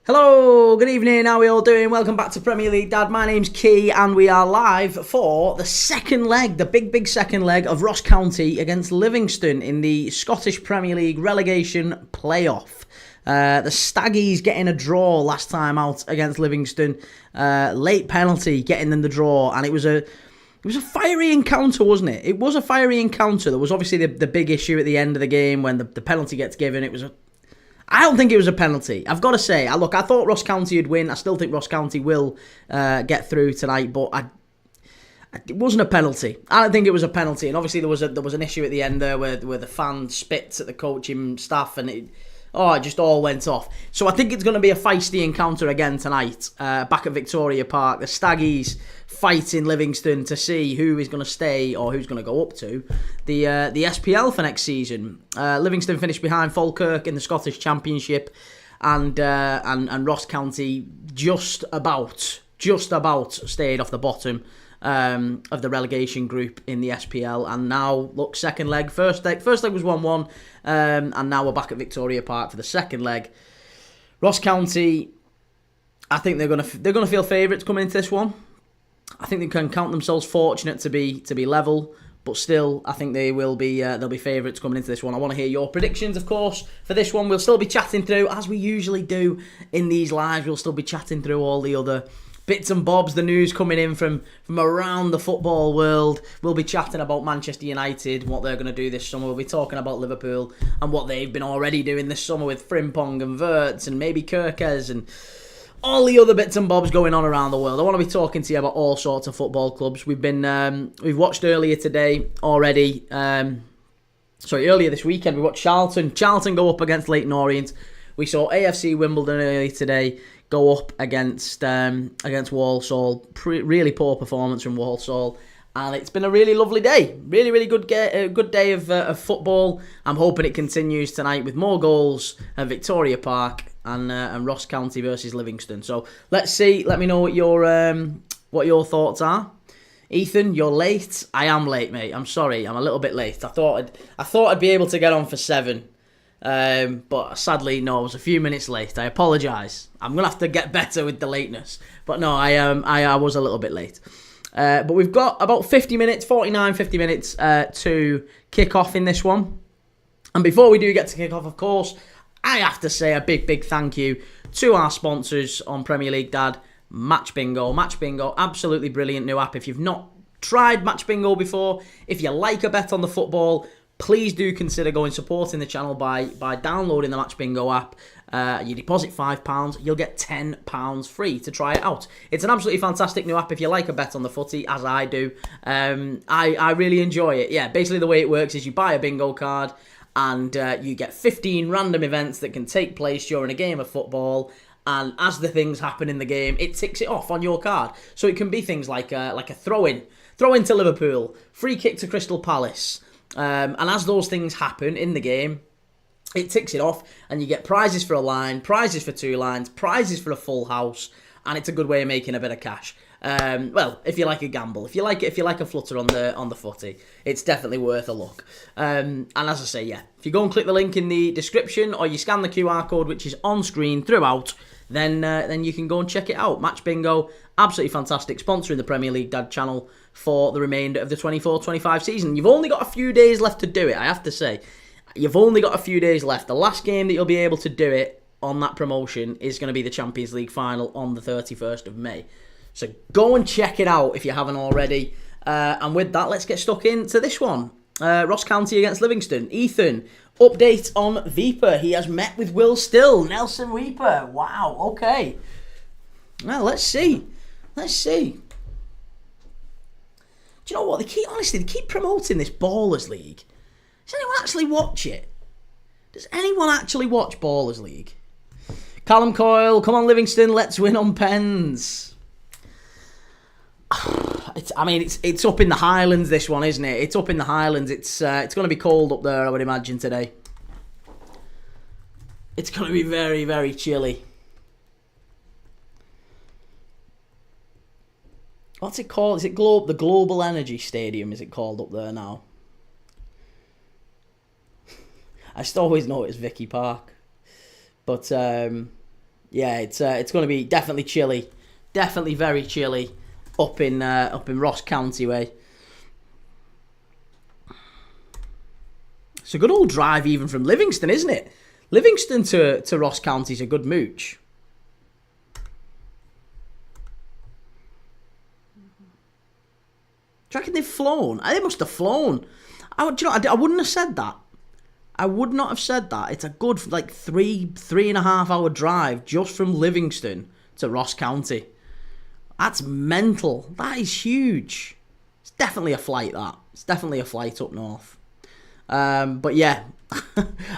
Hello, good evening, how are we all doing? Welcome back to Premier League Dad. My name's Key and we are live for the second leg, the big second leg of Ross County against Livingston in the Scottish Premier League relegation playoff. The Staggies getting a draw last time out against Livingston. Late penalty getting them the draw, and it was a fiery encounter, wasn't it? It was a fiery encounter. There was obviously the big issue at the end of the game when the penalty gets given. I don't think it was a penalty. I've got to say, I thought Ross County would win. I still think Ross County will get through tonight, but it wasn't a penalty. I don't think it was a penalty. And obviously there was an issue at the end there where the fan spits at the coaching staff and it just all went off. So I think it's going to be a feisty encounter again tonight back at Victoria Park. The Staggies fighting Livingston to see who is going to stay or who's going to go up to the SPL for next season. Livingston finished behind Falkirk in the Scottish Championship, and Ross County just about stayed off the bottom of the relegation group in the SPL, and now look, second leg. First leg was 1-1, and now we're back at Victoria Park for the second leg. Ross County, I think they're gonna feel favourites coming into this one. I think they can count themselves fortunate to be level, but still, I think they'll be favourites coming into this one. I want to hear your predictions, of course, for this one. We'll still be chatting through, as we usually do in these lives. We'll still be chatting through all the other bits and bobs, the news coming in from around the football world. We'll be chatting about Manchester United, what they're going to do this summer. We'll be talking about Liverpool and what they've been already doing this summer with Frimpong and Wirtz and maybe Kirkes and all the other bits and bobs going on around the world. I want to be talking to you about all sorts of football clubs. We've watched earlier today already. Earlier this weekend we watched Charlton go up against Leyton Orient. We saw AFC Wimbledon earlier today go up against Walsall. Really poor performance from Walsall, and it's been a really lovely day. Really good day of football. I'm hoping it continues tonight with more goals at Victoria Park and Ross County versus Livingston. So let's see. Let me know what your thoughts are. Ethan, you're late. I am late, mate. I'm sorry. I'm a little bit late. I thought I'd be able to get on for 7. But sadly, no, I was a few minutes late. I apologise. I'm going to have to get better with the lateness. But no, I was a little bit late. But we've got about 50 minutes to kick off in this one. And before we do get to kick off, of course, I have to say a big thank you to our sponsors on Premier League Dad, Match Bingo. Match Bingo, absolutely brilliant new app. If you've not tried Match Bingo before, if you like a bet on the football, please do consider supporting the channel by downloading the Match Bingo app. You deposit £5, you'll get £10 free to try it out. It's an absolutely fantastic new app if you like a bet on the footy, as I do. I really enjoy it. Yeah, basically the way it works is you buy a bingo card and you get 15 random events that can take place during a game of football. And as the things happen in the game, it ticks it off on your card. So it can be things like a throw-in to Liverpool, free kick to Crystal Palace. And as those things happen in the game, it ticks it off, and you get prizes for a line, prizes for 2 lines, prizes for a full house, and it's a good way of making a bit of cash. Well, if you like a gamble, if you like a flutter on the footy, it's definitely worth a look. And as I say, yeah, if you go and click the link in the description or you scan the QR code which is on screen throughout, then you can go and check it out. Match Bingo, absolutely fantastic, sponsoring the Premier League Dad channel for the remainder of the 24-25 season. You've only got a few days left to do it, I have to say. You've only got a few days left. The last game that you'll be able to do it on that promotion is going to be the Champions League final on the 31st of May. So go and check it out if you haven't already. And with that, let's get stuck into this one. Ross County against Livingston. Ethan, update on Weeper. He has met with Will Still. Nelson Weeper. Wow, okay. Well, let's see. Do you know what? They keep promoting this Ballers League. Does anyone actually watch it? Does anyone actually watch Ballers League? Callum Coyle, come on Livingston, let's win on pens. It's up in the Highlands, this one, isn't it? It's up in the Highlands. It's going to be cold up there, I would imagine, today. It's going to be very, very chilly. What's it called? Is it the Global Energy Stadium, is it called up there now? I just always know it's Vicky Park. But Yeah, it's going to be definitely chilly, definitely very chilly up in Ross County way. It's a good old drive even from Livingston, isn't it? Livingston to Ross County is a good mooch. Do you reckon they've flown? They must have flown. I wouldn't have said that. I would not have said that. It's a good, like, 3.5 hour drive just from Livingston to Ross County. That's mental. That is huge. It's definitely a flight, that. It's definitely a flight up north. But yeah,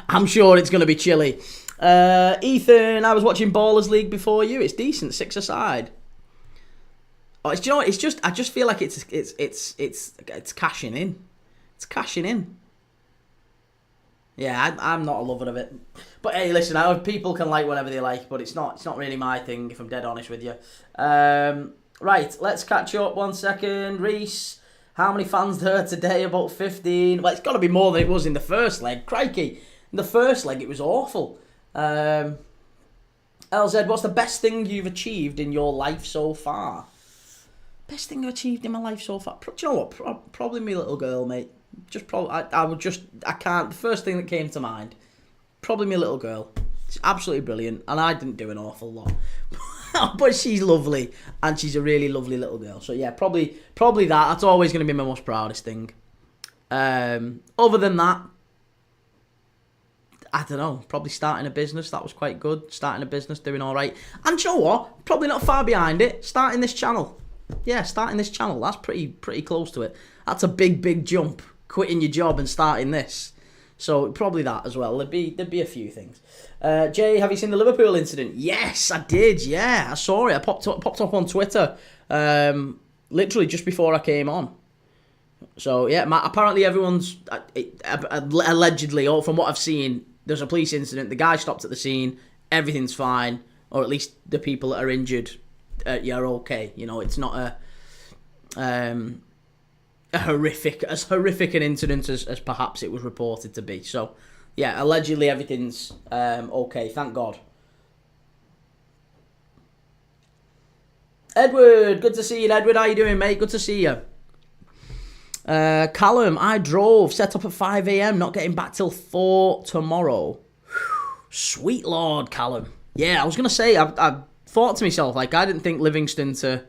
I'm sure it's going to be chilly. Ethan, I was watching Ballers League before you. It's decent, 6-a-side. Oh, it's just, I just feel like it's cashing in. It's cashing in. Yeah, I'm not a lover of it. But hey, listen, people can like whatever they like, but it's not really my thing, if I'm dead honest with you. Right, let's catch up 1 second. Reese, how many fans there today? About 15. Well, it's got to be more than it was in the first leg. Crikey. In the first leg, it was awful. LZ, what's the best thing you've achieved in your life so far? Best thing I've achieved in my life so far? Do you know what? Probably my little girl, mate. I can't. The first thing that came to mind, probably my little girl. She's absolutely brilliant, and I didn't do an awful lot, but she's lovely, and she's a really lovely little girl. So yeah, probably that. That's always going to be my most proudest thing. Other than that, I don't know. Probably starting a business. That was quite good. Starting a business, doing all right. And you know what? Probably not far behind it. Starting this channel. Yeah, starting this channel. That's pretty close to it. That's a big jump. Quitting your job and starting this. So probably that as well. There'd be a few things. Jay, have you seen the Liverpool incident? Yes, I did. Yeah, I saw it. I popped up on Twitter. Literally just before I came on. So yeah, apparently everyone's allegedly, or from what I've seen, there's a police incident. The guy stopped at the scene. Everything's fine, or at least the people that are injured, you're okay. You know, it's not as horrific an incident as perhaps it was reported to be. So, yeah, allegedly everything's okay. Thank God. Edward, good to see you. Edward, how you doing, mate? Good to see you. Callum, I drove, set up at 5 a.m, not getting back till 4 tomorrow. Sweet Lord, Callum. Yeah, I was going to say, I thought to myself, like, I didn't think Livingston to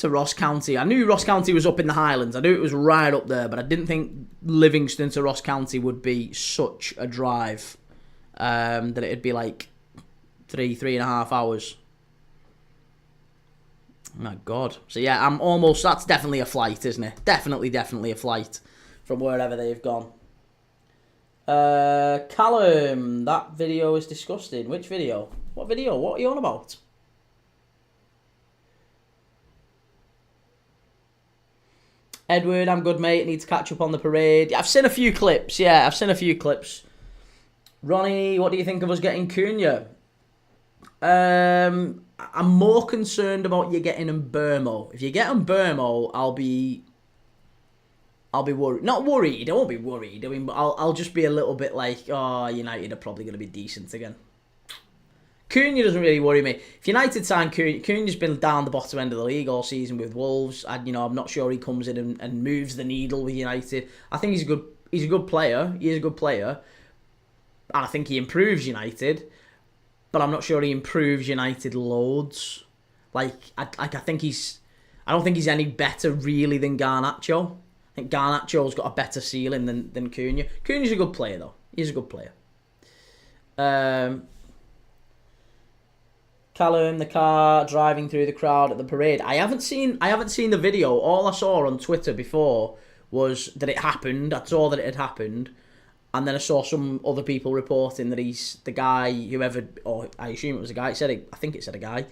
Ross County. I knew Ross County was up in the Highlands. I knew it was right up there, but I didn't think Livingston to Ross County would be such a drive. That it'd be like 3.5 hours. My God. So yeah, that's definitely a flight, isn't it? Definitely a flight from wherever they've gone. Callum, that video is disgusting. Which video? What video? What are you on about? Edward, I'm good, mate. I need to catch up on the parade. I've seen a few clips. Yeah, I've seen a few clips. Ronnie, what do you think of us getting Cunha? I'm more concerned about you getting Mbermo. If you get Mbermo, I'll be worried. Not worried. I won't be worried. I mean, I'll just be a little bit like, oh, United are probably going to be decent again. Cunha doesn't really worry me. If United sign Cunha's been down the bottom end of the league all season with Wolves. I'm not sure he comes in and moves the needle with United. I think he's a good player. He is a good player. And I think he improves United. But I'm not sure he improves United loads. I don't think he's any better really than Garnacho. I think Garnacho's got a better ceiling than Cunha. Cunha's a good player though. He's a good player. Callum, the car driving through the crowd at the parade. I haven't seen the video. All I saw on Twitter before was that it happened. I saw that it had happened. And then I saw some other people reporting that he's the guy, whoever, or I assume it was a guy. I think it said a guy.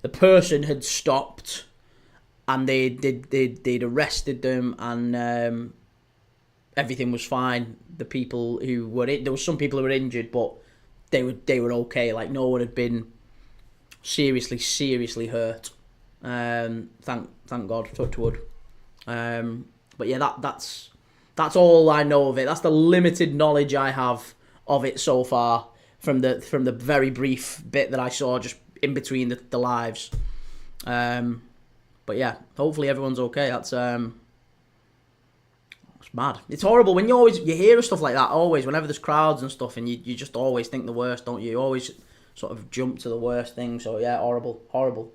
The person had stopped, and they'd arrested them, and everything was fine. The people who were there was some people who were injured, but they were okay. Like no one had been seriously hurt. Thank God, touch wood. But yeah, that's all I know of it. That's the limited knowledge I have of it so far from the very brief bit that I saw just in between the lives. But yeah, hopefully everyone's okay. That's it's mad. It's horrible when you hear stuff like that. Always, whenever there's crowds and stuff, and you just always think the worst, don't you? You always sort of jump to the worst thing. So yeah, horrible.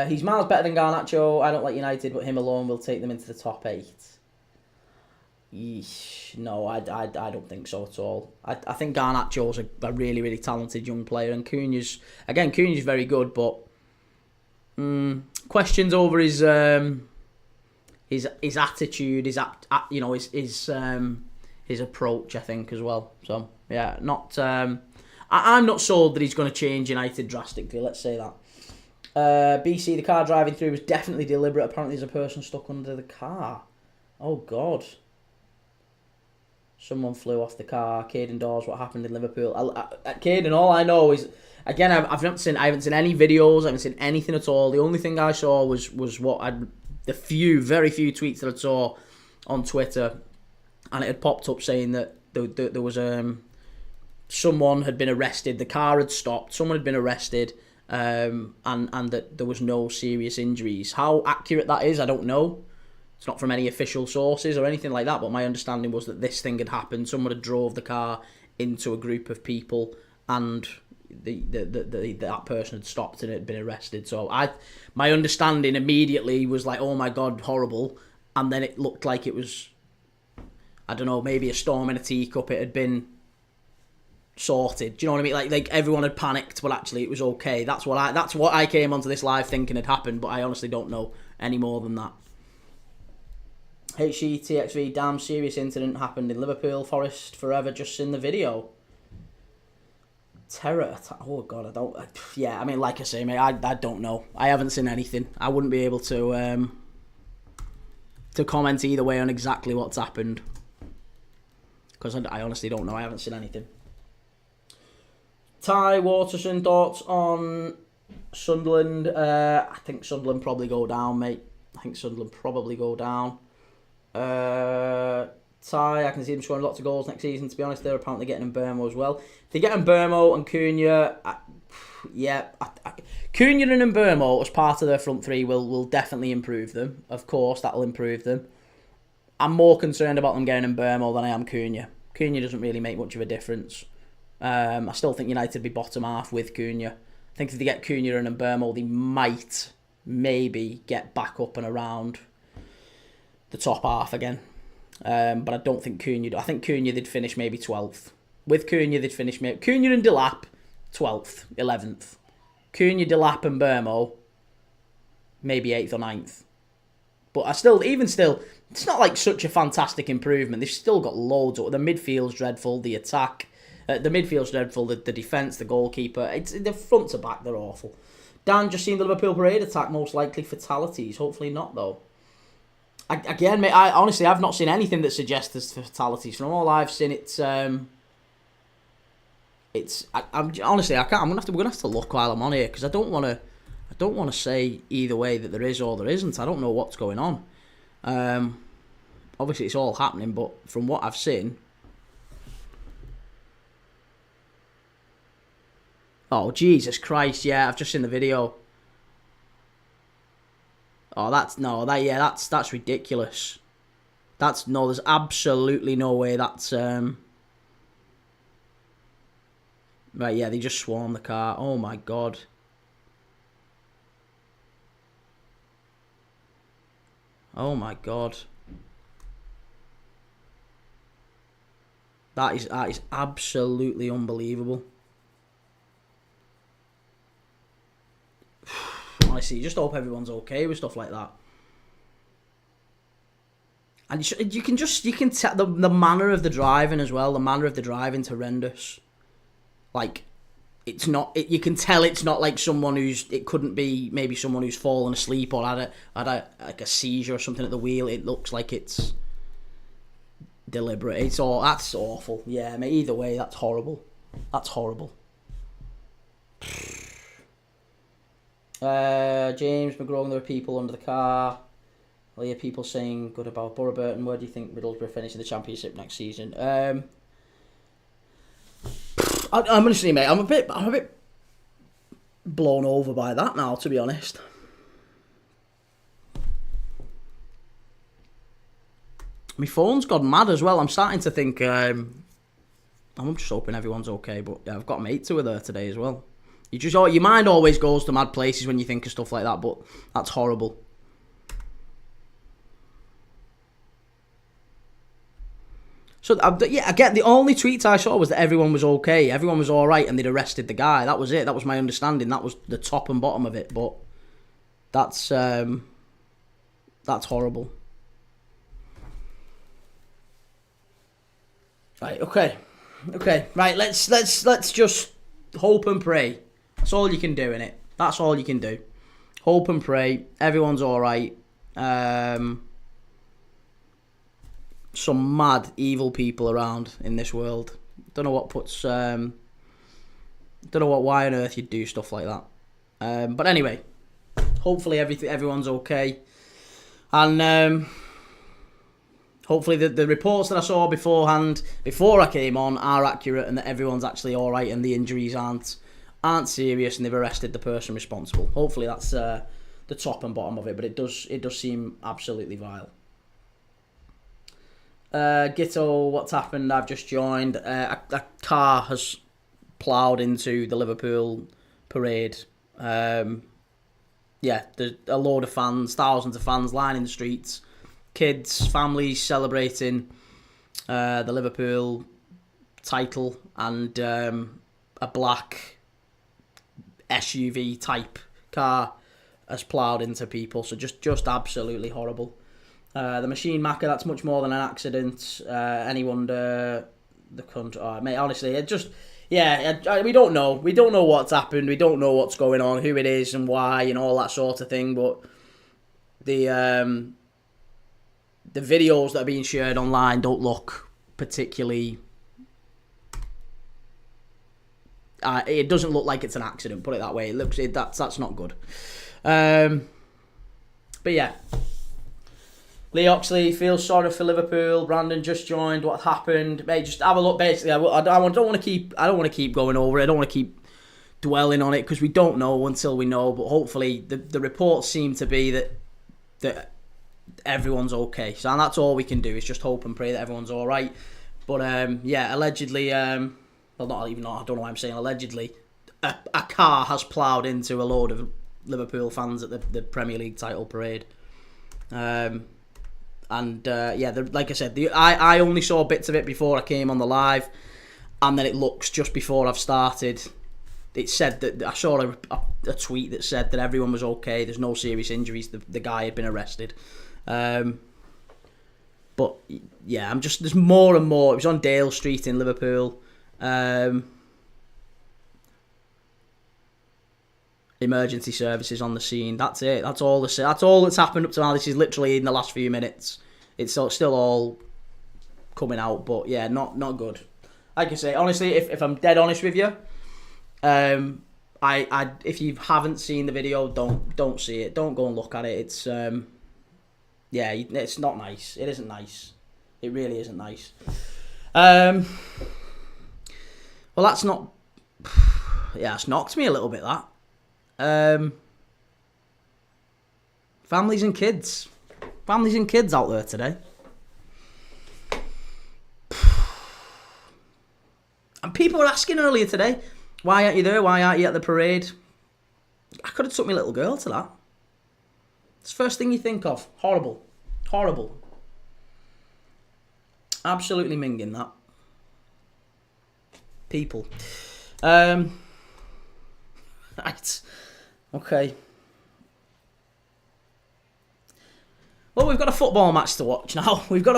He's miles better than Garnacho. I don't like United, but him alone will take them into the top 8. Yeesh, no, I don't think so at all. I think Garnacho's a really, really talented young player, and Cunha's very good, but questions over his attitude, his approach, I think, as well. So yeah, I'm not sold that he's going to change United drastically. Let's say that. BC, the car driving through was definitely deliberate. Apparently, there's a person stuck under the car. Oh God. Someone flew off the car. Caden Dawes, what happened in Liverpool? Caden, all I know is, again, I haven't seen any videos. I haven't seen anything at all. The only thing I saw was the very few tweets that I saw on Twitter, and it had popped up saying that there was someone had been arrested. The car had stopped. Someone had been arrested, and that there was no serious injuries. How accurate that is, I don't know. It's not from any official sources or anything like that, but my understanding was that this thing had happened. Someone had drove the car into a group of people, and that person had stopped and had been arrested. So my understanding immediately was like, oh my God, horrible. And then it looked like it was, I don't know, maybe a storm in a teacup. It had been sorted. Do you know what I mean? Like everyone had panicked, but actually it was okay. That's what I came onto this live thinking had happened, but I honestly don't know any more than that. HETXV, damn serious incident happened in Liverpool. Forest forever, just in the video. Terror attack. Oh God, I don't. Yeah, I mean, like I say, mate, I don't know. I haven't seen anything. I wouldn't be able to comment either way on exactly what's happened, because I honestly don't know. I haven't seen anything. Ty Waterson, thoughts on Sunderland? I think Sunderland probably go down, mate. Ty, I can see them scoring lots of goals next season. To be honest, they're apparently getting Mbeumo as well. If they get Mbeumo and Cunha, Cunha and Mbeumo as part of their front three will definitely improve them. Of course, that'll improve them. I'm more concerned about them getting Mbeumo than I am Cunha. Cunha doesn't really make much of a difference. I still think United will be bottom half with Cunha. I think if they get Cunha and Mbeumo, they might maybe get back up and around the top half again. But I don't think Cunha. I think Cunha they'd finish maybe 12th. With Cunha they'd finish maybe Cunha and Delap 12th, 11th. Cunha, Delap and Mbeumo maybe 8th or 9th. But even still, it's not like such a fantastic improvement. They've still got loads. The midfield's dreadful. The attack, the midfield's dreadful. The defence, the goalkeeper. It's the front to back. They're awful. Dan, just seen the Liverpool parade attack. Most likely fatalities. Hopefully not though. Again, mate, I've not seen anything that suggests there's fatalities. From all I've seen, I'm honestly, I can't. We're gonna have to look while I'm on here, because I don't want to say either way that there is or there isn't. I don't know what's going on. Obviously, it's all happening, but from what I've seen, oh Jesus Christ! Yeah, I've just seen the video. Oh, that's ridiculous. There's absolutely no way that's right. Yeah, they just swarmed the car. Oh my God. Oh my God. That is absolutely unbelievable. Honestly, you just hope everyone's okay with stuff like that. And you can tell the manner of the driving as well. The manner of the driving's horrendous. Like, it's not. You can tell it's not like someone who's. It couldn't be maybe someone who's fallen asleep or had a seizure or something at the wheel. It looks like it's deliberate. That's awful. Yeah, mate, either way, that's horrible. That's horrible. James McGraw, there are people under the car. I'll hear people saying good about Borough Burton. Where do you think Middlesbrough finish in the Championship next season? I'm honestly, mate, I'm a bit blown over by that now, to be honest. My phone's gone mad as well. I'm starting to think. I'm just hoping everyone's okay, but yeah, I've got a mate to her there today as well. Your mind always goes to mad places when you think of stuff like that, but that's horrible. So yeah, again, the only tweets I saw was that everyone was okay, everyone was all right, and they'd arrested the guy. That was it. That was my understanding. That was the top and bottom of it. But that's horrible. Right. Okay. Right. Let's just hope and pray. That's all you can do, innit? That's all you can do. Hope and pray. Everyone's all right. Some mad, evil people around in this world. Don't know why on earth you'd do stuff like that. But anyway, hopefully everyone's okay, and hopefully the reports that I saw beforehand, before I came on, are accurate and that everyone's actually all right and the injuries aren't serious and they've arrested the person responsible. Hopefully that's the top and bottom of it, but it does seem absolutely vile. Gitto, what's happened? I've just joined. A car has ploughed into the Liverpool parade. There's a load of fans, thousands of fans lining the streets. Kids, families celebrating the Liverpool title, and a black SUV type car has ploughed into people. So just absolutely horrible. The machine macker, that's much more than an accident. Any wonder the country? Oh, mate, honestly, it just, yeah, we don't know. We don't know what's happened. We don't know what's going on, who it is and why and all that sort of thing. But the videos that are being shared online don't look particularly... it doesn't look like it's an accident, put it that way. That's not good. But yeah. Lee Oxley feels sorry for Liverpool. Brandon just joined. What happened? Mate, just have a look. Basically, I don't want to keep going over it. I don't want to keep dwelling on it because we don't know until we know. But hopefully, the reports seem to be that everyone's okay. So and that's all we can do is just hope and pray that everyone's all right. But allegedly, well, not even. I don't know why I'm saying allegedly. A car has ploughed into a load of Liverpool fans at the Premier League title parade. Like I said, I only saw bits of it before I came on the live, and then it looks just before I've started. It said that I saw a tweet that said that everyone was okay. There's no serious injuries. The guy had been arrested. But yeah, there's more and more. It was on Dale Street in Liverpool. Emergency services on the scene. That's it. That's all that's happened up to now. This is literally in the last few minutes. It's still all coming out, but yeah, not good. Like I say, honestly, if I'm dead honest with you, if you haven't seen the video, don't see it. Don't go and look at it. It's it's not nice. It isn't nice. It really isn't nice. Well, that's not. Yeah, it's knocked me a little bit. That. Families and kids out there today. And people were asking earlier today, why aren't you there? Why aren't you at the parade? I could have took my little girl to that. It's the first thing you think of. Horrible. Absolutely minging that. People. Right. Okay. Well, we've got a football match to watch now. We've got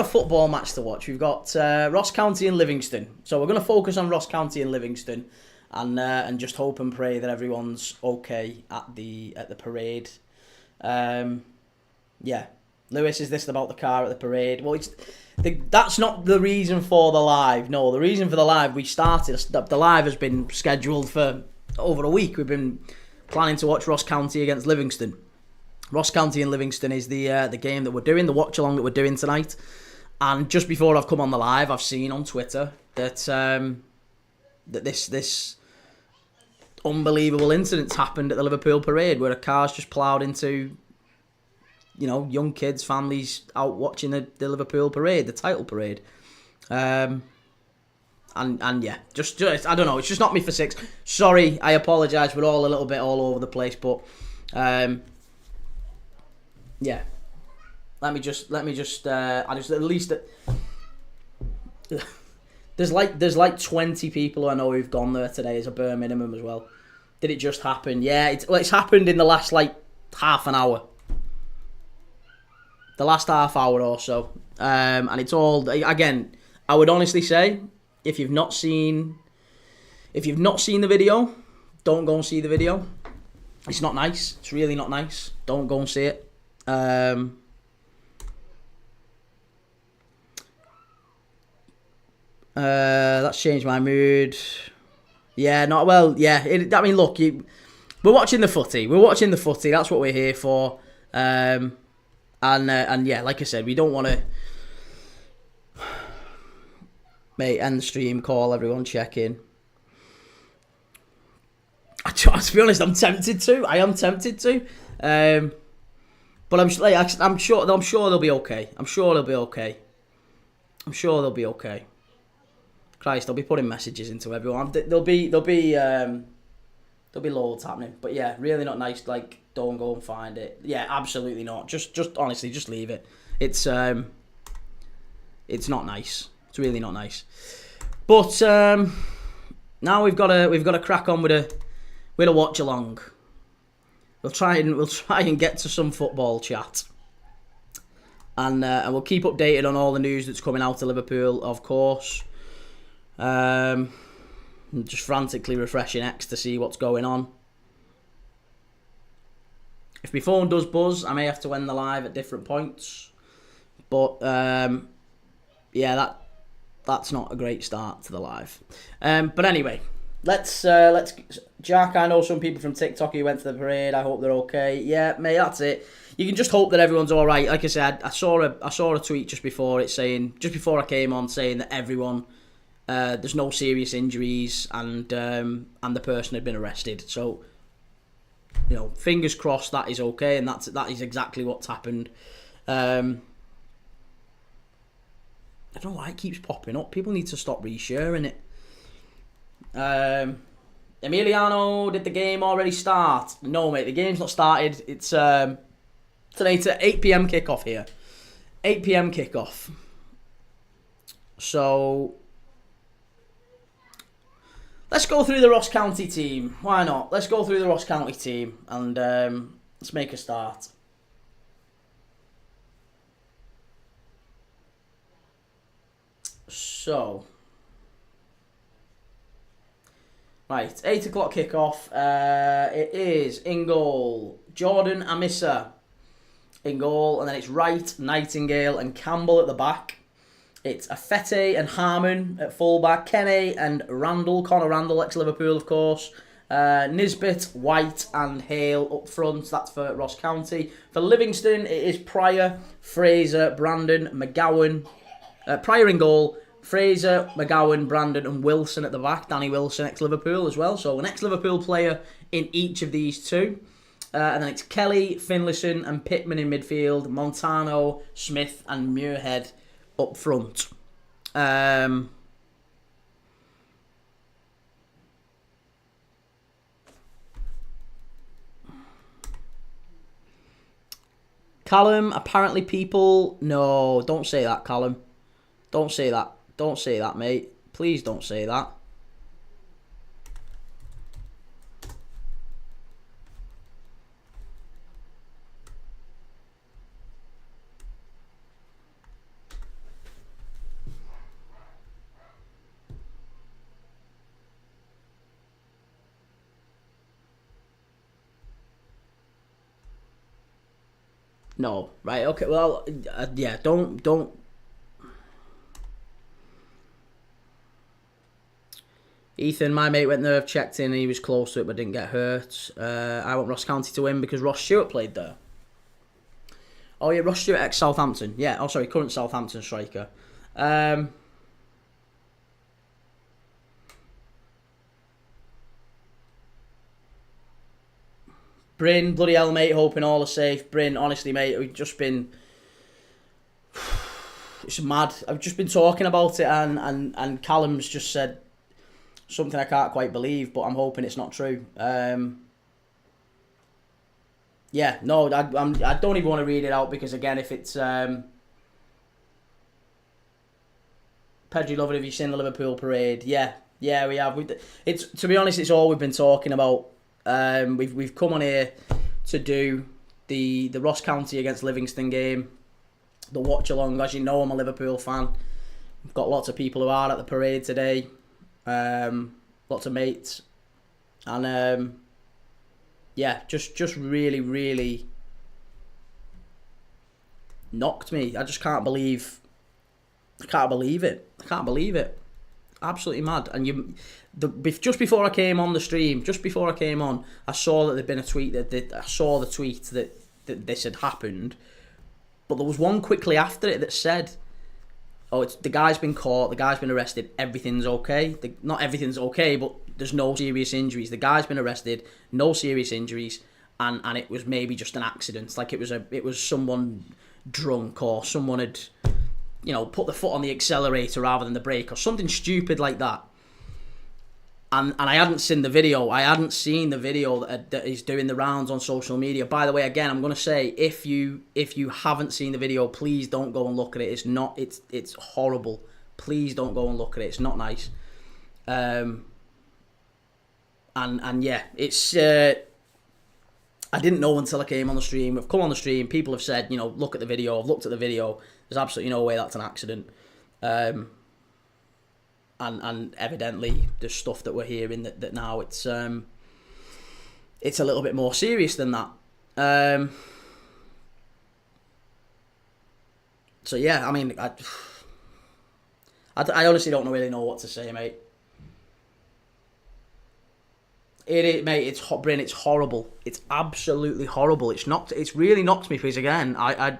Ross County and Livingston. So we're going to focus on Ross County and Livingston, and just hope and pray that everyone's okay at the parade. Lewis, is this about the car at the parade? Well, that's not the reason for the live. No, the reason for the live, the live has been scheduled for over a week. We've been planning to watch Ross County against Livingston. Ross County and Livingston is the game that we're doing, the watch along that we're doing tonight. And just before I've come on the live, I've seen on Twitter that that this unbelievable incident's happened at the Liverpool parade where a car's just ploughed into, young kids, families out watching the Liverpool parade, the title parade. And yeah, just I don't know, it's just not me for six. Sorry, I apologise, we're all a little bit all over the place, but yeah. Let me just I just at least there's like 20 people who I know who've gone there today as a bare minimum as well. Did it just happen? Yeah, it's happened in the last like half an hour. The last half hour or so. And it's all, again, I would honestly say, if you've not seen the video, don't go and see the video. It's not nice. It's really not nice. Don't go and see it. That's changed my mood. Yeah, not well. Yeah, look, we're watching the footy. That's what we're here for. And yeah, like I said, we don't want to. Mate, end the stream. Call everyone. Check in. To be honest, I'm tempted to. I am tempted to. But I'm sure they'll be okay. I'm sure they'll be okay. Christ, they'll be putting messages into everyone. There'll be loads happening. But yeah, really not nice. Like, don't go and find it. Yeah, absolutely not. Just honestly, just leave it. It's not nice. It's really not nice. But now we've got to crack on with a watch along. We'll try and get to some football chat. And we'll keep updated on all the news that's coming out of Liverpool, of course. Just frantically refreshing X to see what's going on. If my phone does buzz, I may have to end the live at different points. But yeah, that's not a great start to the live. But anyway, let's Jack, I know some people from TikTok who went to the parade. I hope they're okay. Yeah, mate, that's it. You can just hope that everyone's all right. Like I said, I saw a tweet just before I came on, saying that everyone, there's no serious injuries, and the person had been arrested. So, fingers crossed that is okay, and that is exactly what's happened. I don't know why it keeps popping up. People need to stop resharing it. Emiliano, did the game already start? No, mate, the game's not started. It's today. It's an 8 p.m. kickoff here. 8 p.m. kickoff. So let's go through the Ross County team. Why not? Let's go through the Ross County team and let's make a start. So, right, 8 o'clock kickoff. It is in goal, Jordan Amissa in goal, and then it's Wright, Nightingale, and Campbell at the back. It's Afete and Harmon at fullback, Kenny and Randall, Connor Randall, ex-Liverpool, of course. Nisbet, White, and Hale up front. That's for Ross County. For Livingston, it is Pryor, Fraser, Brandon, McGowan. Pryor in goal, Fraser, McGowan, Brandon, and Wilson at the back. Danny Wilson, ex-Liverpool as well. So an ex-Liverpool player in each of these two. And then it's Kelly, Finlayson, and Pittman in midfield. Montano, Smith, and Muirhead up front. Callum, apparently people... No, don't say that, Callum. Don't say that. Don't say that, mate. Please don't say that. No, right, okay, well, yeah, don't. Ethan, my mate, went there, checked in, and he was close to it, but didn't get hurt. I want Ross County to win because Ross Stewart played there. Oh yeah, Ross Stewart, ex-Southampton. Yeah, oh sorry, current Southampton striker. Bryn, bloody hell, mate, hoping all are safe. Bryn, honestly, mate, we've just been... It's mad. I've just been talking about it, and Callum's just said something I can't quite believe, but I'm hoping it's not true. Yeah, no, I don't even want to read it out, because, again, if it's... Pedri Lover, have you seen the Liverpool parade? Yeah, we have. It's, to be honest, it's all we've been talking about. We've come on here to do the Ross County against Livingston game, the watch along. As you know, I'm a Liverpool fan. We've got lots of people who are at the parade today, lots of mates, and yeah, just really, really knocked me. I just can't believe. I can't believe it. Absolutely mad. And just before I came on the stream, I saw that there'd been a tweet I saw the tweet that this had happened, but there was one quickly after it that said, "Oh, the guy's been caught. The guy's been arrested. Everything's okay. Not everything's okay, but there's no serious injuries. The guy's been arrested. No serious injuries, and it was maybe just an accident. Like it was someone drunk, or someone had." Put the foot on the accelerator rather than the brake, or something stupid like that. And I hadn't seen the video. That is doing the rounds on social media. By the way, again, I'm going to say, if you haven't seen the video, please don't go and look at it. It's horrible. Please don't go and look at it. It's not nice. And yeah, it's... I didn't know until I came on the stream. I've come on the stream. People have said, look at the video. I've looked at the video. There's absolutely no way that's an accident. And evidently there's stuff that we're hearing that now it's a little bit more serious than that. So yeah, I mean, I honestly don't really know what to say, mate. Mate, it's Bryn. It's horrible. It's absolutely horrible. It's really knocked me, because again, I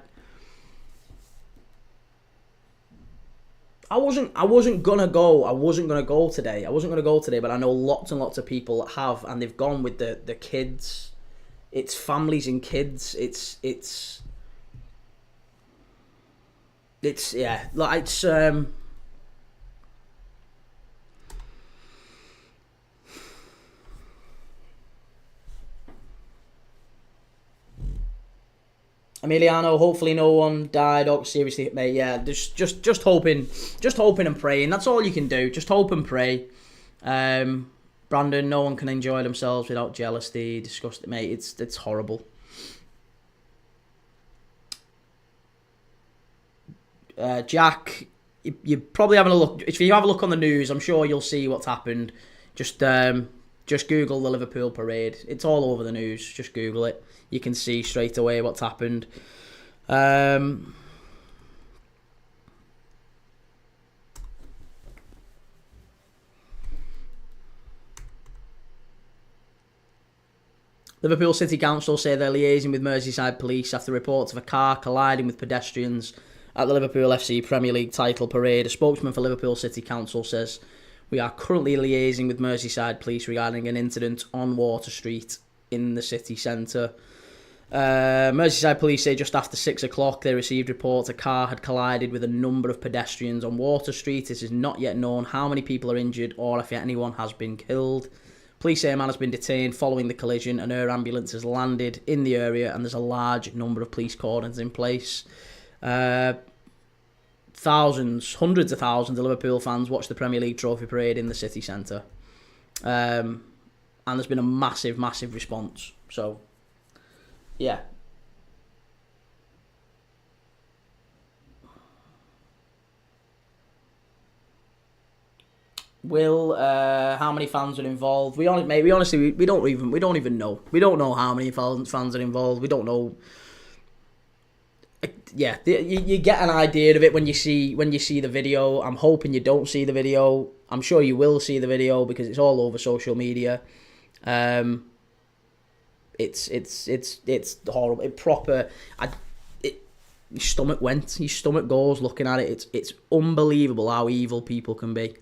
wasn't gonna go. I wasn't gonna go today. But I know lots and lots of people that have, and they've gone with the kids. It's families and kids. It's yeah, like it's Emiliano, hopefully no one died. Oh, seriously, mate, yeah, just hoping and praying. That's all you can do. Just hope and pray. Brandon, no one can enjoy themselves without jealousy. Disgusting, mate. It's horrible. Jack, you're probably having a look. If you have a look on the news, I'm sure you'll see what's happened. Just Google the Liverpool parade. It's all over the news. Just Google it. You can see straight away what's happened. Liverpool City Council say they're liaising with Merseyside Police after reports of a car colliding with pedestrians at the Liverpool FC Premier League title parade. A spokesman for Liverpool City Council says, "We are currently liaising with Merseyside Police regarding an incident on Water Street in the city centre." Merseyside Police say just after 6 o'clock they received reports a car had collided with a number of pedestrians on Water Street. It is not yet known how many people are injured or if anyone has been killed. Police say a man has been detained following the collision. An air ambulance has landed in the area and there's a large number of police cordons in place. Thousands, hundreds of thousands of Liverpool fans watched the Premier League trophy parade in the city centre. And there's been a massive, massive response. So, yeah. How many fans are involved? We don't even know. We don't know how many fans are involved. We don't know. Yeah, you get an idea of it when you see the video. I'm hoping you don't see the video. I'm sure you will see the video because it's all over social media. It's horrible. Your stomach goes looking at it. It's unbelievable how evil people can be.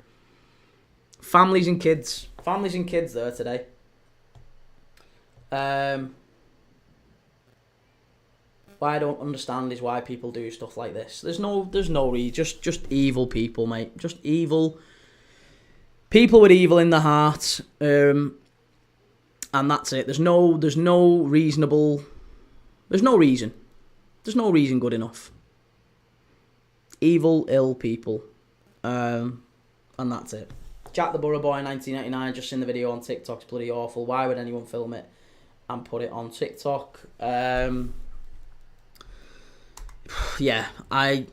Families and kids there today. What I don't understand is why people do stuff like this. There's no reason. Just evil people, mate. Just evil people with evil in the heart. And that's it. There's no reason. There's no reason good enough. Evil, ill people. And that's it. Jack the Borough Boy 1999, just seen the video on TikTok. It's bloody awful. Why would anyone film it and put it on TikTok? Yeah, I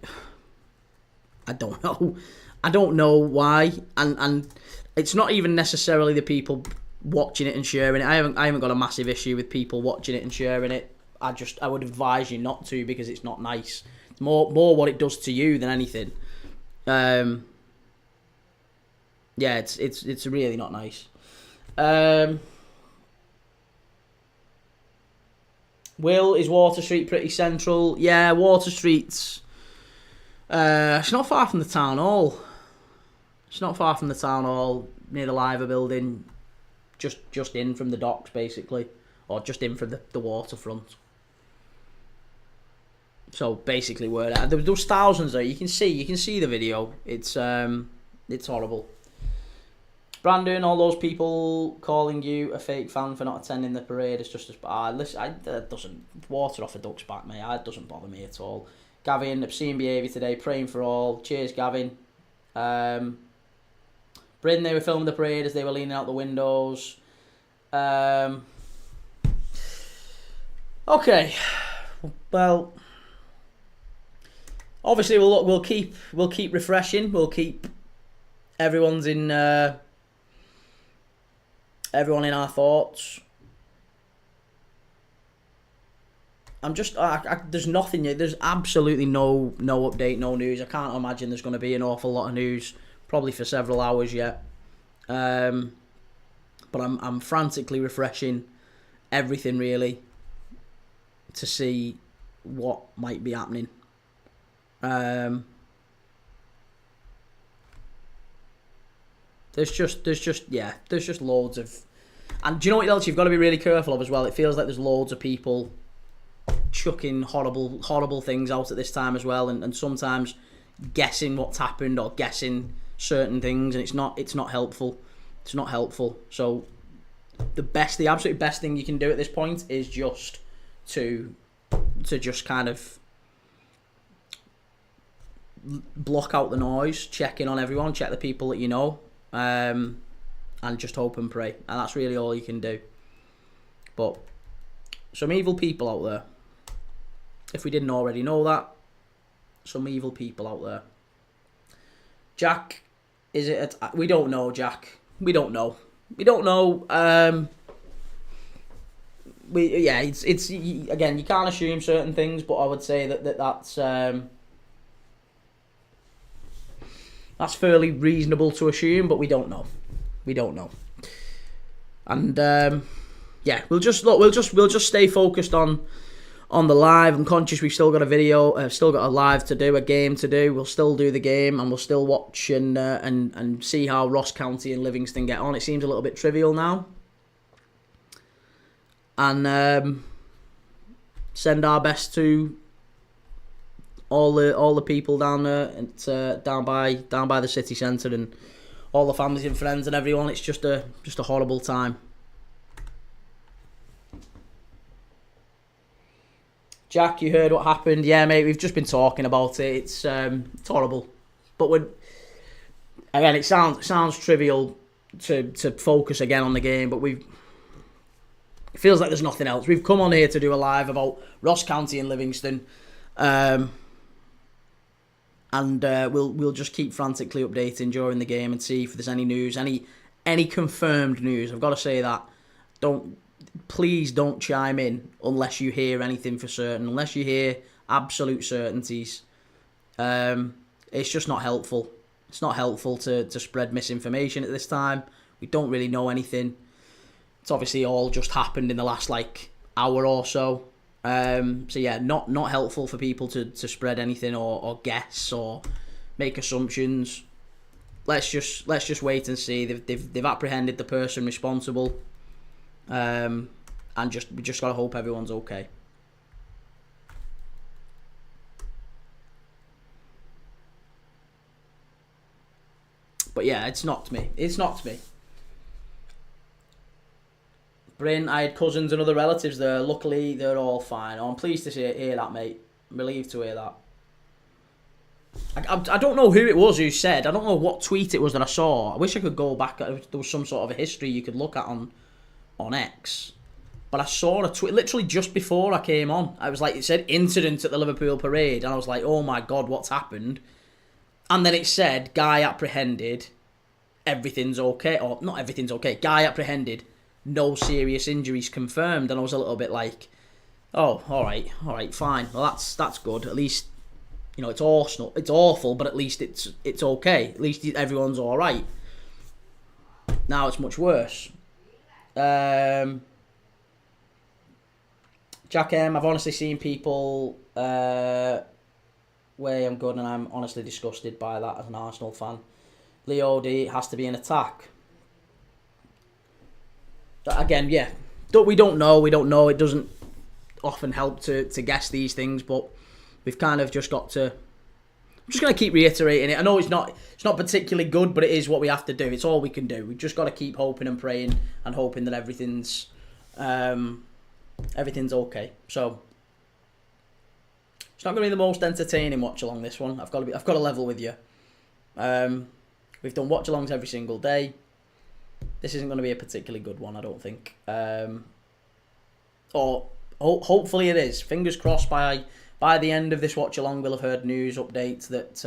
don't know. I don't know why. And it's not even necessarily the people watching it and sharing it. I haven't got a massive issue with people watching it and sharing it. I would advise you not to, because it's not nice. It's more what it does to you than anything. Yeah, it's really not nice. Will, is Water Street pretty central? Yeah, Water Street's... it's not far from the town hall. It's not far from the town hall, near the Liver building. Just in from the docks, basically. Or just in from the waterfront. So, basically, there's thousands there. You can see the video. It's horrible. Brandon, all those people calling you a fake fan for not attending the parade is just as bad. Listen, that doesn't... Water off a duck's back, mate. It doesn't bother me at all. Gavin, obscene behaviour today. Praying for all. Cheers, Gavin. Bryn, they were filming the parade as they were leaning out the windows. Okay. Well... Obviously, we'll keep refreshing. We'll keep everyone in our thoughts. There's nothing yet. There's absolutely no update, no news. I can't imagine there's going to be an awful lot of news, probably for several hours yet. But I'm frantically refreshing everything really to see what might be happening. There's just loads of, and do you know what else you've got to be really careful of as well? It feels like there's loads of people chucking horrible things out at this time as well, and sometimes guessing what's happened or guessing certain things, and it's not helpful. It's not helpful. So the absolute best thing you can do at this point is just to just kind of block out the noise, check in on everyone, check the people that you know, and just hope and pray. And that's really all you can do. But some evil people out there. If we didn't already know that, some evil people out there. Jack, is it? We don't know, Jack. We don't know. It's again, you can't assume certain things, but I would say that's fairly reasonable to assume, but we don't know. And we'll just stay focused on the live. I'm conscious we've still got a video, still got a live to do, a game to do. We'll still do the game, and we'll still watch and see how Ross County and Livingston get on. It seems a little bit trivial now. And send our best to all the people down there, down by the city centre, and all the families and friends and everyone. It's just a horrible time. Jack, you heard what happened? Yeah, mate, we've just been talking about it. It's horrible, but it sounds trivial to focus again on the game, but it feels like there's nothing else. We've come on here to do a live about Ross County and Livingston. And we'll just keep frantically updating during the game and see if there's any news, any confirmed news. I've got to say that. Please don't chime in unless you hear anything for certain, unless you hear absolute certainties. It's just not helpful. It's not helpful to spread misinformation at this time. We don't really know anything. It's obviously all just happened in the last hour or so. So yeah, not helpful for people to spread anything or guess or make assumptions. Let's just wait and see. They've apprehended the person responsible, and we just gotta hope everyone's okay. But yeah, it's knocked me. It's knocked me. Bryn, I had cousins and other relatives there. Luckily, they're all fine. Oh, I'm pleased to hear that, mate. I'm relieved to hear that. I don't know who it was who said. I don't know what tweet it was that I saw. I wish I could go back. There was some sort of a history you could look at on X. But I saw a tweet literally just before I came on. I was like, it said incident at the Liverpool parade. And I was like, oh my God, what's happened? And then it said, guy apprehended. Everything's okay. Or not everything's okay. Guy apprehended. No serious injuries confirmed. And I was a little bit like, oh, all right, fine. Well, that's good. At least, you know, it's awful, but at least it's okay. At least everyone's all right. Now it's much worse. Jack M, I've honestly seen people way I'm good, and I'm honestly disgusted by that as an Arsenal fan. Leo D, it has to be an attack. Again, yeah, we don't know. It doesn't often help to guess these things, but we've kind of just got to. I'm just going to keep reiterating it. I know it's not particularly good, but it is what we have to do. It's all we can do. We've just got to keep hoping and praying and hoping that everything's okay. So it's not going to be the most entertaining watch along this one. I've got to level with you. We've done watch alongs every single day. This isn't going to be a particularly good one, I don't think. Hopefully it is. Fingers crossed by the end of this watch along we'll have heard news updates that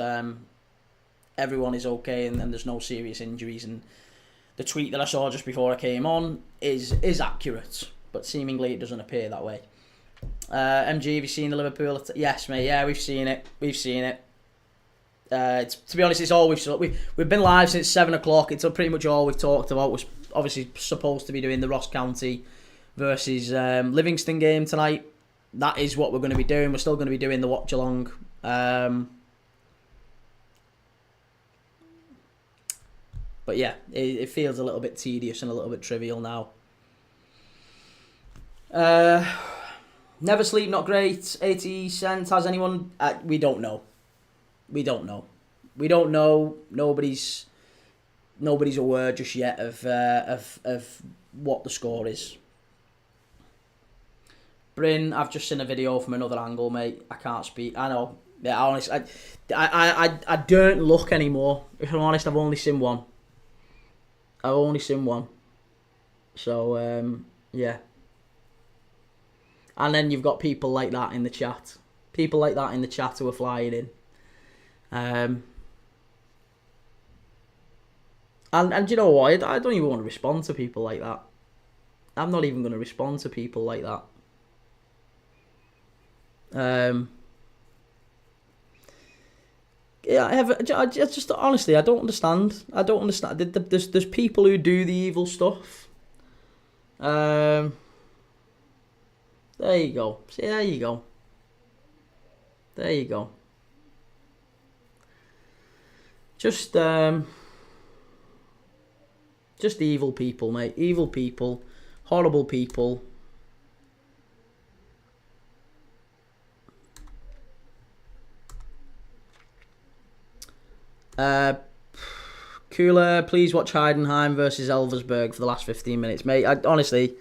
everyone is okay and there's no serious injuries, and the tweet that I saw just before I came on is accurate, but seemingly it doesn't appear that way. MG, have you seen the Liverpool? Yes, mate. Yeah, we've seen it. To be honest, it's all we've been live since 7 o'clock. It's pretty much all we've talked about. Was obviously supposed to be doing the Ross County versus Livingston game tonight. That is what we're going to be doing. We're still going to be doing the watch along. But yeah, it feels a little bit tedious and a little bit trivial now. Never sleep, not great. 80 cents. Has anyone? We don't know. We don't know. Nobody's aware just yet of what the score is. Bryn, I've just seen a video from another angle, mate. I can't speak. I know. Yeah, honestly, I don't look anymore. If I'm honest, I've only seen one. So yeah. And then you've got people like that in the chat. Who are flying in. And you know what? I don't even want to respond to people like that. I'm not even going to respond to people like that. Yeah, I just honestly, I don't understand. There's people who do the evil stuff. There you go. See, there you go. Just evil people, mate. Evil people. Horrible people. Cooler, please watch Heidenheim versus Elversberg for the last 15 minutes, mate. Honestly,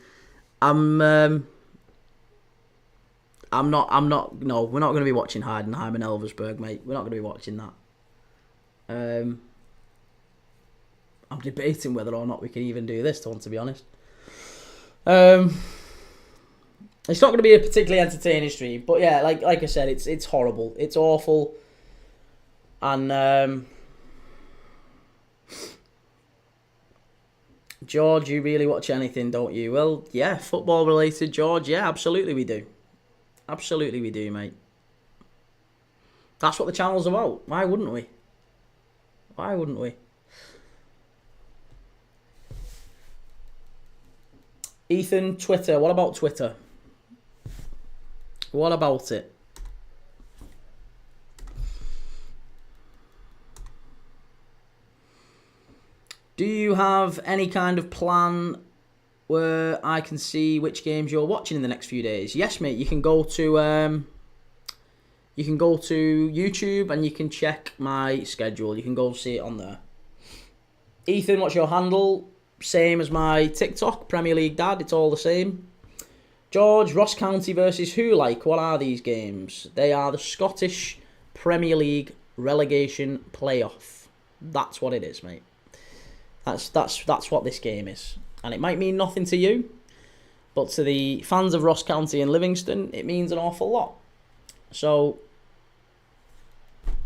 I'm not. No, we're not going to be watching Heidenheim and Elversberg, mate. We're not going to be watching that. I'm debating whether or not we can even do this one, to be honest. It's not going to be a particularly entertaining stream, but yeah, like I said, it's horrible, it's awful, and George, you really watch anything, don't you? Well, yeah, football related, George. Yeah, absolutely we do. Absolutely we do, mate. That's what the channel's about. Why wouldn't we? Ethan, Twitter. What about Twitter? What about it? Do you have any kind of plan where I can see which games you're watching in the next few days? Yes, mate. You can go to YouTube and you can check my schedule. You can go see it on there. Ethan, what's your handle? Same as my TikTok, Premier League Dad. It's all the same. George, Ross County versus who? Like, what are these games? They are the Scottish Premier League relegation playoff. That's what it is, mate. That's what this game is. And it might mean nothing to you, but to the fans of Ross County and Livingston, it means an awful lot. So,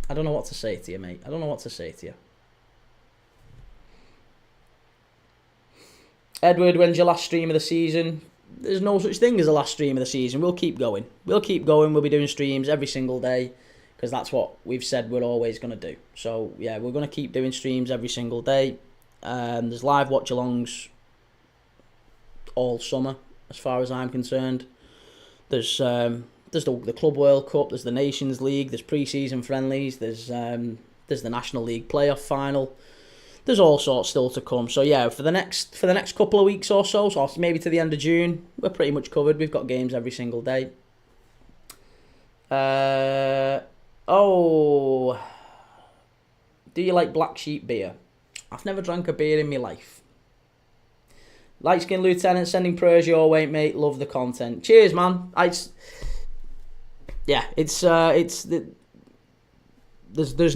I don't know what to say to you, mate. I don't know what to say to you. Edward, when's your last stream of the season? There's no such thing as a last stream of the season. We'll keep going. We'll be doing streams every single day because that's what we've said we're always going to do. So, yeah, we're going to keep doing streams every single day. There's live watch-alongs all summer, as far as I'm concerned. There's the Club World Cup, there's the Nations League, there's pre-season friendlies, there's the National League playoff final. There's all sorts still to come. So yeah, for the next couple of weeks or so maybe to the end of June, we're pretty much covered. We've got games every single day. Do you like Black Sheep beer? I've never drank a beer in my life. Light Skin Lieutenant sending prayers your way, mate. Love the content. Cheers, man. There's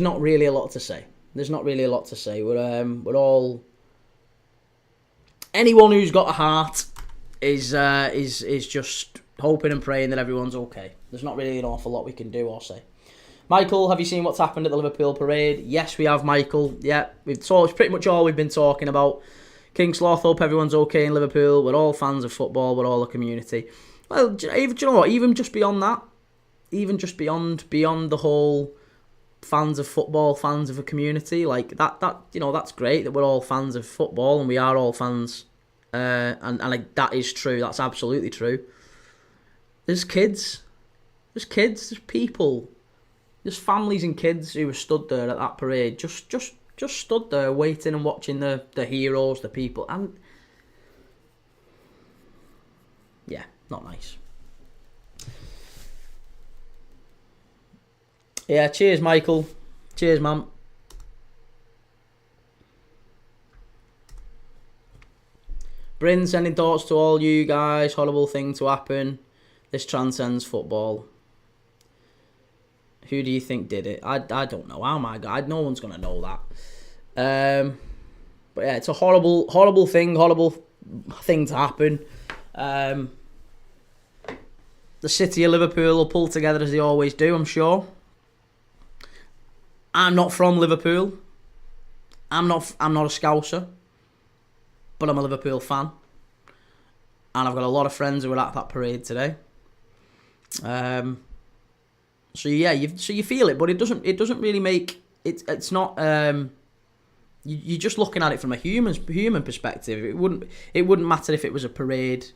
not really a lot to say. We're all. Anyone who's got a heart is just hoping and praying that everyone's okay. There's not really an awful lot we can do or say. Michael, have you seen what's happened at the Liverpool parade? Yes, we have, Michael. Yeah, it's pretty much all we've been talking about. King Sloth, hope everyone's okay in Liverpool. We're all fans of football. We're all a community. Well, do you know what? Even just beyond that, beyond the whole fans of football, fans of a community, like that that's great that we're all fans of football and we are all fans, and like that is true. That's absolutely true. There's kids, there's people, there's families and kids who were stood there at that parade, just stood there waiting and watching the heroes, the people, and yeah, not nice. Yeah, cheers, Michael. Cheers, man. Bryn sending thoughts to all you guys. Horrible thing to happen. This transcends football. Who do you think did it? I don't know. Oh my God, no one's gonna know that. But yeah, it's a horrible thing to happen. The city of Liverpool will pull together as they always do, I'm sure. I'm not from Liverpool. I'm not a Scouser, but I'm a Liverpool fan, and I've got a lot of friends who were at that parade today. So yeah, you feel it, but it doesn't really make it. It's not. You're just looking at it from a human perspective. It wouldn't matter if it was a parade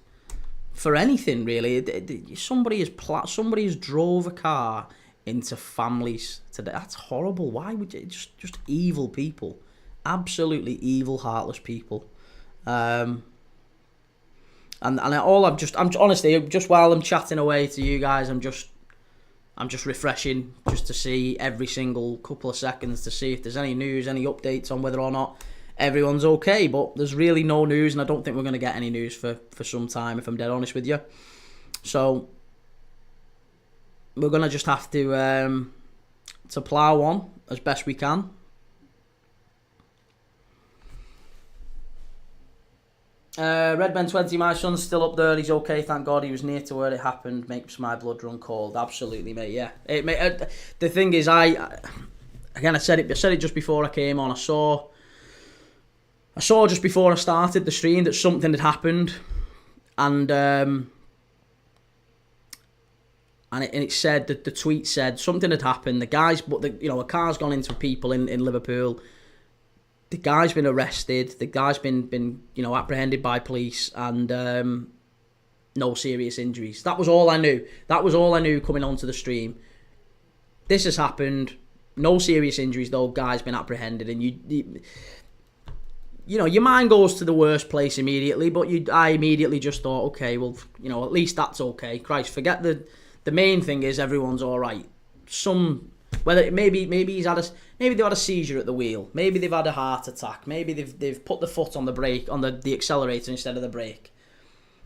for anything really. Somebody has drove a car into families today. That's horrible. Why would you? Just evil people, absolutely evil, heartless people. And all I'm honestly, just while I'm chatting away to you guys, I'm just refreshing just to see every single couple of seconds to see if there's any news, any updates on whether or not everyone's okay. But there's really no news, and I don't think we're going to get any news for some time, if I'm dead honest with you. So we're going to just have to plough on as best we can. Redman 20, my son's still up there. He's okay, thank God. He was near to where it happened. Makes my blood run cold. Absolutely, mate. Yeah. The thing is, I said it just before I came on. I saw just before I started the stream that something had happened, and it said that the tweet said something had happened. A car's gone into people in Liverpool. The guy's been arrested. The guy's been apprehended by police, and no serious injuries. That was all I knew. Coming onto the stream. This has happened. No serious injuries though. Guy's been apprehended, and your mind goes to the worst place immediately. But I immediately just thought, okay, well, at least that's okay. Christ, forget the main thing is everyone's all right. Some Whether maybe they've had a seizure at the wheel, maybe they've had a heart attack, maybe they've put the foot on the brake, on the accelerator instead of the brake.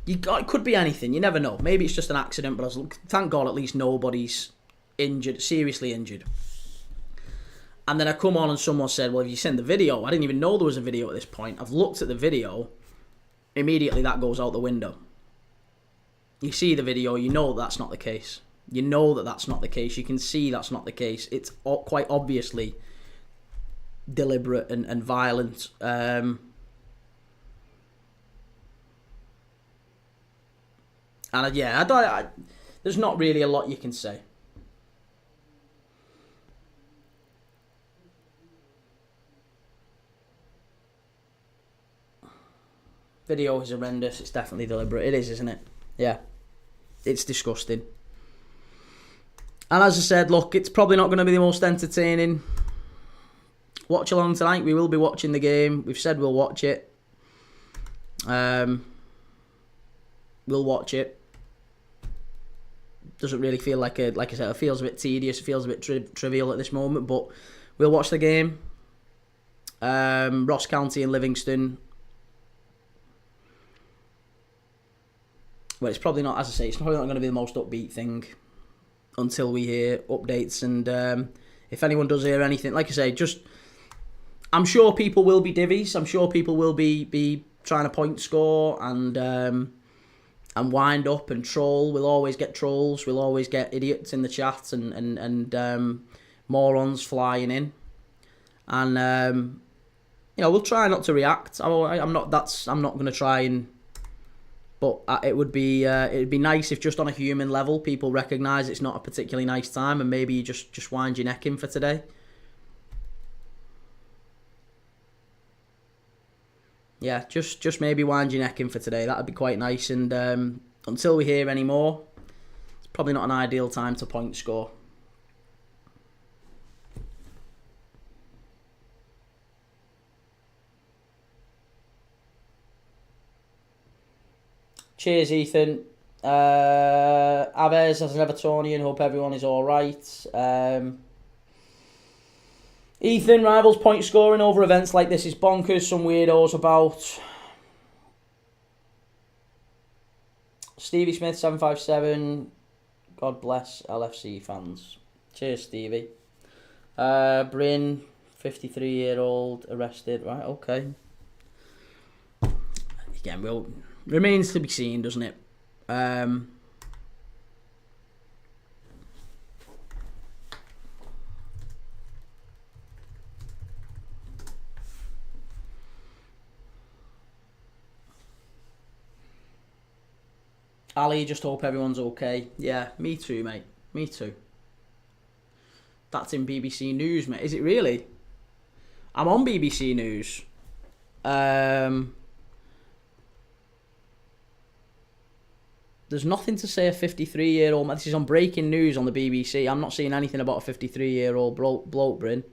It could be anything. You never know. Maybe it's just an accident, but thank God at least nobody's injured, seriously injured. And then I come on and someone said, well, if you send the video, I didn't even know there was a video at this point. I've looked at the video, immediately that goes out the window. You see the video, you know that's not the case. You know that's not the case. You can see that's not the case. It's quite obviously deliberate and violent. And there's not really a lot you can say. Video is horrendous. It's definitely deliberate. It is, isn't it? Yeah. It's disgusting. And as I said, look, it's probably not going to be the most entertaining watch along tonight. We will be watching the game. We've said we'll watch it. We'll watch it. Doesn't really feel like I said, it feels a bit tedious. It feels a bit trivial at this moment, but we'll watch the game. Ross County and Livingston. Well, it's probably not, as I say, it's probably not going to be the most upbeat thing until we hear updates. And if anyone does hear anything, like I say, I'm sure people will be divvies. I'm sure people will be trying to point score and wind up and troll. We'll always get trolls. We'll always get idiots in the chat and morons flying in. And we'll try not to react. I'm not going to try and. But it'd be nice if just on a human level people recognise it's not a particularly nice time and maybe you just wind your neck in for today. Yeah, just maybe wind your neck in for today. That'd be quite nice. And until we hear any more, it's probably not an ideal time to point score. Cheers, Ethan. Aves, as an Evertonian, hope everyone is alright. Ethan, rivals point scoring over events like this is bonkers. Some weirdos about. Stevie Smith, 757. God bless LFC fans. Cheers, Stevie. Bryn, 53-year-old, arrested. Right, okay. Again, remains to be seen, doesn't it? Ali, just hope everyone's okay. Yeah, me too, mate. Me too. That's in BBC News, mate. Is it really? I'm on BBC News. There's nothing to say a 53-year-old... This is on breaking news on the BBC. I'm not seeing anything about a 53-year-old bloke, Bryn.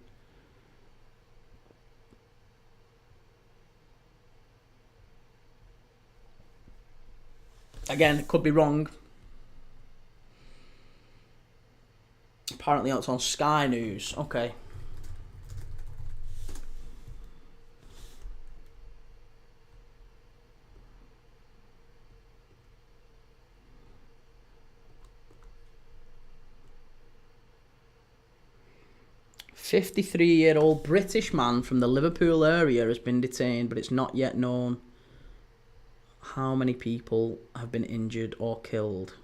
Again, it could be wrong. Apparently it's on Sky News. Okay. "53-year-old British man from the Liverpool area has been detained, but it's not yet known how many people have been injured or killed."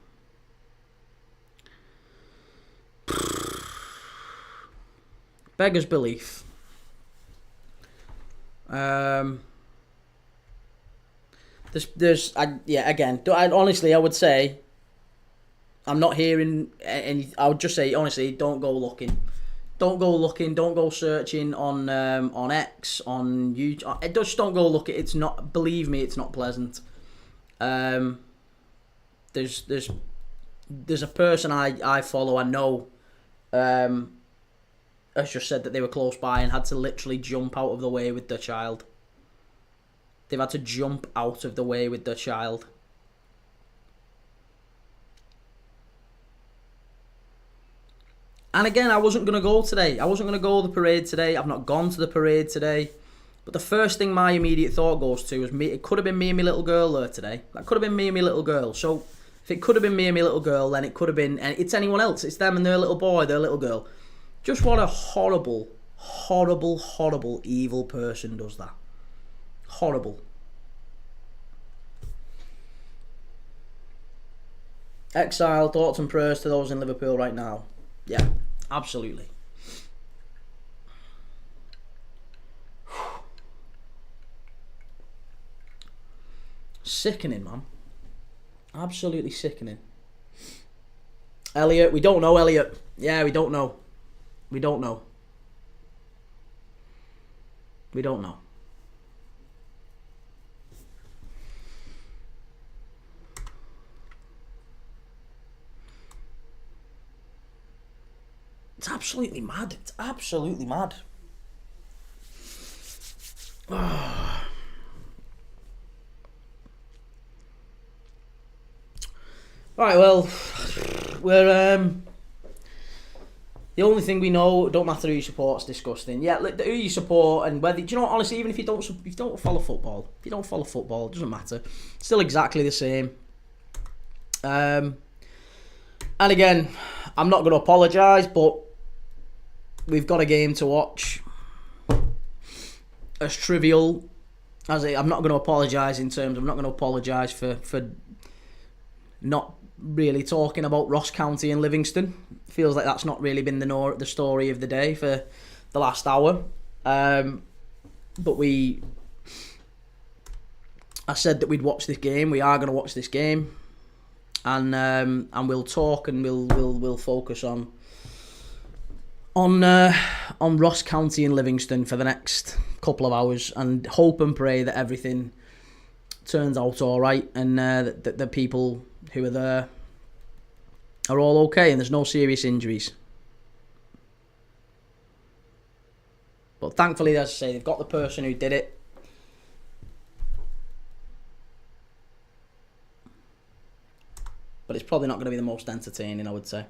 Beggars belief. Again, honestly, I would say I'm not hearing any. I would just say, honestly, don't go looking. Don't go looking. Don't go searching on X, on YouTube. Just don't go look. It's not. Believe me, it's not pleasant. There's a person I follow. I know. Has just said that they were close by and had to literally jump out of the way with their child. They've had to jump out of the way with their child. And again, I wasn't going to go today. I wasn't going to go to the parade today. I've not gone to the parade today. But the first thing my immediate thought goes to is me. It could have been me and my little girl there today. That could have been me and my little girl. So if it could have been me and my little girl, then it could have been... And it's anyone else. It's them and their little boy, their little girl. Just what a horrible, horrible, horrible, evil person does that. Horrible. Exile, thoughts and prayers to those in Liverpool right now. Yeah, absolutely. Sickening, man. Absolutely sickening. Elliot, we don't know, Elliot. Yeah, we don't know. We don't know. We don't know. It's absolutely mad. It's absolutely mad. Right, well, we're the only thing we know. Don't matter who you support's disgusting. Yeah, who you support and whether, do you know what, honestly, even if you don't follow football, it doesn't matter. It's still exactly the same. And again, I'm not going to apologise, but we've got a game to watch. As trivial as it, I'm not going to apologise for not really talking about Ross County and Livingston. Feels like that's not really been the story of the day for the last hour. But I said that we'd watch this game. We are going to watch this game, and we'll talk and we'll focus on Ross County and Livingston for the next couple of hours, and hope and pray that everything turns out all right, and that the people who are there are all okay and there's no serious injuries. But thankfully, as I say, they've got the person who did it. But it's probably not going to be the most entertaining, I would say.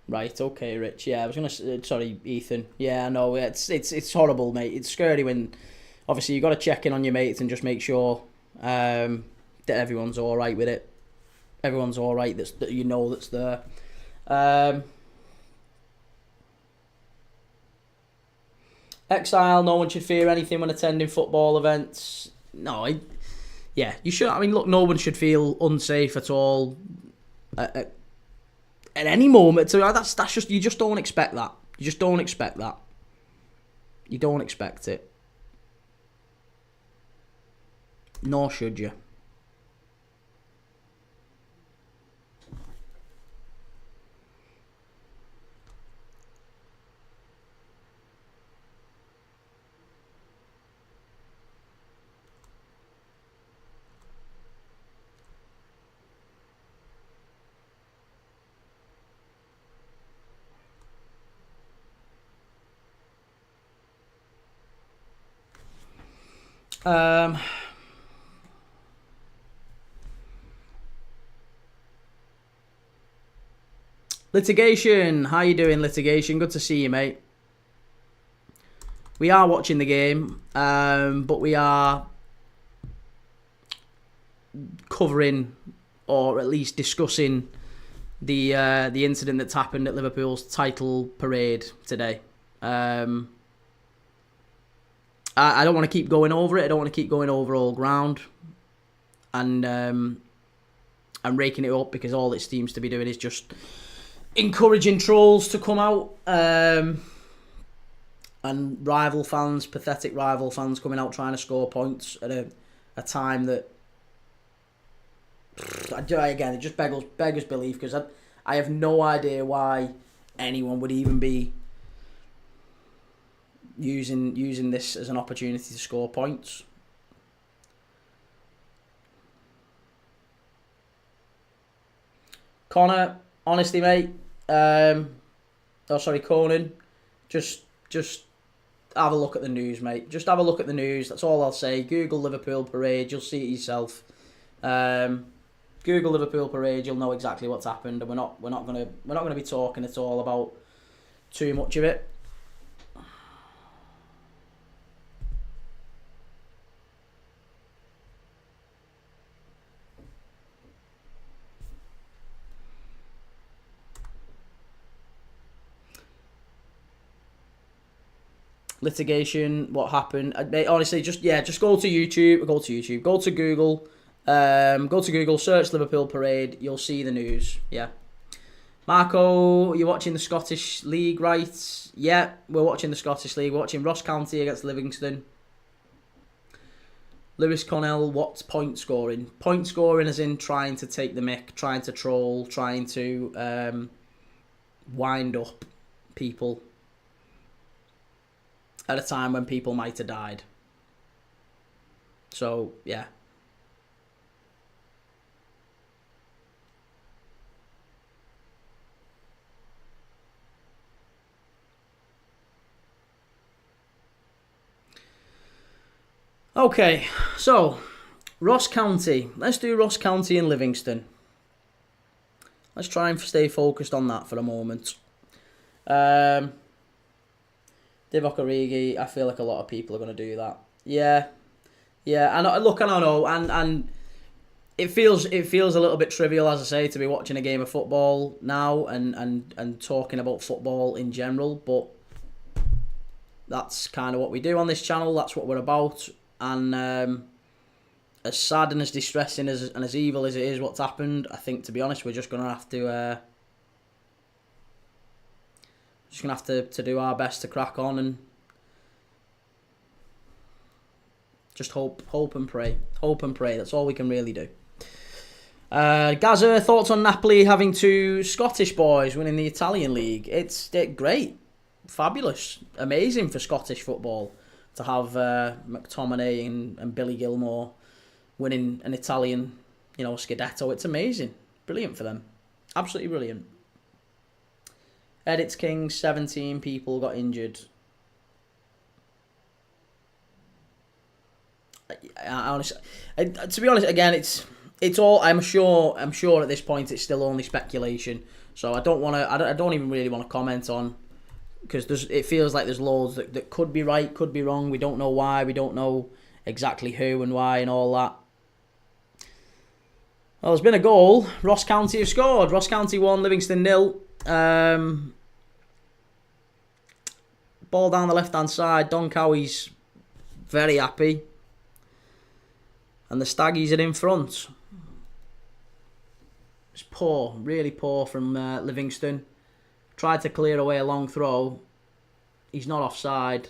Right, okay, Rich. Yeah, I was gonna. Sorry, Ethan. Yeah, no, it's horrible, mate. It's scary when, obviously, you got to check in on your mates and just make sure that everyone's all right with it. Everyone's all right. That you know that's there. Exile. No one should fear anything when attending football events. No, yeah, you should. I mean, look, no one should feel unsafe at all. At any moment, so that's just, you just don't expect that. You just don't expect that. You don't expect it. Nor should you. Litigation, how you doing, Litigation? Good to see you, mate. We are watching the game, but we are covering, or at least discussing, the incident that's happened at Liverpool's title parade today. I don't want to keep going over it. I don't want to keep going over all ground, and raking it up, because all it seems to be doing is just encouraging trolls to come out, and rival fans, pathetic rival fans, coming out trying to score points at a time that, again, it just beggars belief, because I have no idea why anyone would even be using this as an opportunity to score points. Connor, honestly, mate, Oh, sorry, Conan. Just have a look at the news, mate. Just have a look at the news. That's all I'll say. Google Liverpool parade. You'll see it yourself. Google Liverpool parade. You'll know exactly what's happened, and we're not gonna be talking at all about too much of it. Litigation, what happened? Honestly, just go to YouTube, go to Google, search Liverpool parade. You'll see the news. Yeah, Marco, you're watching the Scottish League, right? Yeah, we're watching the Scottish League. We're watching Ross County against Livingston. Lewis Connell, what's point scoring? Point scoring as in trying to take the mick, trying to troll, trying to wind up people at a time when people might have died. So, yeah. Okay, so, Ross County. Let's do Ross County and Livingston. Let's try and stay focused on that for a moment. Divock Origi, I feel like a lot of people are going to do that. Yeah, and look, I don't know, and it feels a little bit trivial, as I say, to be watching a game of football now and talking about football in general, but that's kind of what we do on this channel. That's what we're about, and as sad and as distressing and as evil as it is what's happened, I think, to be honest, we're just going to have to do our best to crack on and just hope and pray. Hope and pray. That's all we can really do. Gaza, thoughts on Napoli having two Scottish boys winning the Italian league? It's great. Fabulous. Amazing for Scottish football to have McTominay and Billy Gilmore winning an Italian, Scudetto. It's amazing. Brilliant for them. Absolutely brilliant. Edits King, 17 people got injured. Honestly, to be honest, again, it's all. I'm sure at this point it's still only speculation. So I don't even really want to comment on, because it feels like there's loads that could be right, could be wrong. We don't know why. We don't know exactly who and why and all that. Well, there's been a goal. Ross County have scored. Ross County 1, Livingston 0. Ball down the left-hand side. Don Cowie's very happy. And the Staggies are in front. It's poor, really poor from Livingston. Tried to clear away a long throw. He's not offside.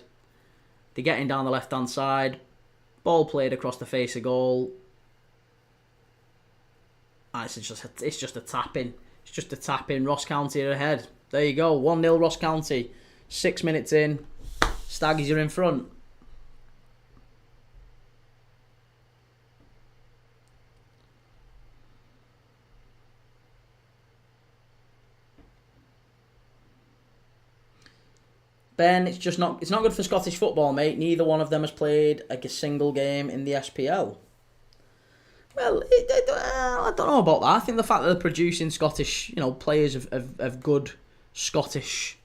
They're getting down the left-hand side. Ball played across the face of goal. And it's just a tap-in. It's just a tap-in. Ross County are ahead. There you go. 1-0 Ross County. 6 minutes in. Staggies are in front. Ben, it's not good for Scottish football, mate. Neither one of them has played a single game in the SPL. Well, I don't know about that. I think the fact that they're producing Scottish, players of good Scottish,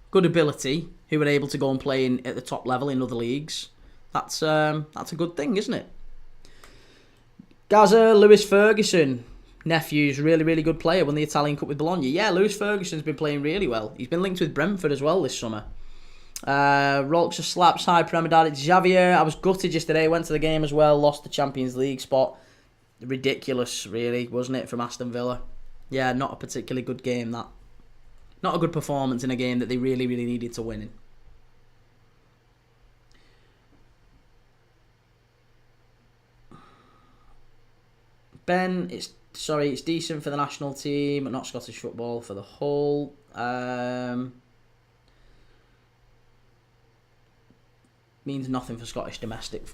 good ability, who are able to go and play at the top level in other leagues, that's a good thing, isn't it? Gaza, Lewis Ferguson, nephew's really, really good player, won the Italian Cup with Bologna. Yeah, Lewis Ferguson's been playing really well. He's been linked with Brentford as well this summer. Rolks of slaps, high Premedad. It's Xavier. I was gutted yesterday, went to the game as well, lost the Champions League spot. Ridiculous, really, wasn't it, from Aston Villa? Yeah, not a particularly good game, that. Not a good performance in a game that they really, really needed to win in. Ben, it's decent for the national team, but not Scottish football for the whole. Means nothing for Scottish domestic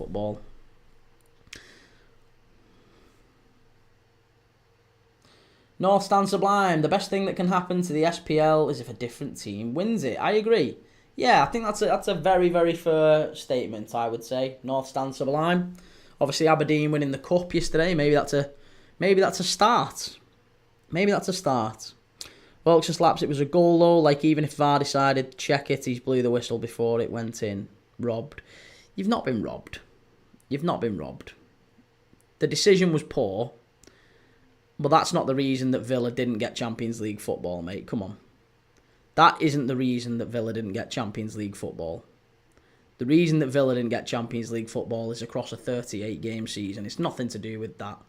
North Stand Sublime. The best thing that can happen to the SPL is if a different team wins it. I agree. Yeah, I think that's a very, very fair statement, I would say. North Stand Sublime. Obviously, Aberdeen winning the cup yesterday. Maybe that's a start. Maybe that's a start. Vulture Slaps, it was a goal though. Like, even if VAR decided to check it, he's blew the whistle before it went in. Robbed. You've not been robbed. You've not been robbed. The decision was poor, but that's not the reason that Villa didn't get Champions League football, mate. Come on. That isn't the reason that Villa didn't get Champions League football. The reason that Villa didn't get Champions League football is across a 38-game season. It's nothing to do with that.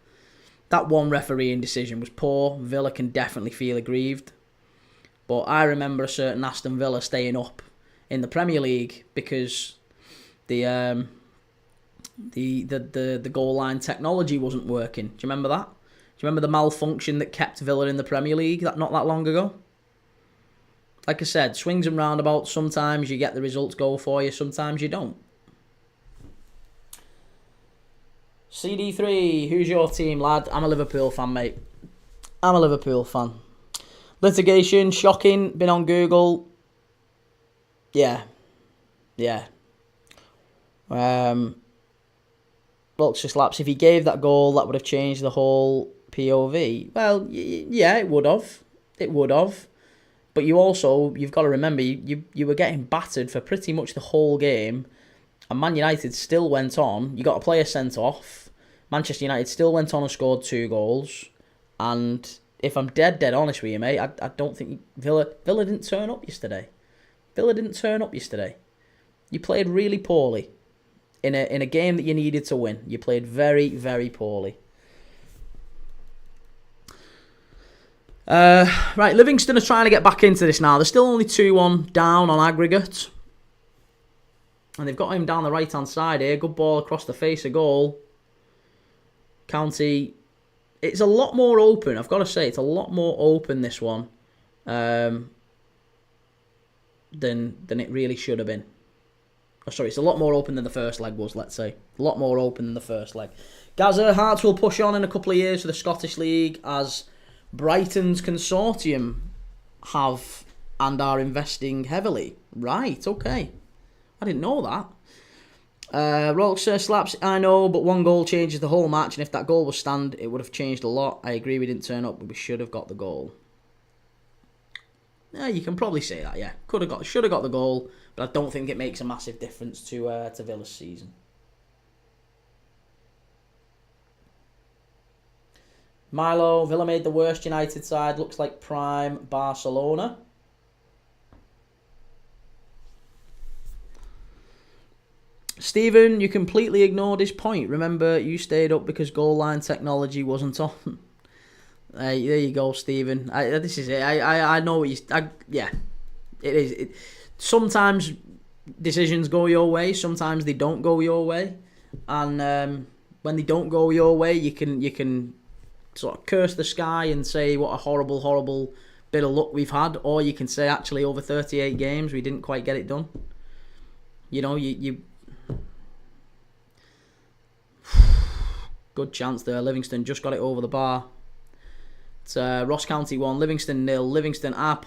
That one refereeing decision was poor. Villa can definitely feel aggrieved. But I remember a certain Aston Villa staying up in the Premier League because the goal line technology wasn't working. Do you remember that? Do you remember the malfunction that kept Villa in the Premier League not that long ago? Like I said, swings and roundabouts. Sometimes you get the results go for you, sometimes you don't. CD3, who's your team, lad? I'm a Liverpool fan, mate. I'm a Liverpool fan. Litigation, shocking, been on Google. Yeah. Vulture Slaps, if he gave that goal, that would have changed the whole POV. Well, yeah, it would have. It would have. But you've got to remember, you were getting battered for pretty much the whole game, and Man United still went on. You got a player sent off. Manchester United still went on and scored 2 goals. And if I'm dead honest with you, mate, I don't think Villa didn't turn up yesterday. Villa didn't turn up yesterday. You played really poorly in a game that you needed to win. You played very, very poorly. Right, Livingston are trying to get back into this now. They're still only 2-1 down on aggregate. And they've got him down the right-hand side here. Good ball across the face of goal. County, it's a lot more open. I've got to say, it's a lot more open, this one, than it really should have been. Oh, sorry, it's a lot more open than the first leg was, let's say. A lot more open than the first leg. Gaza, Hearts will push on in a couple of years for the Scottish League as Brighton's consortium have and are investing heavily. Right, okay. I didn't know that. Vulture Slaps, I know, but one goal changes the whole match, and if that goal was stand, it would have changed a lot. I agree we didn't turn up, but we should have got the goal. Yeah, you can probably say that, yeah. Should have got the goal, but I don't think it makes a massive difference to Villa's season. Milo, Villa made the worst United side. Looks like prime Barcelona. Stephen, you completely ignored his point. Remember, you stayed up because goal line technology wasn't on. There you go, Stephen. This is it. I know what you... yeah, it is. Sometimes decisions go your way. Sometimes they don't go your way. And when they don't go your way, you can sort of curse the sky and say what a horrible, horrible bit of luck we've had. Or you can say, actually, over 38 games, we didn't quite get it done. You know, you good chance there. Livingston just got it over the bar. It's Ross County 1, Livingston 0. Livingston are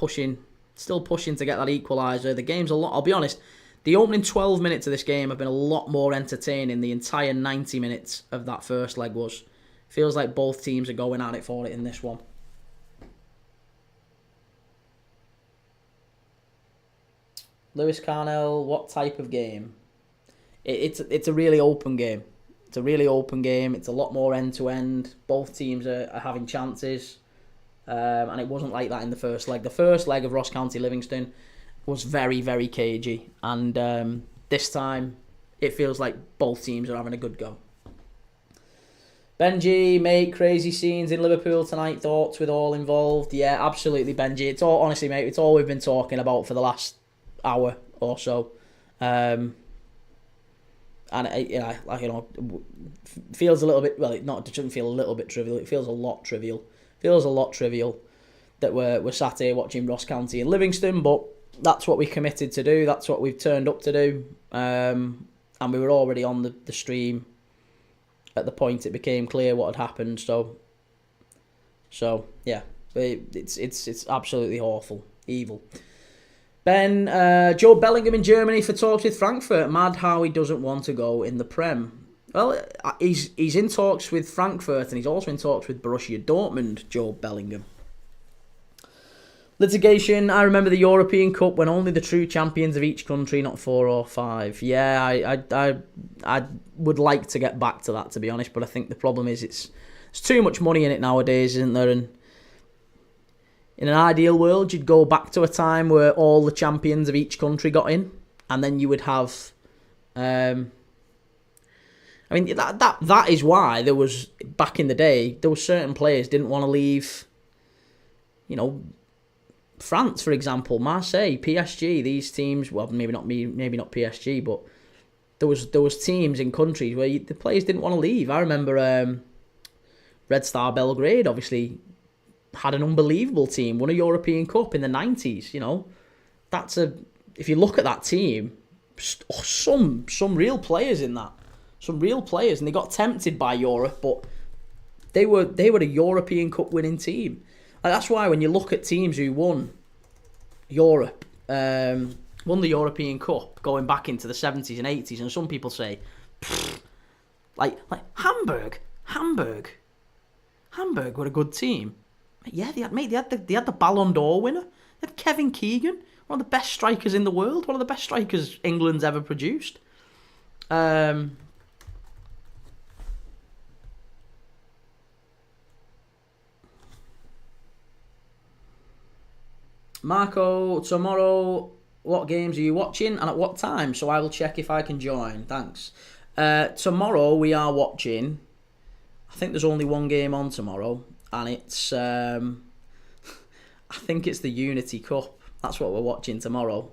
still pushing to get that equaliser. The game's a lot. I'll be honest, the opening 12 minutes of this game have been a lot more entertaining. The entire 90 minutes of that first leg was. Feels like both teams are going at it for it in this one. Lewis Carnell, what type of game? It's a really open game. It's a really open game. It's a lot more end-to-end. Both teams are having chances. And it wasn't like that in the first leg. The first leg of Ross County Livingston was very, very cagey. And this time, it feels like both teams are having a good go. Benji, mate, crazy scenes in Liverpool tonight. Thoughts with all involved? Yeah, absolutely, Benji. It's all, honestly, mate, it's all we've been talking about for the last hour or so. And feels a little bit, well, it doesn't feel a little bit trivial, it feels a lot trivial. Feels a lot trivial that we're sat here watching Ross County and Livingston, but that's what we committed to do, that's what we've turned up to do. And we were already on the stream at the point it became clear what had happened, so yeah. It's absolutely awful, evil. Ben, Joe Bellingham in Germany for talks with Frankfurt. Mad how he doesn't want to go in the Prem. Well, he's in talks with Frankfurt and he's also in talks with Borussia Dortmund. Joe Bellingham. Litigation. I remember the European Cup when only the true champions of each country, not 4 or 5. Yeah, I would like to get back to that, to be honest. But I think the problem is there's too much money in it nowadays, isn't there? And in an ideal world, you'd go back to a time where all the champions of each country got in, and then you would have. I mean, that is why there was, back in the day, there were certain players didn't want to leave. You know, France, for example, Marseille, PSG, these teams. Well, maybe not PSG, but there was teams in countries where the players didn't want to leave. I remember Red Star Belgrade, obviously, had an unbelievable team, won a European Cup in the 90s. You know, if you look at that team, some real players in that, some real players, and they got tempted by Europe, but they were a European Cup winning team. And that's why when you look at teams who won Europe, won the European Cup going back into the 70s and 80s, and some people say, like Hamburg were a good team. Yeah, they had the Ballon d'Or winner. They had Kevin Keegan, one of the best strikers in the world, one of the best strikers England's ever produced. Marco, tomorrow, what games are you watching and at what time? So I will check if I can join. Thanks. Tomorrow we are watching, I think there's only one game on tomorrow, and it's, I think it's the Unity Cup. That's what we're watching tomorrow.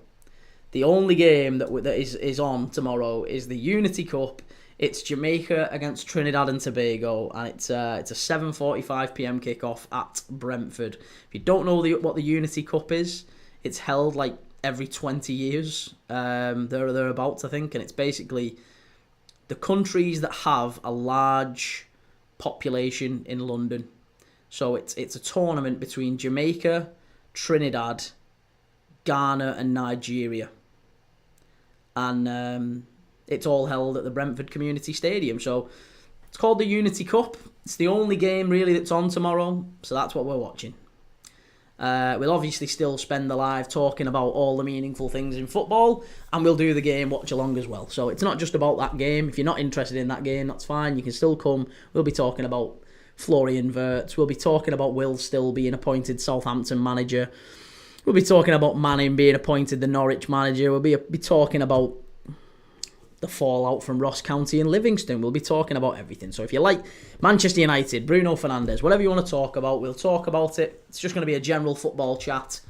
The only game that is on tomorrow is the Unity Cup. It's Jamaica against Trinidad and Tobago, and it's a 7:45 p.m. kickoff at Brentford. If you don't know what the Unity Cup is, it's held like every 20 years, thereabouts, I think, and it's basically the countries that have a large population in London. So it's a tournament between Jamaica, Trinidad, Ghana, and Nigeria, and it's all held at the Brentford Community Stadium. So it's called the Unity Cup. It's the only game really that's on tomorrow, so that's what we're watching. We'll obviously still spend the live talking about all the meaningful things in football, and we'll do the game watch along as well. So it's not just about that game. If you're not interested in that game, that's fine. You can still come. We'll be talking about Florian Wirtz. We'll be talking about Will Still being appointed Southampton manager. We'll be talking about Manning being appointed the Norwich manager. We'll be talking about the fallout from Ross County and Livingston. We'll be talking about everything. So if you like Manchester United, Bruno Fernandes, whatever you want to talk about, we'll talk about it. It's just going to be a general football chat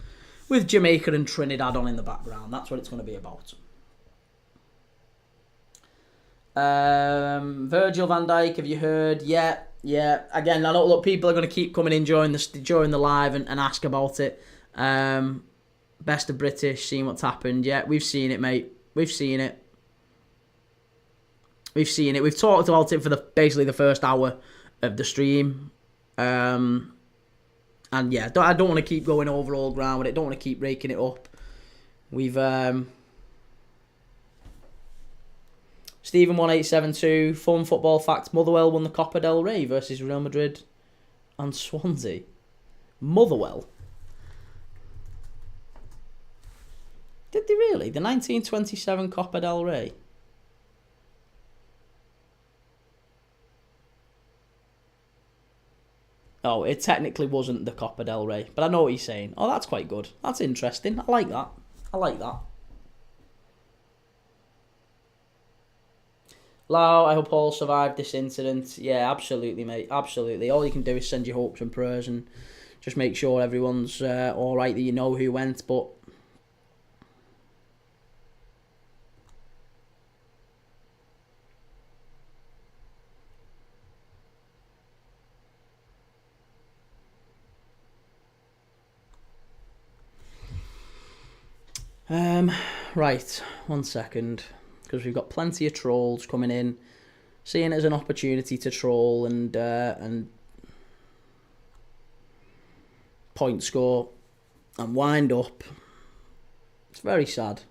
with Jamaica and Trinidad on in the background. That's what it's going to be about. Virgil van Dijk, have you heard? Yeah. Again, I know look, people are going to keep coming in during the live and ask about it. Best of British, seeing what's happened. Yeah, we've seen it, mate. We've seen it. We've talked about it for basically the first hour of the stream. And yeah, I don't want to keep going over all ground with it. Don't want to keep raking it up. We've Stephen1872, fun football fact: Motherwell won the Copa del Rey versus Real Madrid and Swansea. Motherwell. Did they really? The 1927 Copa del Rey. Oh, it technically wasn't the Copa del Rey, but I know what he's saying. Oh, that's quite good. That's interesting. I like that. Lau, I hope all survived this incident. Yeah, absolutely, mate. Absolutely. All you can do is send your hopes and prayers and just make sure everyone's all right, that you know who went, but right, 1 second, because we've got plenty of trolls coming in, seeing it as an opportunity to troll and point score and wind up. It's very sad.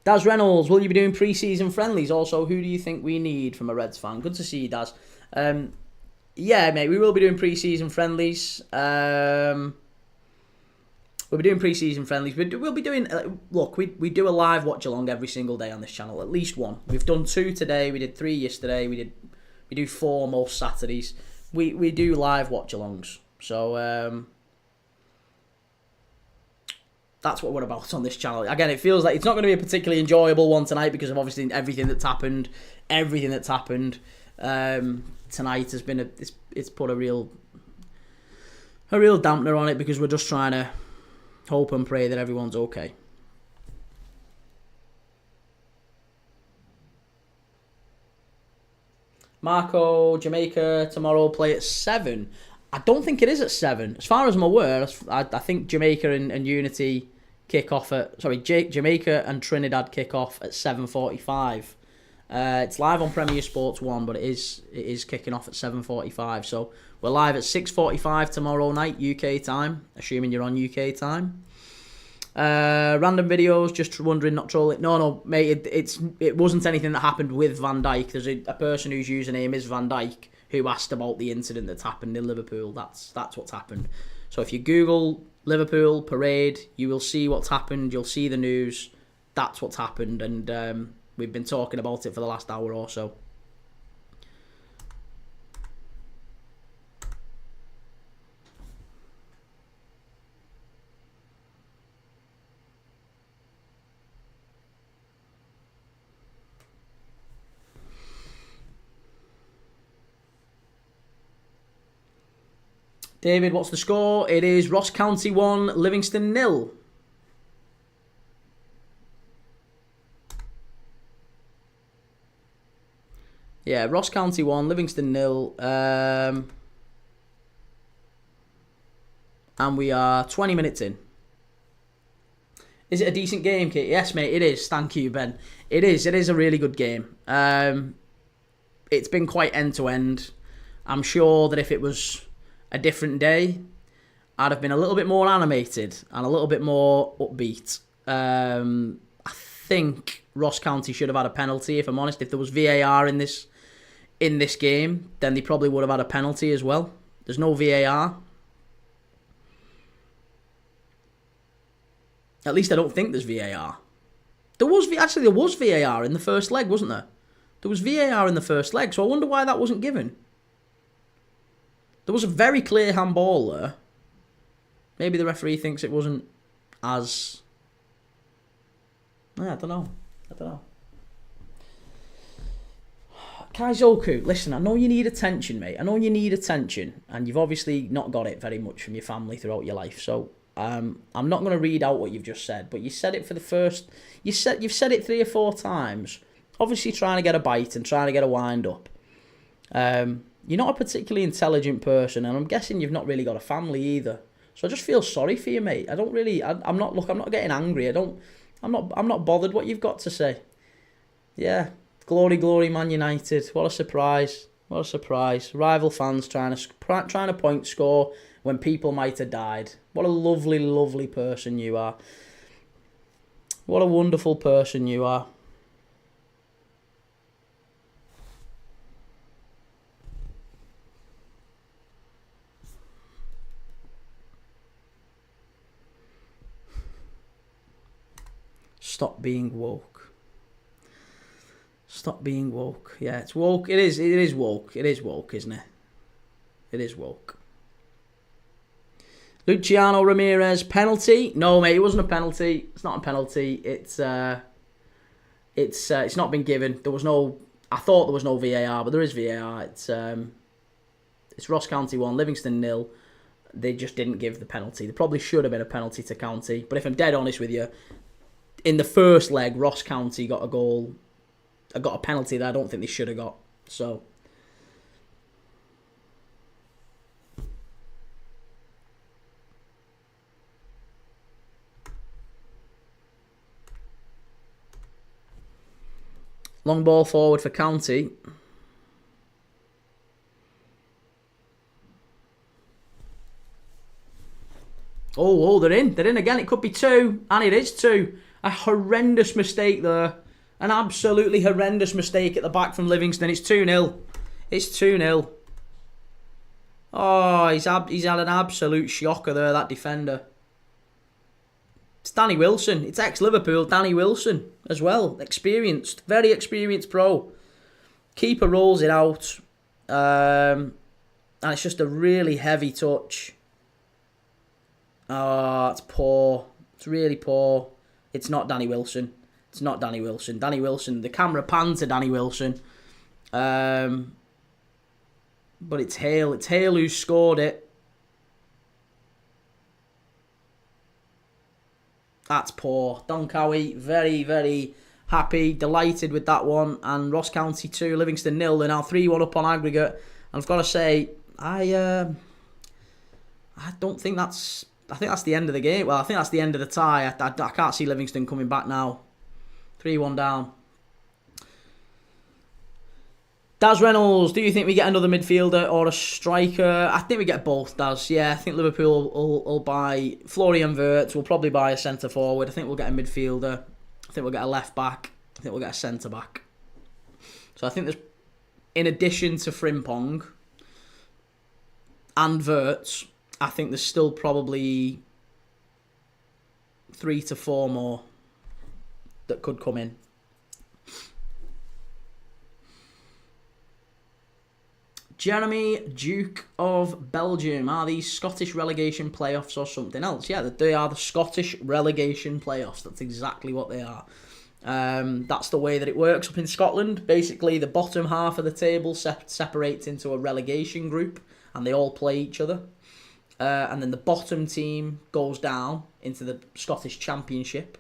Daz Reynolds, will you be doing pre-season friendlies? Also, who do you think we need from a Reds fan? Good to see you, Daz. Yeah, mate, we will be doing pre-season friendlies. We'll be doing pre-season friendlies. We'll be doing... look, we do a live watch-along every single day on this channel. At least one. We've done 2 today. We did 3 yesterday. We do 4 most Saturdays. We do live watch-alongs. So... that's what we're about on this channel. Again, it feels like it's not going to be a particularly enjoyable one tonight because of obviously everything that's happened. Everything that's happened tonight has been it's put a real dampener on it because we're just trying to hope and pray that everyone's okay. Marco, Jamaica tomorrow play at 7. I don't think it is at 7. As far as I'm aware, I think Jamaica and Unity kick off at... Sorry, Jamaica and Trinidad kick off at 7:45. It's live on Premier Sports 1, but it is kicking off at 7:45. So we're live at 6:45 tomorrow night, UK time, assuming you're on UK time. Random videos, just wondering, not trolling. No, mate, it wasn't anything that happened with Van Dijk. There's a person whose username is Van Dijk who asked about the incident that's happened in Liverpool. That's what's happened. So if you Google Liverpool parade, you will see what's happened. You'll see the news. That's what's happened, and we've been talking about it for the last hour or so. David, what's the score? It is Ross County 1, Livingston 0. Yeah, Ross County 1, Livingston 0. And we are 20 minutes in. Is it a decent game, Kate? Yes, mate, it is. Thank you, Ben. It is. It is a really good game. It's been quite end-to-end. I'm sure that if it was a different day, I'd have been a little bit more animated and a little bit more upbeat. I think Ross County should have had a penalty, if I'm honest. If there was VAR in this game, then they probably would have had a penalty as well. There's no VAR. At least I don't think there's VAR. There was VAR in the first leg, wasn't there? There was VAR in the first leg, so I wonder why that wasn't given. There was a very clear handball there. Maybe the referee thinks it wasn't as... I don't know. Kaizoku, listen, I know you need attention, mate. I know you need attention. And you've obviously not got it very much from your family throughout your life. So I'm not going to read out what you've just said. But you said it for the first... You've said it 3 or 4 times. Obviously trying to get a bite and trying to get a wind up. You're not a particularly intelligent person, and I'm guessing you've not really got a family either. So I just feel sorry for you, mate. I don't really. I'm not getting angry. I'm not bothered what you've got to say. Yeah, glory, Man United. What a surprise! What a surprise! Rival fans trying to point score when people might have died. What a lovely person you are. What a wonderful person you are. Stop being woke. Stop being woke. Yeah, it's woke. It is woke. It is woke, isn't it? It is woke. Luciano Ramirez, penalty? No, mate, it wasn't a penalty. It's not a penalty. It's not been given. There was no... I thought there was no VAR, but there is VAR. It's Ross County 1, Livingston 0. They just didn't give the penalty. There probably should have been a penalty to County. But if I'm dead honest with you, in the first leg, Ross County got a goal. I got a penalty that I don't think they should have got. So... Long ball forward for County. Oh, they're in. They're in again. It could be 2. And it is 2. A horrendous mistake there. An absolutely horrendous mistake at the back from Livingston. It's 2-0. It's 2-0. Oh, he's had an absolute shocker there, that defender. It's Danny Wilson. It's ex-Liverpool, Danny Wilson as well. Experienced. Very experienced pro. Keeper rolls it out. And it's just a really heavy touch. Oh, it's poor. It's really poor. It's not Danny Wilson. It's not Danny Wilson. Danny Wilson, the camera panned to Danny Wilson. But it's Hale. It's Hale who scored it. That's poor. Don Cowie, very, very happy, delighted with that one. And Ross County 2, Livingston 0. They're now 3-1 up on aggregate. And I've got to say, I don't think that's... I think that's the end of the game. Well, I think that's the end of the tie. I can't see Livingston coming back now. 3-1 down. Daz Reynolds, do you think we get another midfielder or a striker? I think we get both, Daz. Yeah, I think Liverpool will buy Florian Wirtz. We'll probably buy a centre forward. I think we'll get a midfielder. I think we'll get a left back. I think we'll get a centre back. So I think there's, in addition to Frimpong and Wirtz, I think there's still probably 3 to 4 more that could come in. Jeremy, Duke of Belgium. Are these Scottish relegation playoffs or something else? Yeah, they are the Scottish relegation playoffs. That's exactly what they are. That's the way that it works up in Scotland. Basically, the bottom half of the table separates into a relegation group, and they all play each other. And then the bottom team goes down into the Scottish Championship.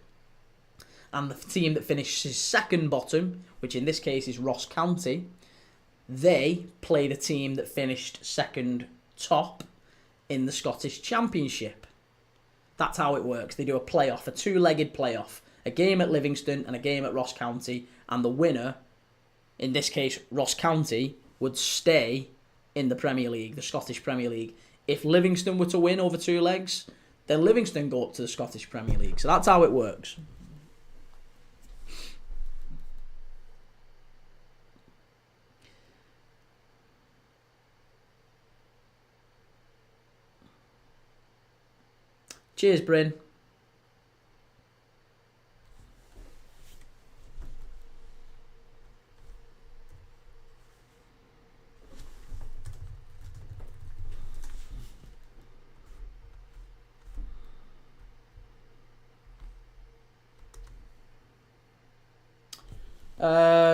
And the team that finishes second bottom, which in this case is Ross County, they play the team that finished second top in the Scottish Championship. That's how it works. They do a playoff, a 2-legged playoff. A game at Livingston and a game at Ross County. And the winner, in this case Ross County, would stay in the Premier League, the Scottish Premier League. If Livingston were to win over 2 legs, then Livingston go up to the Scottish Premier League. So that's how it works. Cheers, Bryn.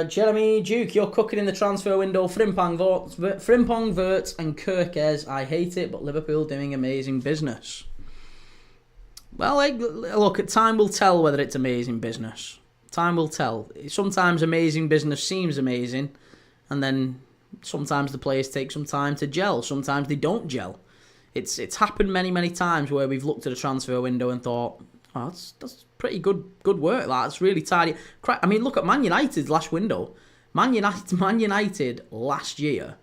Jeremy Duke, you're cooking in the transfer window. Frimpong, Wirtz and Kirkes. I hate it, but Liverpool doing amazing business. Well, look, time will tell whether it's amazing business. Time will tell. Sometimes amazing business seems amazing, and then sometimes the players take some time to gel. Sometimes they don't gel. It's happened many, many times where we've looked at a transfer window and thought, oh, that's pretty good work. That's really tidy. I mean, look at Man United's last window. Man United last year.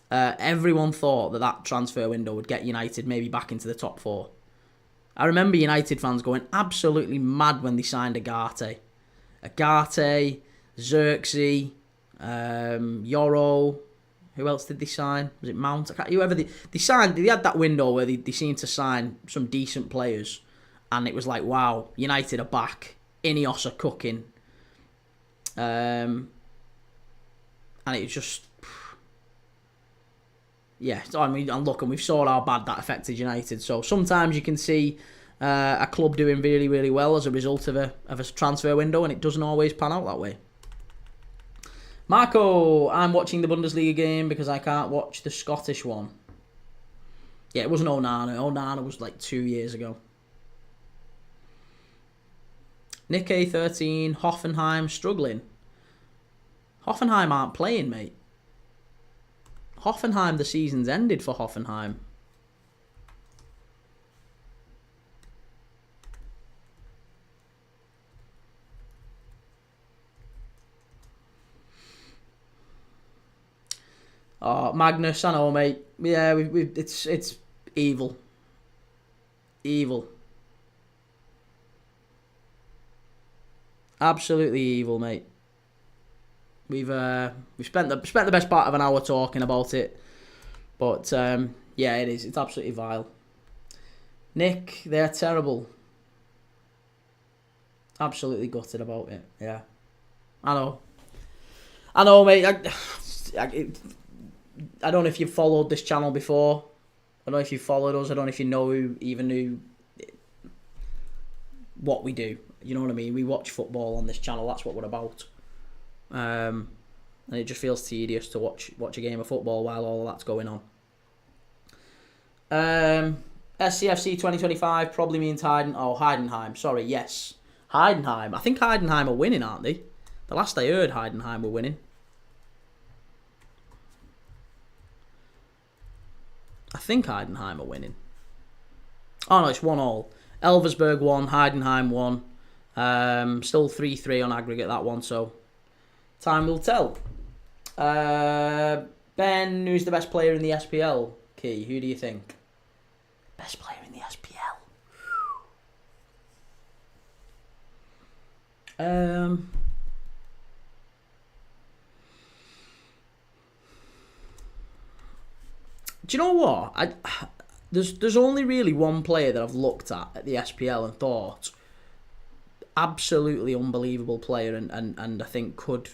Everyone thought that transfer window would get United maybe back into the top 4. I remember United fans going absolutely mad when they signed Agate, Xerxes, Yoro. Who else did they sign? Was it Mount? Whoever they signed. They had that window where they seemed to sign some decent players. And it was like, wow, United are back. Ineos are cooking. And it was just... Yeah, I mean, and look, and we've saw how bad that affected United. So sometimes you can see a club doing really, really well as a result of a transfer window, and it doesn't always pan out that way. Marco, I'm watching the Bundesliga game because I can't watch the Scottish one. Yeah, it wasn't Onana. Onana was like 2 years ago. Nick A13, Hoffenheim struggling. Hoffenheim aren't playing, mate. Hoffenheim, the season's ended for Hoffenheim. Oh, Magnus, I know, mate. Yeah, it's evil. Evil. Absolutely evil, mate. We've spent the best part of an hour talking about it, but yeah, it is. It's absolutely vile. Nick, they're terrible. Absolutely gutted about it. Yeah, I know, mate. I don't know if you've followed this channel before. I don't know if you followed us. I don't know if you know even knew what we do. You know what I mean? We watch football on this channel. That's what we're about. And it just feels tedious to watch a game of football while all of that's going on. SCFC 2025 probably means Heidenheim. Sorry, yes. Heidenheim. I think Heidenheim are winning, aren't they? The last I heard, Heidenheim were winning. I think Heidenheim are winning. Oh no, it's 1-1. Elversberg 1, Heidenheim 1. Still 3-3 on aggregate, that one, so time will tell. Ben, who's the best player in the SPL? Key, who do you think? Best player in the SPL? Do you know what? There's only really one player that I've looked at the SPL and thought absolutely unbelievable player and I think could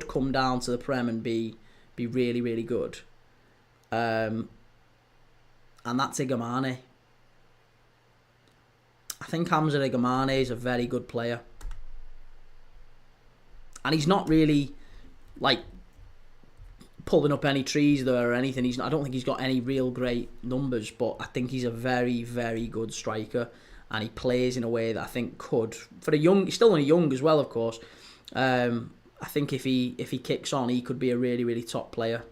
come down to the Prem and be really, really good. And that's Igamane. I think Hamza Igamane is a very good player. And he's not really like pulling up any trees there or anything. I don't think he's got any real great numbers, but I think he's a very, very good striker, and he plays in a way that I think could, for a young, he's still only young as well, of course. I think if he kicks on, he could be a really, really top player.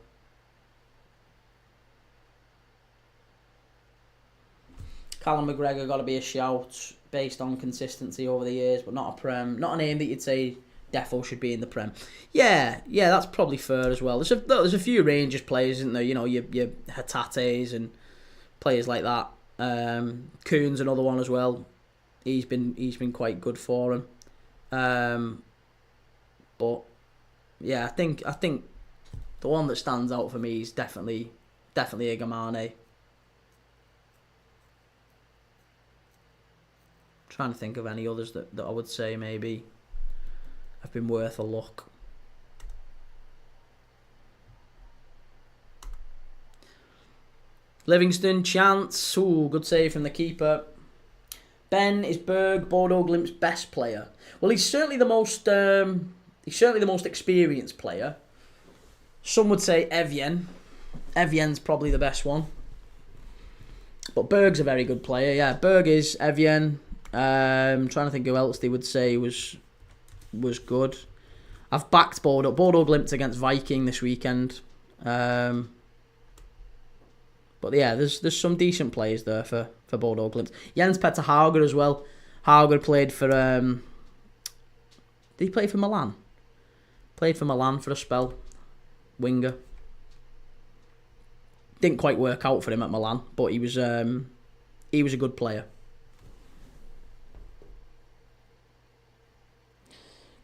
Callum McGregor got to be a shout based on consistency over the years, but not a name that you'd say defo should be in the Prem. Yeah, that's probably fair as well. There's a few Rangers players, isn't there? You know, your Hatates and players like that. Kuhn's another one as well. He's been quite good for him. But yeah, I think the one that stands out for me is definitely Igamane. Trying to think of any others that I would say maybe have been worth a look. Livingston, chance. Ooh, good save from the keeper. Ben, is Berg Bordeaux Glimt's best player? Well, he's certainly the most experienced player. Some would say Evian. Evian's probably the best one. But Berg's a very good player. Yeah, Berg is. Evian. Trying to think who else they would say was good. I've backed Bordeaux Glimt against Viking this weekend. But yeah, there's some decent players there for Bordeaux Glimt. Jens Petter Hauger as well. Hauger played for did he play for Milan? Played for Milan for a spell. Winger. Didn't quite work out for him at Milan, but he was a good player.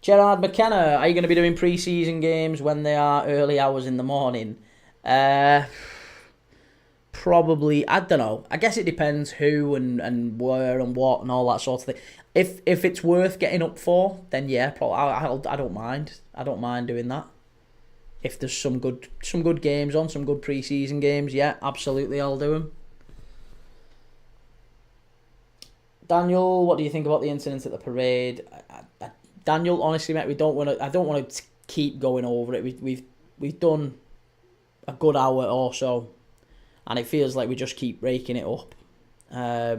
Gerard McKenna, are you going to be doing pre-season games when they are early hours in the morning? Probably, I don't know. I guess it depends who and where and what and all that sort of thing. If it's worth getting up for, then yeah, probably I don't mind. I don't mind doing that. If there's some good games on, some good pre-season games, yeah, absolutely, I'll do them. Daniel, what do you think about the incident at the parade? Daniel, honestly, mate, I don't want to keep going over it. We've done a good hour or so, and it feels like we just keep raking it up. I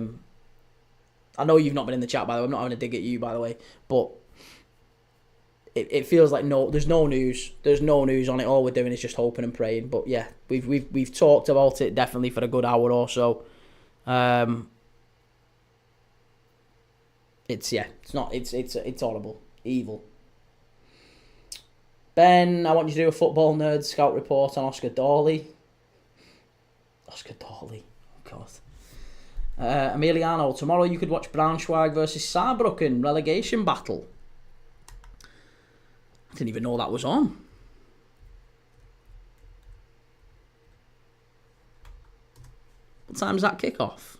know you've not been in the chat, by the way. I'm not having a dig at you, by the way, but it feels like there's no news. There's no news on it. All we're doing is just hoping and praying. But yeah, we've talked about it definitely for a good hour or so. It's horrible. Evil. Ben, I want you to do a football nerd scout report on Oscar Dawley. Oscar Dawley. Oh, God. Emiliano, tomorrow you could watch Braunschweig versus Saarbrücken relegation battle. I didn't even know that was on. What time's that kick-off?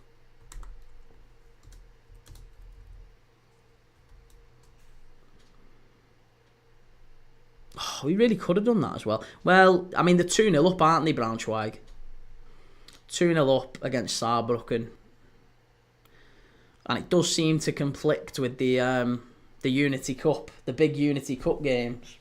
Oh, we really could have done that as well. Well, I mean, they're 2-0 up, aren't they, Braunschweig? 2-0 up against Saarbrücken. And it does seem to conflict with the Unity Cup, the big Unity Cup games.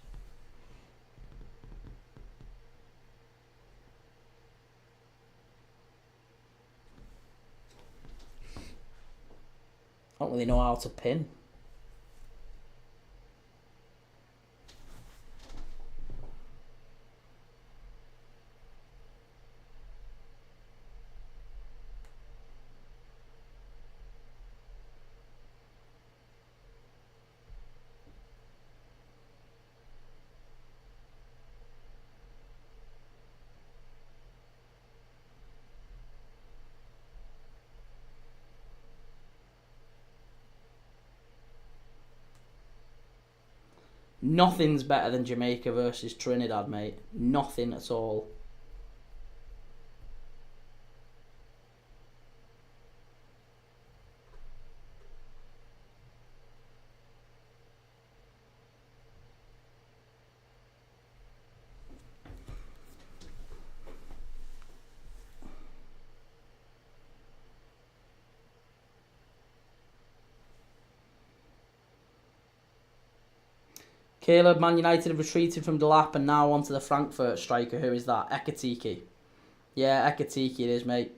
I don't really know how to pin. Nothing's better than Jamaica versus Trinidad, mate. Nothing at all. Caleb, Man United have retreated from Delap and now onto the Frankfurt striker. Who is that? Ekatike. Yeah, Ekatike it is, mate.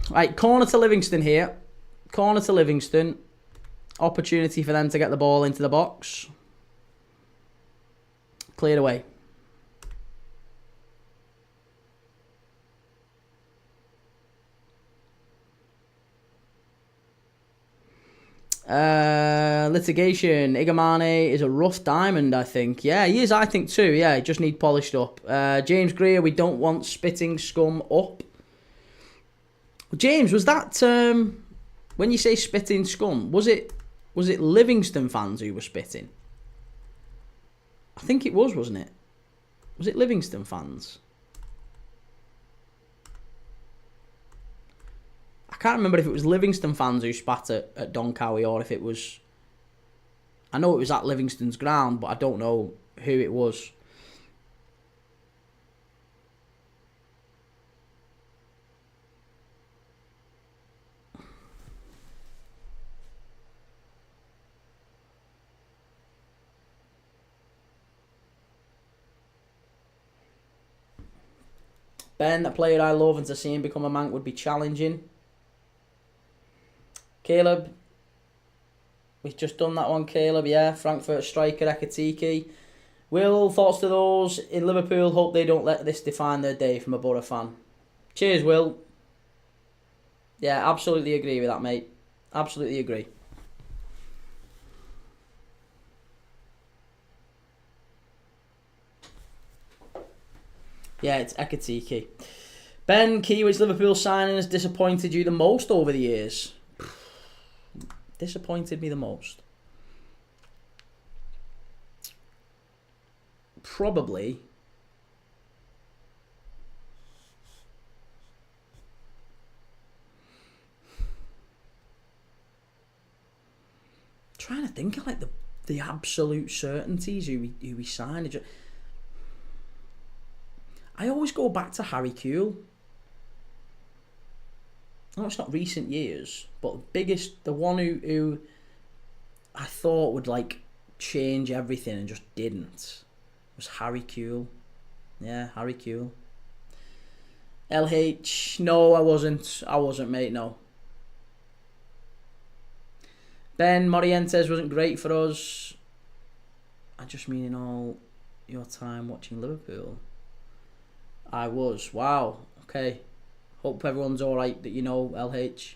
Right, corner to Livingston here. Corner to Livingston. Opportunity for them to get the ball into the box. Cleared away. Litigation. Igamane is a rough diamond, I think. Yeah, he is, I think, too. Yeah, he just need polished up. James Greer, we don't want spitting scum up. James, was that when you say spitting scum? Was it Livingston fans who were spitting? I think it was, wasn't it? Was it Livingston fans? I can't remember if it was Livingston fans who spat at Don Cowie or if it was... I know it was at Livingston's ground, but I don't know who it was. Ben, a player I love, and to see him become a Manc would be challenging. Caleb, we've just done that one, Caleb. Yeah, Frankfurt striker Ekatike. Will, thoughts to those in Liverpool? Hope they don't let this define their day from a Borough fan. Cheers, Will. Yeah, absolutely agree with that, mate. Absolutely agree. Yeah, it's Ekatike. Ben, Kiewicz Liverpool signing has disappointed you the most over the years? Disappointed me the most? Probably. Trying to think of like the absolute certainties who we signed. I always go back to Harry Kewell. I know it's not recent years, but the one who I thought would like change everything and just didn't was Harry Kewell. Yeah, Harry Kewell. LH, no, I wasn't, mate, no. Ben, Morientes wasn't great for us. I just mean in all your time watching Liverpool. I was. Wow. Okay. Hope everyone's alright that you know, LH.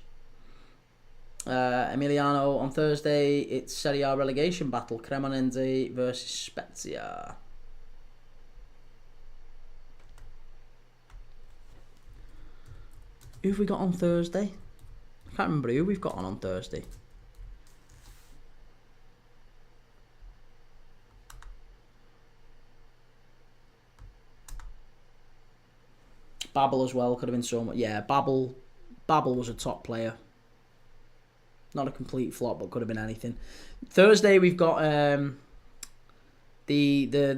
Emiliano on Thursday. It's Serie A relegation battle. Cremonese versus Spezia. Who have we got on Thursday? I can't remember who we've got on Thursday. Babel as well could have been so much. Yeah, Babel was a top player. Not a complete flop, but could have been anything. Thursday we've got the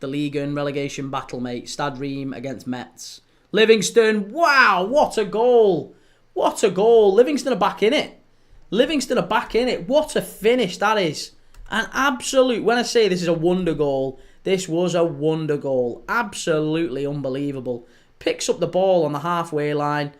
Liga relegation battle, mate. Stade Reims against Metz. Livingston, wow, what a goal! What a goal! Livingston are back in it. What a finish that is. An absolute, when I say this is a wonder goal, this was a wonder goal. Absolutely unbelievable. Picks up the ball on the halfway line.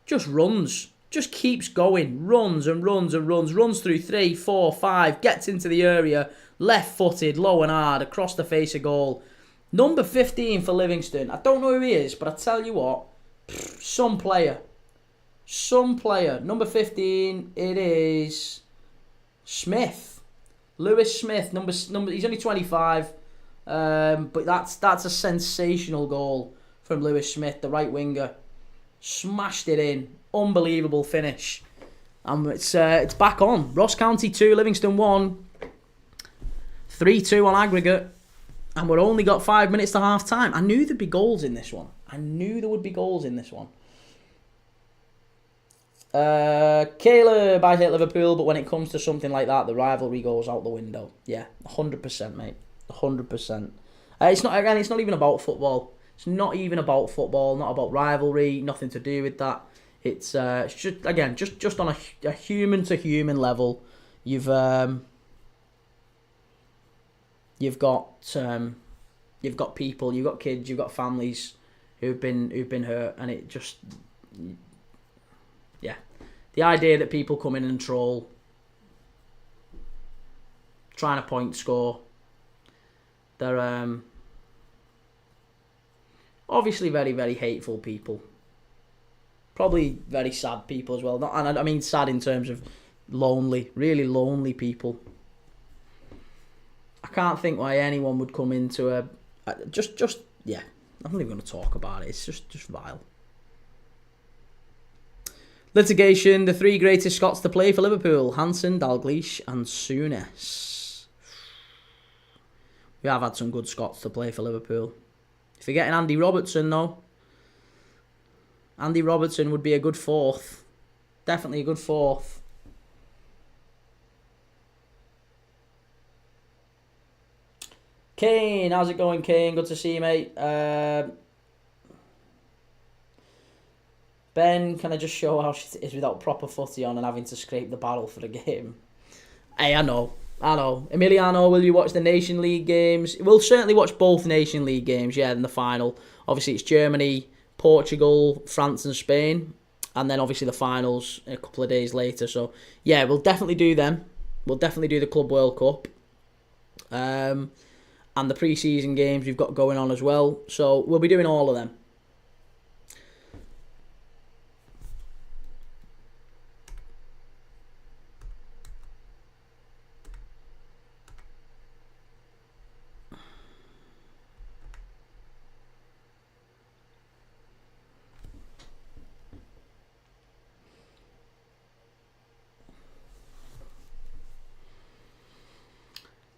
Just runs. Just keeps going. Runs and runs and runs. Runs through 3, 4, 5. Gets into the area. Left-footed, low and hard, across the face of goal. Number 15 for Livingston. I don't know who he is, but I tell you what. Some player. Number 15, it is Smith. Lewis Smith. Number. He's only 25. But that's a sensational goal from Lewis Smith, the right winger. Smashed it in. Unbelievable finish. And it's back on. Ross County 2, Livingston 1. 3-2 on aggregate. And we've only got 5 minutes to half time. I knew there'd be goals in this one. Caleb, I hate Liverpool, but when it comes to something like that, the rivalry goes out the window. Yeah, 100%, mate. 100%. It's not even about football. It's not even about football, not about rivalry, nothing to do with that. It's just on a human to human level. You've got people, you've got kids, you've got families who've been hurt, and it just, yeah, the idea that people come in and troll, trying to point score, they're obviously very, very hateful people. Probably very sad people as well. And I mean sad in terms of lonely, really lonely people. I can't think why anyone would come into yeah. I'm not even going to talk about it. It's just vile. Litigation. The 3 greatest Scots to play for Liverpool: Hansen, Dalglish, and Souness. We have had some good Scots to play for Liverpool. If you're getting Andy Robertson, though, Andy Robertson would be a good 4th. Definitely a good 4th. Kane, how's it going, Kane? Good to see you, mate. Ben, can I just show how shit it is without proper footy on and having to scrape the barrel for the game? Hey, I know. Emiliano, will you watch the Nation League games? We'll certainly watch both Nation League games, yeah, in the final. Obviously, it's Germany, Portugal, France and Spain. And then, obviously, the finals a couple of days later. So, yeah, we'll definitely do them. We'll definitely do the Club World Cup. And the pre-season games we've got going on as well. So, we'll be doing all of them.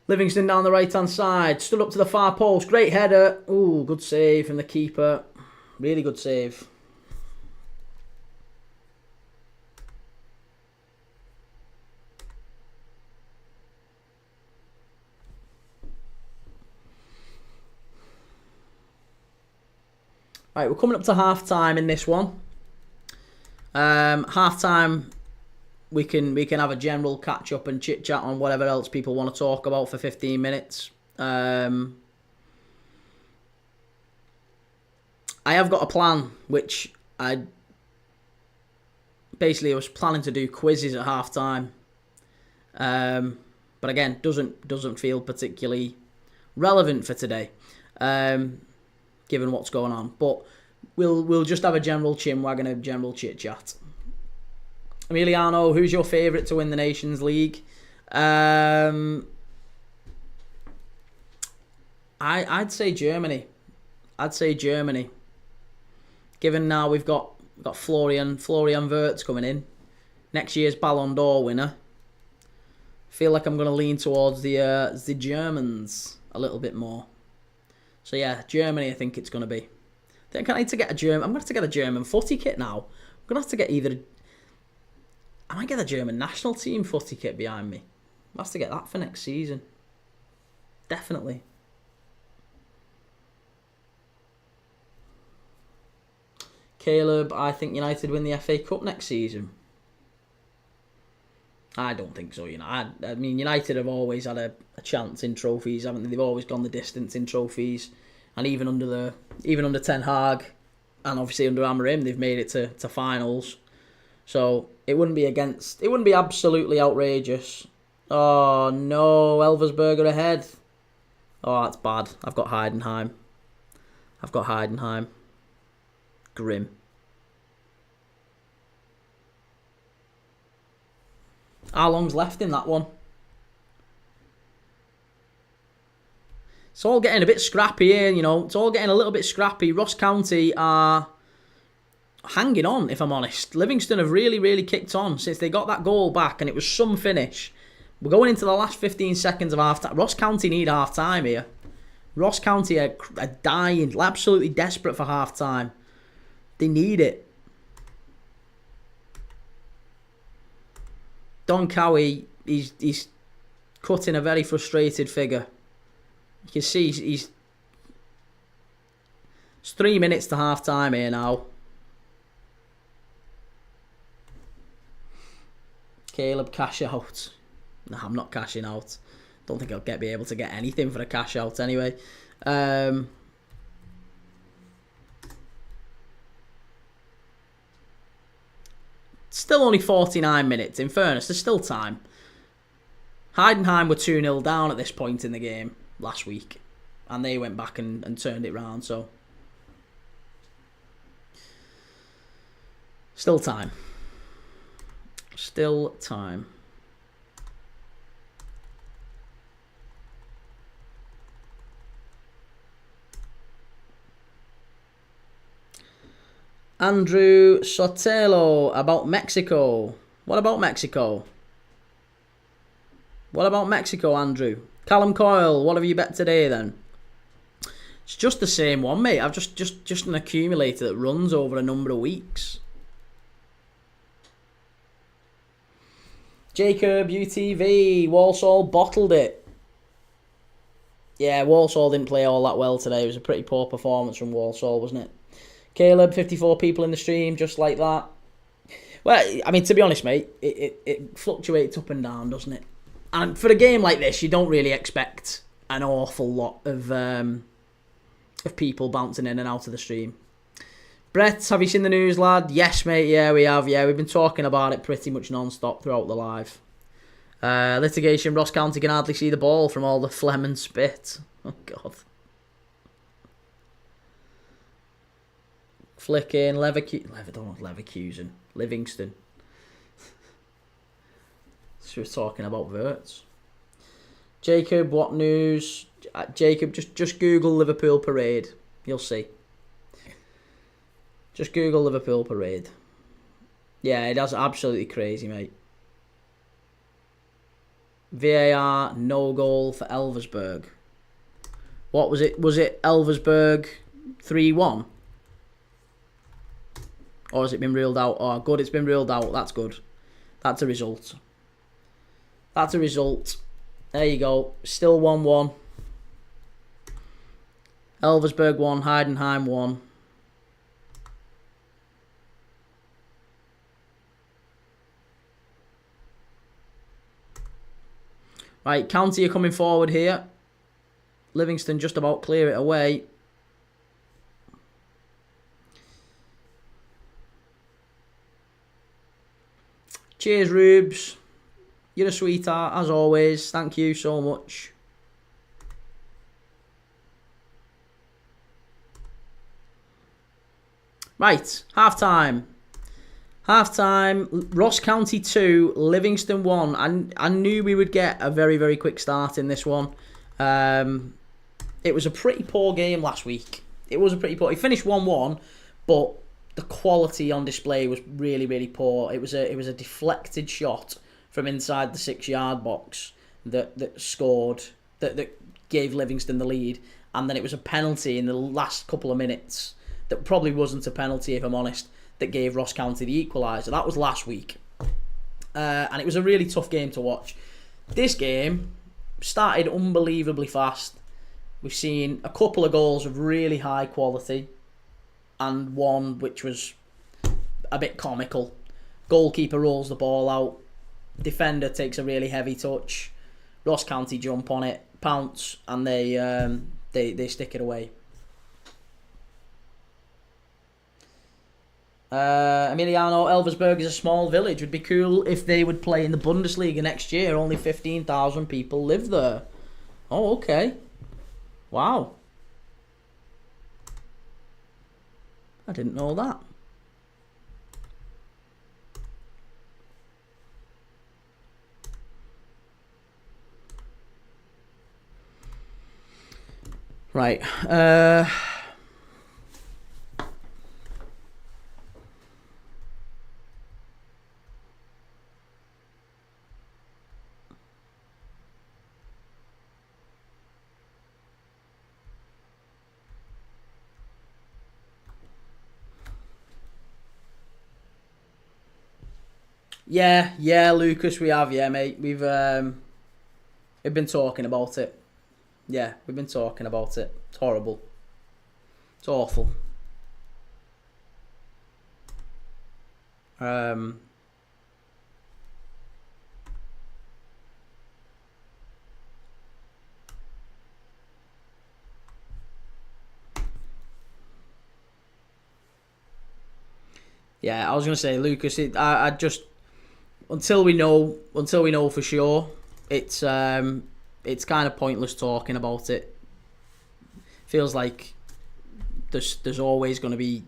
Livingston down the right-hand side. Stood up to the far post. Great header. Ooh, good save from the keeper. Really good save. Right, we're coming up to half-time in this one. Half-time... We can have a general catch up and chit chat on whatever else people want to talk about for 15 minutes. I have got a plan, which I was planning to do quizzes at half time, but again doesn't feel particularly relevant for today, given what's going on. But we'll just have a general chinwag and a general chit chat. Emiliano, who's your favourite to win the Nations League? I'd say Germany. I'd say Germany. Given now we've got Florian Wirtz coming in, next year's Ballon d'Or winner. Feel like I'm going to lean towards the Germans a little bit more. So yeah, Germany. I think it's going to be. I think I need to get a German. I'm going to have to get a German footy kit now. I'm going to have to get either. I might get a German national team footy kit behind me. I'll have to get that for next season. Definitely. Caleb, I think United win the FA Cup next season. I don't think so. I mean, United have always had a chance in trophies, haven't they? They've always gone the distance in trophies, and even under Ten Hag, and obviously under Amorim, they've made it to finals. So it wouldn't be absolutely outrageous. Oh no, Elversberg are ahead. Oh, that's bad. I've got Heidenheim. Grim. How long's left in that one? It's all getting a bit scrappy here, It's all getting a little bit scrappy. Ross County are hanging on, if I'm honest. Livingston have really, really kicked on since they got that goal back, and it was some finish. We're going into the last 15 seconds of half-time. Ross County need half-time here. Ross County are dying, absolutely desperate for half-time. They need it. Don Cowie, he's cutting a very frustrated figure. You can see it's 3 minutes to half time here now. Caleb, cash out. No, I'm not cashing out. Don't think I'll be able to get anything for a cash out anyway. Still only 49 minutes. In fairness, there's still time. Heidenheim were 2-0 down at this point in the game last week, and they went back and turned it round, so still time. Still time. Andrew Sotelo about Mexico. What about Mexico? What about Mexico, Andrew? Callum Coyle, what have you bet today then? It's just the same one, mate. I've just an accumulator that runs over a number of weeks. Jacob, UTV, Walsall bottled it. Yeah, Walsall didn't play all that well today. It was a pretty poor performance from Walsall, wasn't it? Caleb, 54 people in the stream, just like that. Well, I mean, to be honest, mate, it fluctuates up and down, doesn't it? And for a game like this, you don't really expect an awful lot of people bouncing in and out of the stream. Brett, have you seen the news, lad? Yes, mate, yeah, we have. Yeah, we've been talking about it pretty much non-stop throughout the live. Litigation, Ross County can hardly see the ball from all the phlegm and spit. Oh, God. Flicking, Leverkusen, Livingston. So we're talking about Wirtz. Jacob, what news? Jacob, just Google Liverpool parade. You'll see. Just Google Liverpool parade. Yeah, it is absolutely crazy, mate. VAR, no goal for Elversberg. What was it? Was it Elversberg 3-1? Or has it been ruled out? Oh, good, it's been ruled out. That's good. That's a result. That's a result. There you go. Still 1-1. Elversberg 1, Heidenheim 1. Right, County are coming forward here. Livingston just about clear it away. Cheers, Rubes. You're a sweetheart, as always. Thank you so much. Right, half-time. Half time, Ross County 2, Livingston 1. I knew we would get a very, very quick start in this one. It was a pretty poor game last week. It was a pretty poor. It finished 1-1, but the quality on display was really, really poor. It was a deflected shot from inside the 6-yard box that scored, that gave Livingston the lead, and then it was a penalty in the last couple of minutes that probably wasn't a penalty, if I'm honest, that gave Ross County the equaliser. That was last week. And it was a really tough game to watch. This game started unbelievably fast. We've seen a couple of goals of really high quality and one which was a bit comical. Goalkeeper rolls the ball out. Defender takes a really heavy touch. Ross County jump on it, pounce, and they stick it away. Emiliano, Elversberg is a small village. Would be cool if they would play in the Bundesliga next year. Only 15,000 people live there. Oh, okay. Wow. I didn't know that. Right. Yeah, Lucas, we have, mate. We've been talking about it. Yeah, we've been talking about it. It's horrible. It's awful. Yeah, I was gonna say, Lucas. I just until we know for sure, it's kind of pointless talking about it. Feels like there's always going to be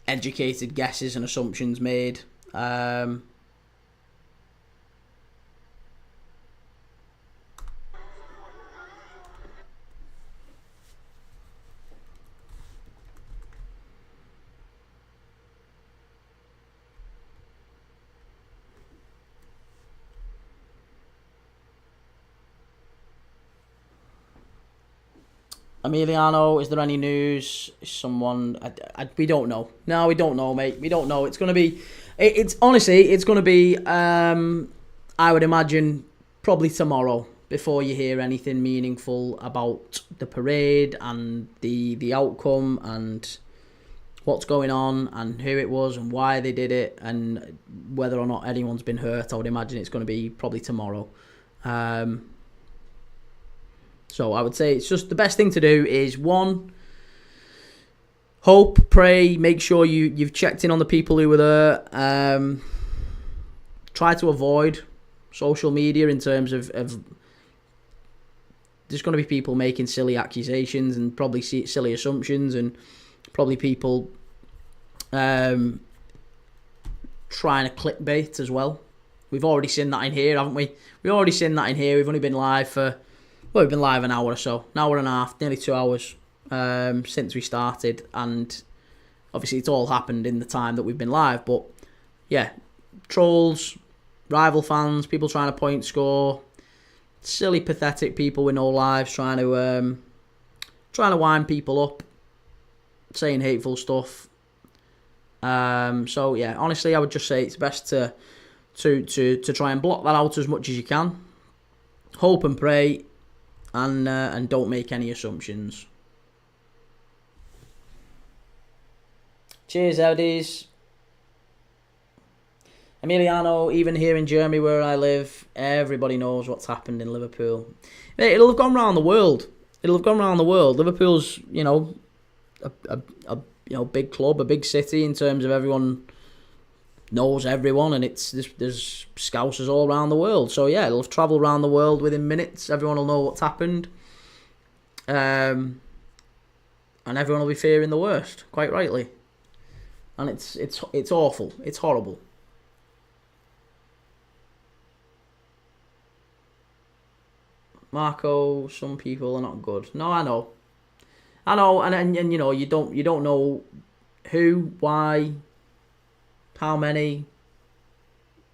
educated guesses and assumptions made. Emiliano, is there any news? Someone, we don't know. No, we don't know, mate. We don't know. It's gonna be, it's honestly, it's gonna be. I would imagine probably tomorrow before you hear anything meaningful about the parade and the outcome and what's going on and who it was and why they did it and whether or not anyone's been hurt. I would imagine it's going to be probably tomorrow. So I would say it's just the best thing to do is, one, hope, pray, make sure you've checked in on the people who were there. Try to avoid social media in terms of there's going to be people making silly accusations and probably silly assumptions and probably people trying to clickbait as well. We've already seen that in here, haven't we? We've already seen that in here. We've only been live for... Well, we've been live an hour or so, an hour and a half, nearly 2 hours since we started, and obviously it's all happened in the time that we've been live. But yeah, trolls, rival fans, people trying to point score, silly, pathetic people with no lives trying to wind people up, saying hateful stuff. So yeah, honestly, I would just say it's best to try and block that out as much as you can. Hope and pray. And don't make any assumptions. Cheers, Audis. Emiliano, even here in Germany where I live, everybody knows what's happened in Liverpool. It'll have gone round the world. Liverpool's, a big club, a big city in terms of everyone knows everyone, and there's Scousers all around the world. So yeah, it'll travel around the world within minutes. Everyone will know what's happened, and everyone will be fearing the worst, quite rightly. And it's awful. It's horrible. Marco, some people are not good. No, I know. And you know, you don't know who, why, how many,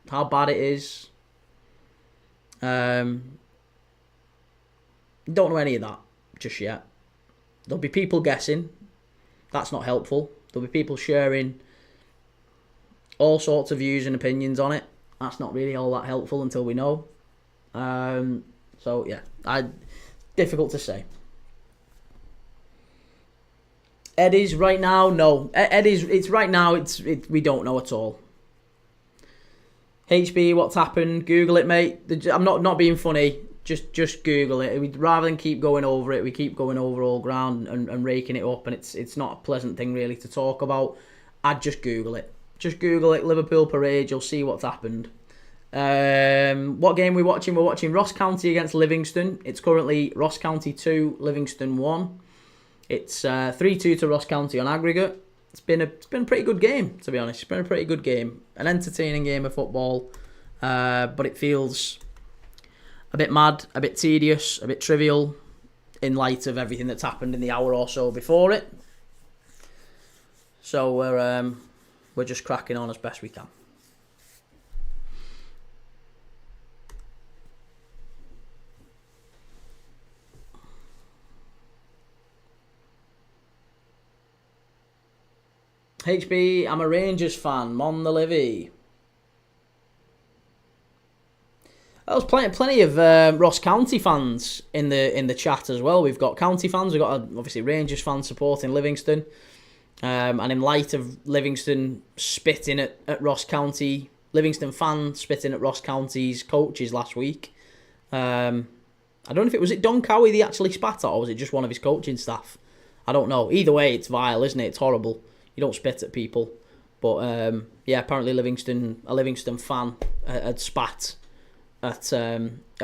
how bad it is. You don't know any of that just yet. There'll be people guessing. That's not helpful. There'll be people sharing all sorts of views and opinions on it. That's not really all that helpful until we know. So yeah, difficult to say. Eddie's right now, no. It's right now. We don't know at all. HB, what's happened? Google it, mate. I'm not being funny. Just Google it. Rather than keep going over it, we keep going over all ground and raking it up, and it's not a pleasant thing really to talk about. I'd just Google it. Just Google it. Liverpool parade. You'll see what's happened. What game are we watching? We're watching Ross County against Livingston. It's currently Ross County 2, Livingston 1. It's 3-2 to Ross County on aggregate. It's been a pretty good game, to be honest. It's been a pretty good game. An entertaining game of football. But it feels a bit mad, a bit tedious, a bit trivial in light of everything that's happened in the hour or so before it. So we're just cracking on as best we can. HB, I'm a Rangers fan. Mon the Livy. There was plenty of Ross County fans in the chat as well. We've got County fans. We've got obviously Rangers fans supporting Livingston. And in light of Livingston spitting at Ross County, Livingston fans spitting at Ross County's coaches last week. I don't know if was it Don Cowie they actually spat at, or was it just one of his coaching staff? I don't know. Either way, it's vile, isn't it? It's horrible. You don't spit at people. But yeah, apparently a Livingston fan had spat at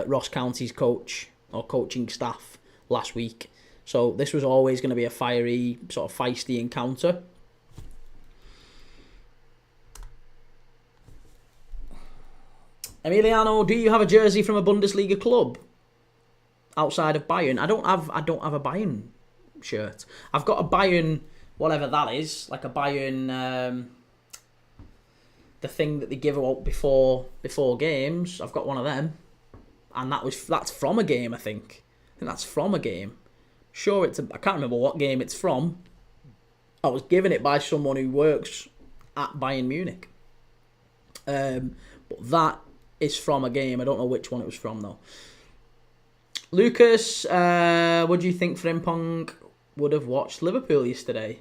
Ross County's coach or coaching staff last week. So this was always going to be a fiery, sort of feisty encounter. Emiliano, do you have a jersey from a Bundesliga club outside of Bayern? I don't have a Bayern shirt. I've got a Bayern, whatever that is, like a Bayern, the thing that they give out before games. I've got one of them, and that's from a game. I think that's from a game. Sure, I can't remember what game it's from. I was given it by someone who works at Bayern Munich. But that is from a game. I don't know which one it was from though. Lucas, what do you think Frimpong would have watched Liverpool yesterday?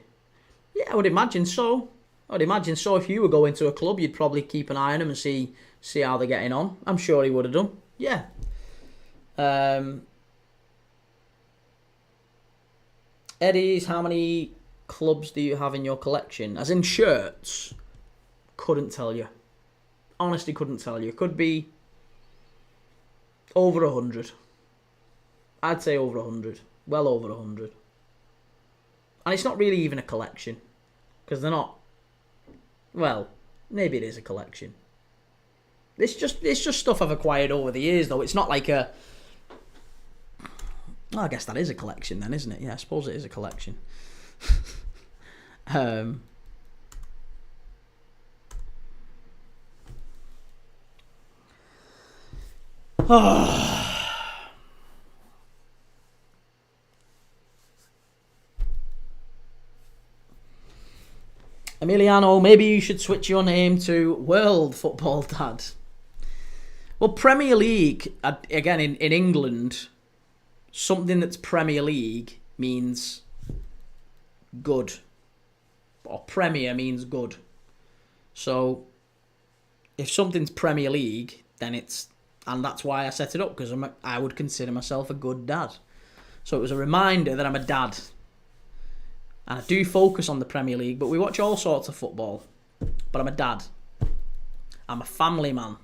Yeah, I would imagine so. If you were going to a club, you'd probably keep an eye on them and see how they're getting on. I'm sure he would have done. Yeah. Eddie's, how many clubs do you have in your collection? As in shirts? Couldn't tell you. Honestly, couldn't tell you. Could be over 100. I'd say over 100. Well over 100. And it's not really even a collection. Because they're not... Well, maybe it is a collection. It's just stuff I've acquired over the years, though. It's not like a... Well, I guess that is a collection then, isn't it? Yeah, I suppose it is a collection. Emiliano, maybe you should switch your name to World Football Dad. Well, Premier League, again, in England... Something that's Premier League means good. Or Premier means good. So, if something's Premier League, then it's... And that's why I set it up, because I would consider myself a good dad. So it was a reminder that I'm a dad. And I do focus on the Premier League, but we watch all sorts of football. But I'm a dad. I'm a family man.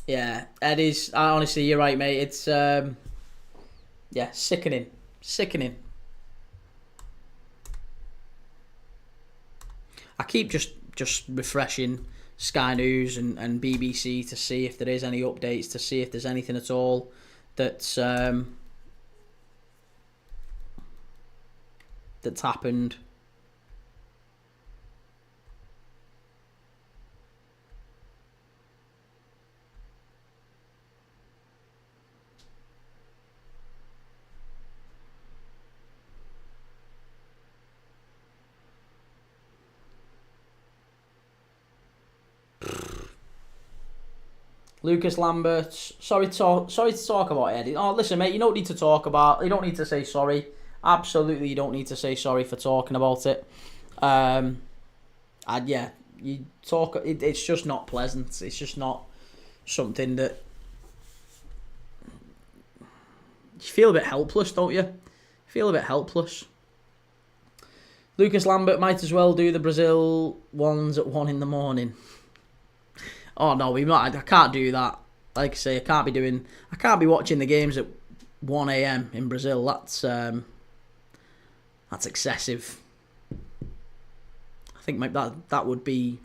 Yeah, Eddie's... Honestly, you're right, mate. It's... yeah, sickening. Sickening. I keep just refreshing Sky News and BBC to see if there is any updates, to see if there's anything at all that's happened. Lucas Lambert, sorry to talk about Eddie. Oh, listen, mate, you don't need to talk about. You don't need to say sorry. Absolutely, you don't need to say sorry for talking about it. And yeah, you talk. It's just not pleasant. It's just not something that you feel a bit helpless, don't you? Feel a bit helpless. Lucas Lambert might as well do the Brazil ones at 1 a.m. Oh no, I can't do that. Like I say, I can't be watching the games at 1 a.m. in Brazil. That's excessive. I think that would be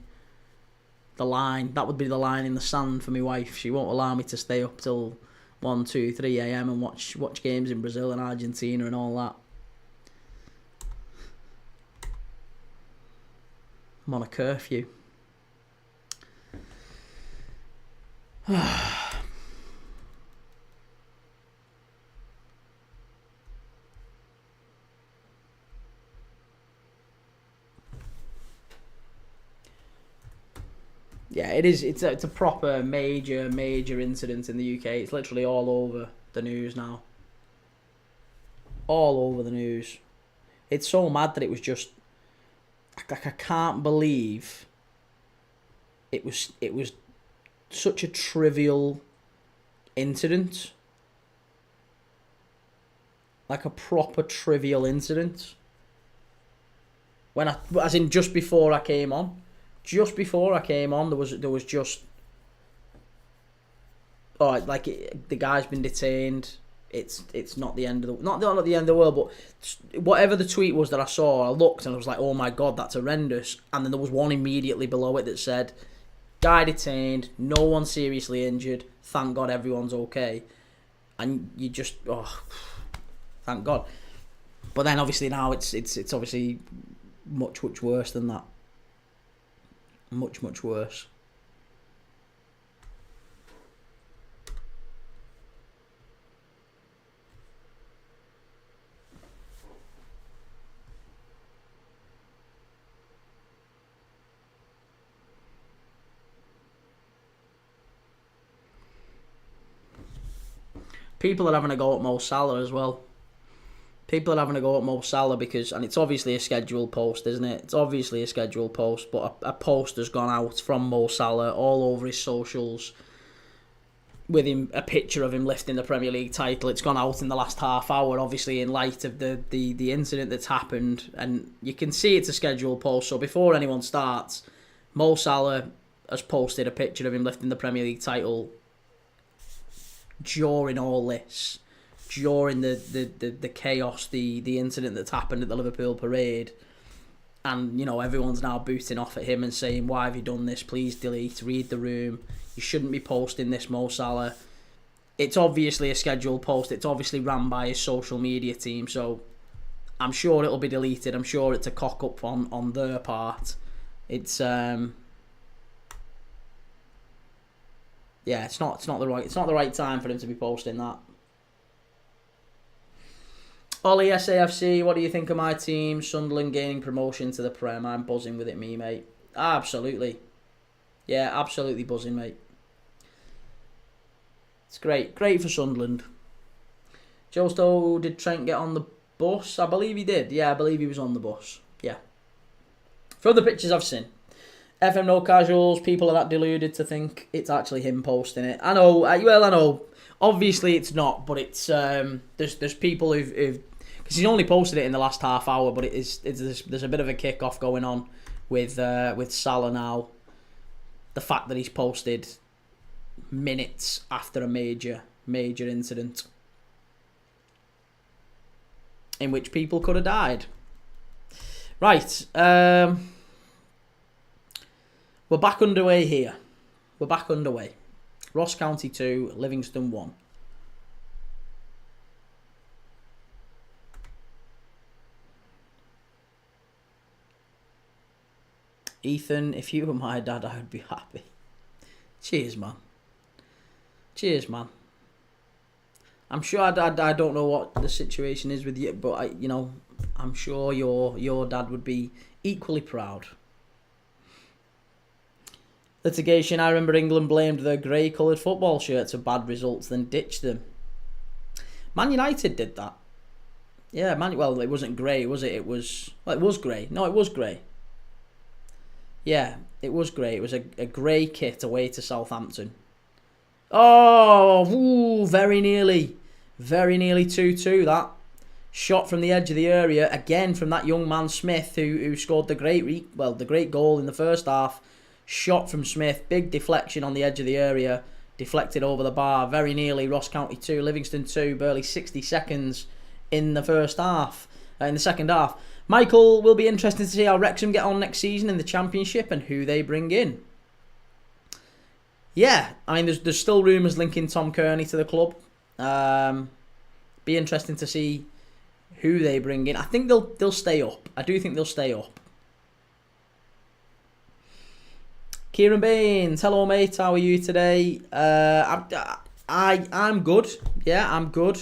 the line. That would be the line in the sand for my wife. She won't allow me to stay up till 1, 2, 3 a.m. and watch games in Brazil and Argentina and all that. I'm on a curfew. Yeah, it is. It's a proper major incident in the UK. It's literally all over the news now. All over the news. It's so mad that it was just like, I can't believe it was such a trivial incident. Like a proper trivial incident. As in just before I came on. Just before I came on, there was just, the guy's been detained. It's not the end of the not the end of the world, but whatever the tweet was that I saw, I looked and I was like, oh my god, that's horrendous. And then there was one immediately below it that said, guy detained, no one seriously injured. Thank God everyone's okay. And you just, thank God. But then obviously now it's obviously much worse than that. Much worse. People are having a go at Mo Salah as well. People are having a go at Mo Salah because, and it's obviously a scheduled post, isn't it? It's obviously a scheduled post, but a post has gone out from Mo Salah all over his socials with him, a picture of him lifting the Premier League title. It's gone out in the last half hour, obviously in light of the incident that's happened, and you can see it's a scheduled post. So before anyone starts, Mo Salah has posted a picture of him lifting the Premier League title during all this. During the chaos, the incident that's happened at the Liverpool parade, and everyone's now booting off at him and saying, why have you done this? Please delete, read the room. You shouldn't be posting this, Mo Salah. It's obviously a scheduled post. It's obviously ran by his social media team, so I'm sure it'll be deleted. I'm sure it's a cock up on their part. It's it's not the right time for him to be posting that. Ollie SAFC, what do you think of my team? Sunderland gaining promotion to the Prem. I'm buzzing with it, mate. Absolutely. Yeah, absolutely buzzing, mate. It's great. Great for Sunderland. Joe Stowe, did Trent get on the bus? I believe he did. Yeah, I believe he was on the bus. Yeah. From the pictures I've seen. FM No Casuals, people are that deluded to think it's actually him posting it. I know. I know. Obviously it's not, but it's there's people who've because he's only posted it in the last half hour, but there's a bit of a kick-off going on with Salah now. The fact that he's posted minutes after a major incident in which people could have died. Right. We're back underway here. We're back underway. Ross County 2, Livingston 1. Ethan, if you were my dad, I would be happy. Cheers, man. Cheers, man. I'm sure I don't know what the situation is with you, but I'm sure your dad would be equally proud. Litigation. I remember England blamed their grey-coloured football shirts for bad results, then ditched them. Man United did that. Yeah, well, it wasn't grey, was it? It was grey. No, it was grey. Yeah, it was grey. It was a grey kit away to Southampton. Oh, ooh, very nearly 2-2. That shot from the edge of the area again from that young man Smith, who scored the great goal in the first half. Shot from Smith, big deflection on the edge of the area, deflected over the bar. Very nearly Ross County 2, Livingston 2. Barely 60 seconds in the second half. Michael, will be interesting to see how Wrexham get on next season in the Championship and who they bring in. Yeah, I mean, there's still rumours linking Tom Kearney to the club. Be interesting to see who they bring in. I think they'll stay up. I do think they'll stay up. Kieran Baines, hello mate, how are you today? I'm good. Yeah, I'm good.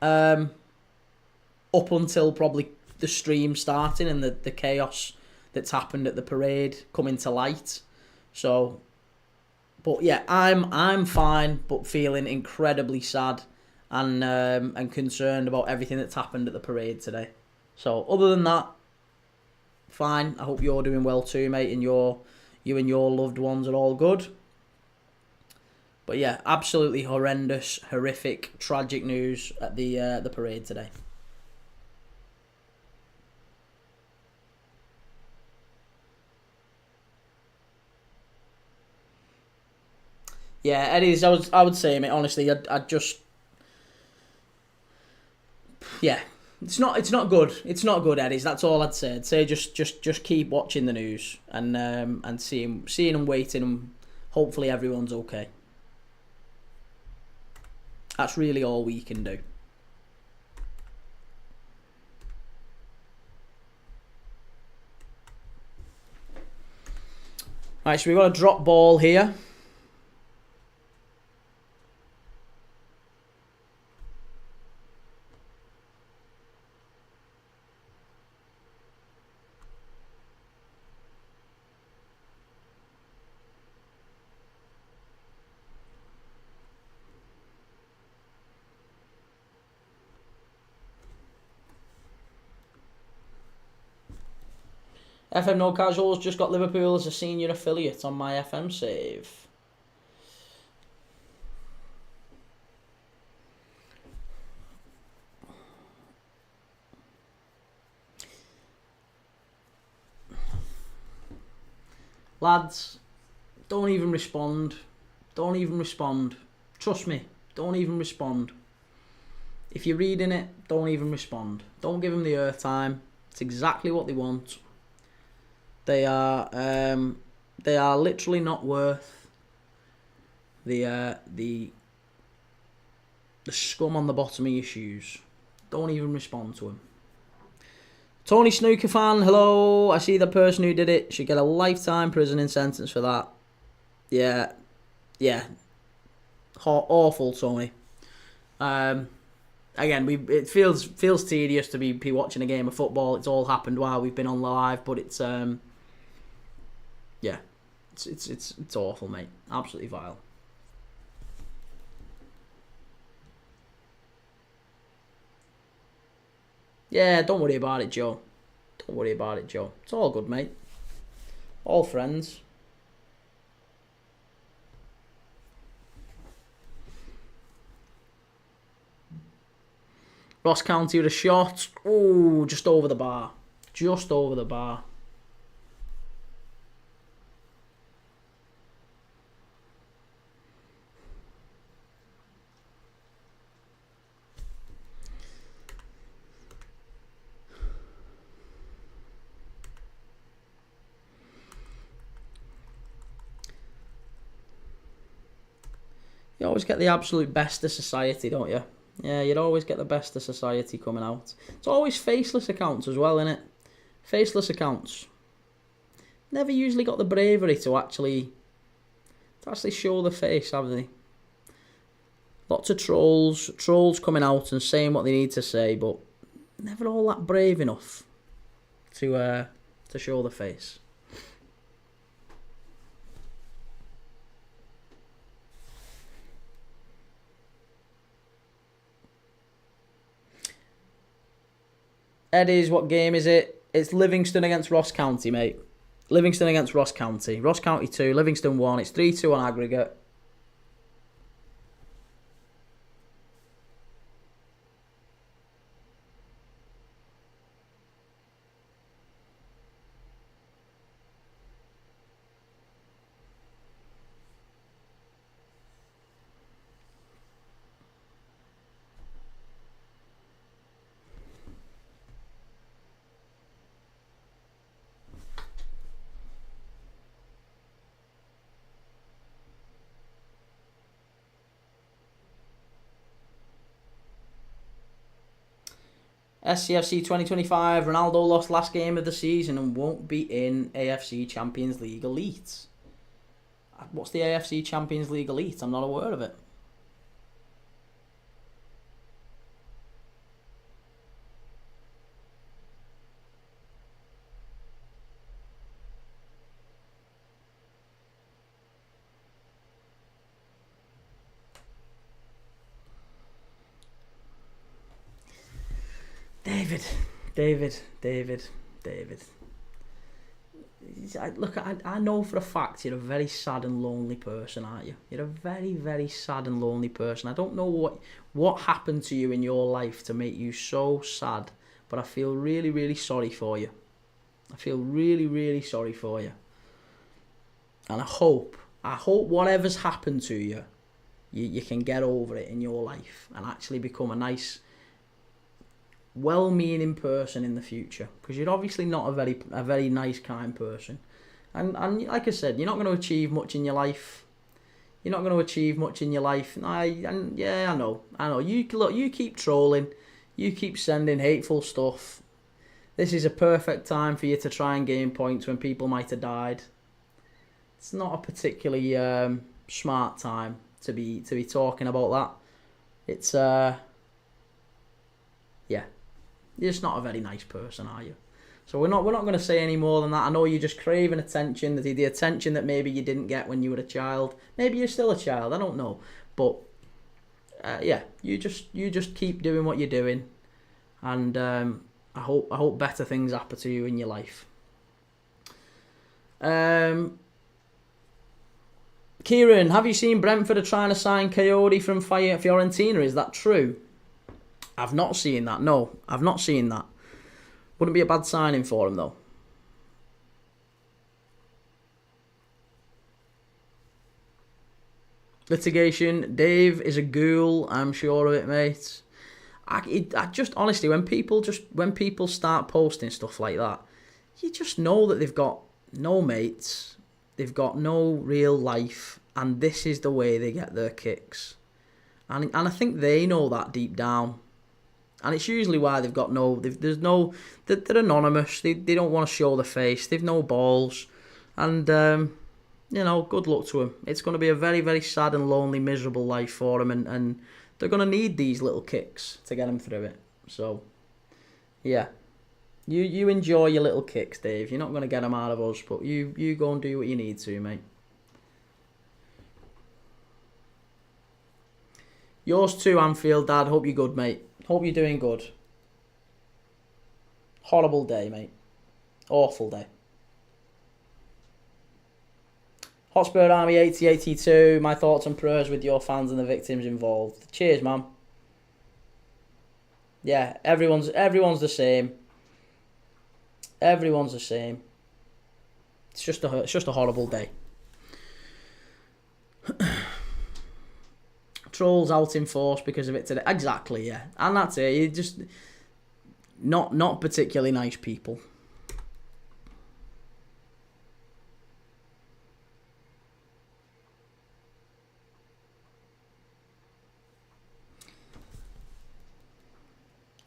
Up until probably the stream starting and the chaos that's happened at the parade coming to light. So, but yeah, I'm fine, but feeling incredibly sad and concerned about everything that's happened at the parade today. So, other than that, fine. I hope you're doing well too, mate, and you and your loved ones are all good. But yeah, absolutely horrendous, horrific, tragic news at the parade today. Yeah, it is. I would say, mate. Honestly, I just, yeah, it's not good. It's not good, Eddie's. That's all I'd say. I'd say just keep watching the news and seeing and waiting, and hopefully everyone's okay. That's really all we can do. Right, so we've got a drop ball here. FM No Casuals just got Liverpool as a senior affiliate on my FM save. Lads, don't even respond. Don't even respond. Trust me, don't even respond. If you're reading it, don't even respond. Don't give them the airtime. It's exactly what they want. They are literally not worth the scum on the bottom of your shoes. Don't even respond to them. Tony Snooker fan, hello. I see the person who did it should get a lifetime prison sentence for that. Yeah. Awful, Tony. Again, it feels tedious to be watching a game of football. It's all happened while we've been on live, but it's yeah, it's awful, mate. Absolutely vile. Yeah, don't worry about it, Joe. Don't worry about it, Joe. It's all good, mate. All friends. Ross County with a shot. Ooh, just over the bar. Just over the bar. You always get the absolute best of society, don't you? Yeah, you'd always get the best of society coming out. It's always faceless accounts as well, innit? Faceless accounts. Never usually got the bravery to actually show the face, have they? Lots of trolls coming out and saying what they need to say, but never all that brave enough to show the face. Eddie's, what game is it? It's Livingston against Ross County, mate. Livingston against Ross County. Ross County 2, Livingston 1. It's 3-2 on aggregate. SCFC 2025, Ronaldo lost last game of the season and won't be in AFC Champions League Elite. What's the AFC Champions League Elite? I'm not aware of it. David. Look, I know for a fact you're a very sad and lonely person, aren't you? You're a very, very sad and lonely person. I don't know what happened to you in your life to make you so sad, but I feel really, really sorry for you. I feel really, really sorry for you. And I hope whatever's happened to you, you can get over it in your life and actually become a nice, well-meaning person in the future, because you're obviously not a very nice, kind person, and like I said, you're not going to achieve much in your life. I know. You keep trolling, you keep sending hateful stuff. This is a perfect time for you to try and gain points when people might have died. It's not a particularly smart time to be talking about that. It's yeah. You're just not a very nice person, are you? So we're not going to say any more than that. I know you're just craving attention, the attention that maybe you didn't get when you were a child. Maybe you're still a child, I don't know. But yeah, you just keep doing what you're doing, and I hope better things happen to you in your life. Kieran, have you seen Brentford are trying to sign Coyote from Fiorentina? Is that true? I've not seen that. No, I've not seen that. Wouldn't be a bad signing for him, though. Litigation. Dave is a ghoul. I'm sure of it, mate. I just honestly, when people start posting stuff like that, you just know that they've got no mates, they've got no real life, and this is the way they get their kicks. And I think they know that deep down. And it's usually why they're anonymous. They don't want to show their face. They've no balls. And, good luck to them. It's going to be a very, very sad and lonely, miserable life for them. And they're going to need these little kicks to get them through it. So, yeah. You enjoy your little kicks, Dave. You're not going to get them out of us. But you go and do what you need to, mate. Yours too, Anfield, Dad. Hope you're good, mate. Hope you're doing good. Horrible day, mate. Awful day. Hotspur Army 8082. My thoughts and prayers with your fans and the victims involved. Cheers, man. Yeah, everyone's the same. Everyone's the same. It's just a horrible day. Trolls out in force because of it today. Exactly, yeah. And that's it. You're just not particularly nice people.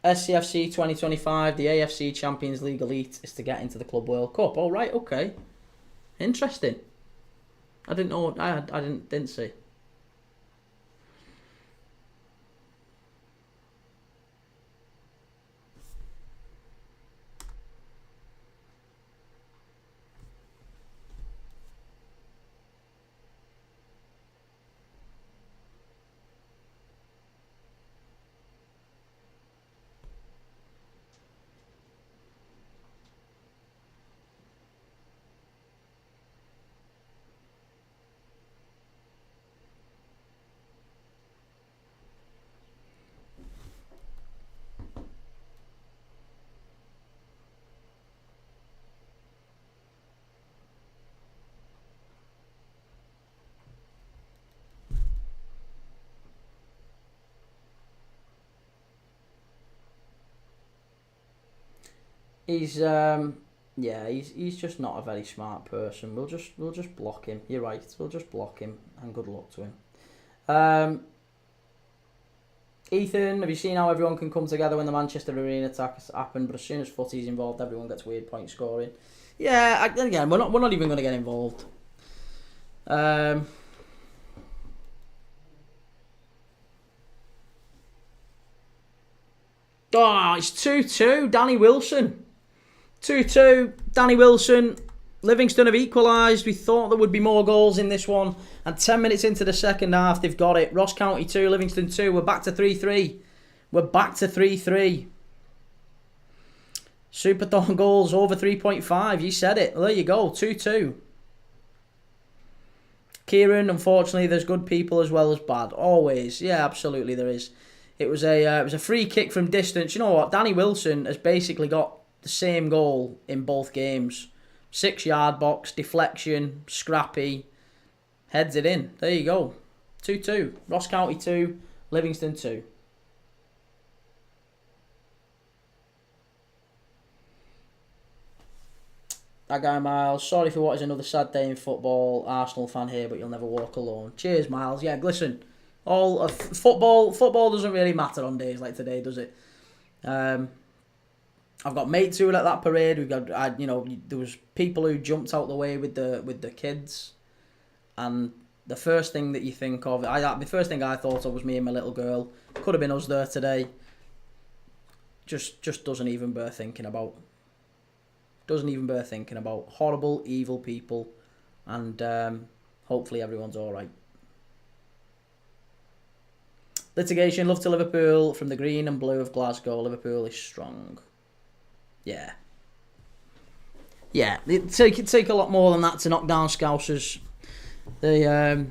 SCFC 2025, the AFC Champions League Elite is to get into the Club World Cup. Oh, right, okay. Interesting. I didn't know. I didn't see. He's he's just not a very smart person. We'll just block him. You're right. We'll just block him, and good luck to him. Ethan, have you seen how everyone can come together when the Manchester Arena attack has happened? But as soon as footy's involved, everyone gets weird point scoring. Yeah, again, we're not even going to get involved. Oh, it's 2-2. Danny Wilson. 2-2. Danny Wilson. Livingston have equalised. We thought there would be more goals in this one. And 10 minutes into the second half, they've got it. Ross County 2, Livingston 2. We're back to 3-3. We're back to 3-3. Super Dawn goals over 3.5. You said it. Well, there you go. 2-2. Kieran, unfortunately, there's good people as well as bad. Always. Yeah, absolutely there is. It was a free kick from distance. You know what? Danny Wilson has basically got the same goal in both games. 6-yard box, deflection, scrappy. Heads it in. There you go. 2-2. Ross County 2, Livingston 2. That guy Miles, sorry for what is another sad day in football. Arsenal fan here, but you'll never walk alone. Cheers, Miles. Yeah, listen. Football doesn't really matter on days like today, does it? I've got mates who were at that parade. There was people who jumped out the way with the kids, and the first thing that you think of, the first thing I thought of was me and my little girl. Could have been us there today. Just doesn't even bear thinking about. Doesn't even bear thinking about. Horrible, evil people, and hopefully everyone's all right. Litigation, love to Liverpool, from the green and blue of Glasgow. Liverpool is strong. Yeah. Yeah, it'd take a lot more than that to knock down Scousers. The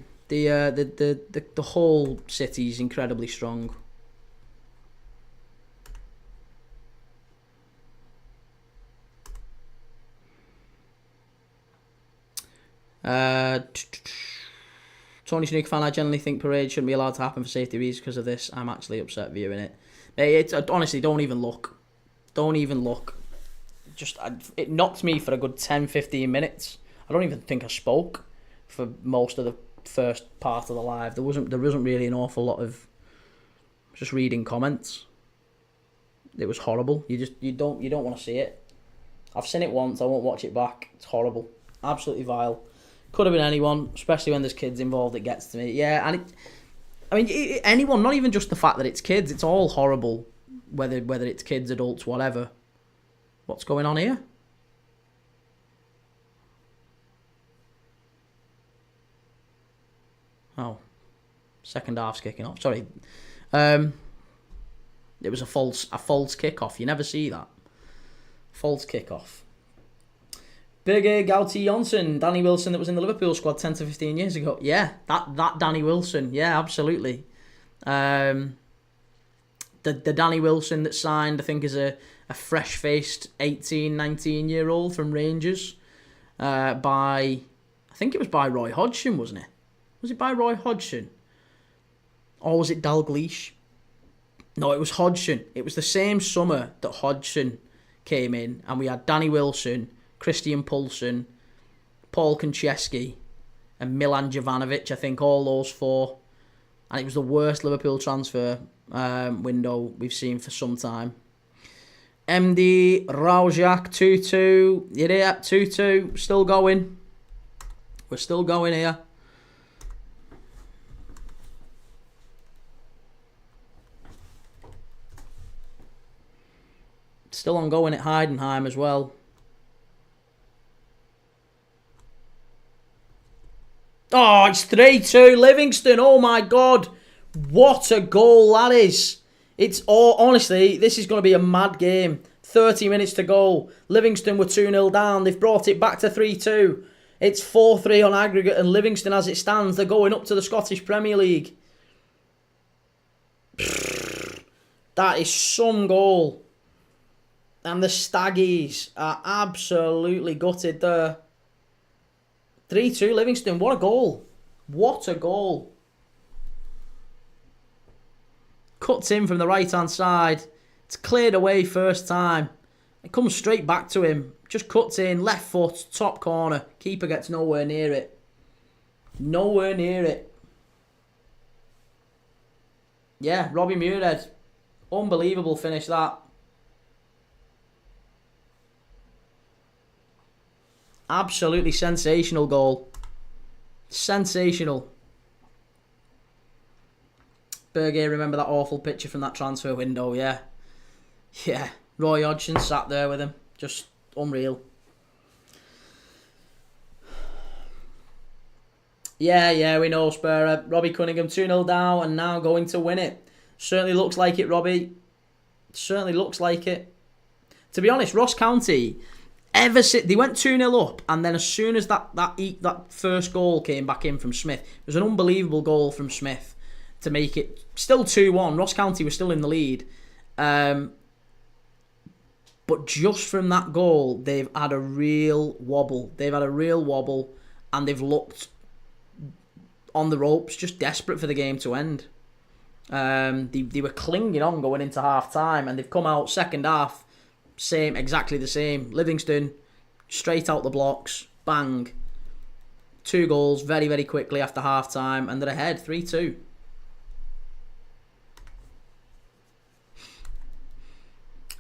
whole city is incredibly strong. Tony Snook fan, I generally think parades shouldn't be allowed to happen for safety reasons because of this. I'm actually upset viewing it. Honestly, don't even look. Don't even look. It knocked me for a good 10-15 minutes. I don't even think I spoke for most of the first part of the live. There wasn't really an awful lot of just reading comments. It was horrible. You don't want to see it. I've seen it once. I won't watch it back. It's horrible. Absolutely vile. Could have been anyone, especially when there's kids involved. It gets to me. Yeah, and anyone. Not even just the fact that it's kids. It's all horrible. Whether it's kids, adults, whatever. What's going on here? Oh, second half's kicking off. Sorry, it was a false kickoff. You never see that. False kickoff. Birger Gauti Jonsson, Danny Wilson that was in the Liverpool squad 10 to 15 years ago. Yeah, that Danny Wilson. Yeah, absolutely. The Danny Wilson that signed, I think, is a fresh-faced 18, 19-year-old from Rangers I think it was by Roy Hodgson, wasn't it? Was it by Roy Hodgson? Or was it Dalglish? No, it was Hodgson. It was the same summer that Hodgson came in, and we had Danny Wilson, Christian Poulsen, Paul Konchesky, and Milan Jovanovic, I think, all those four. And it was the worst Liverpool transfer window we've seen for some time. MD Raujak 2-2. Yeah, 2-2. Still going. We're still going here. Still ongoing at Heidenheim as well. Oh, it's 3-2. Livingston. Oh my God. What a goal that is. It's all, honestly, this is going to be a mad game. 30 minutes to go. Livingston were 2-0 down. They've brought it back to 3-2. It's 4-3 on aggregate, and Livingston, as it stands, they're going up to the Scottish Premier League. That is some goal. And the Staggies are absolutely gutted there. 3-2 Livingston. What a goal. What a goal. Cuts in from the right-hand side. It's cleared away first time. It comes straight back to him. Just cuts in. Left foot. Top corner. Keeper gets nowhere near it. Nowhere near it. Yeah, Robbie Muirhead. Unbelievable finish that. Absolutely sensational goal. Sensational. Berge, remember that awful picture from that transfer window, yeah. Yeah, Roy Hodgson sat there with him. Just unreal. Yeah, we know, Spur. Robbie Cunningham 2-0 down and now going to win it. Certainly looks like it, Robbie. Certainly looks like it. To be honest, Ross County, they went 2-0 up, and then as soon as that first goal came back in from Smith, it was an unbelievable goal from Smith to make it still 2-1. Ross County was still in the lead. But just from that goal, they've had a real wobble. And they've looked on the ropes, just desperate for the game to end. They were clinging on going into half-time, and they've come out second half, exactly the same. Livingston, straight out the blocks, bang. 2 goals very, very quickly after half-time, and they're ahead, 3-2.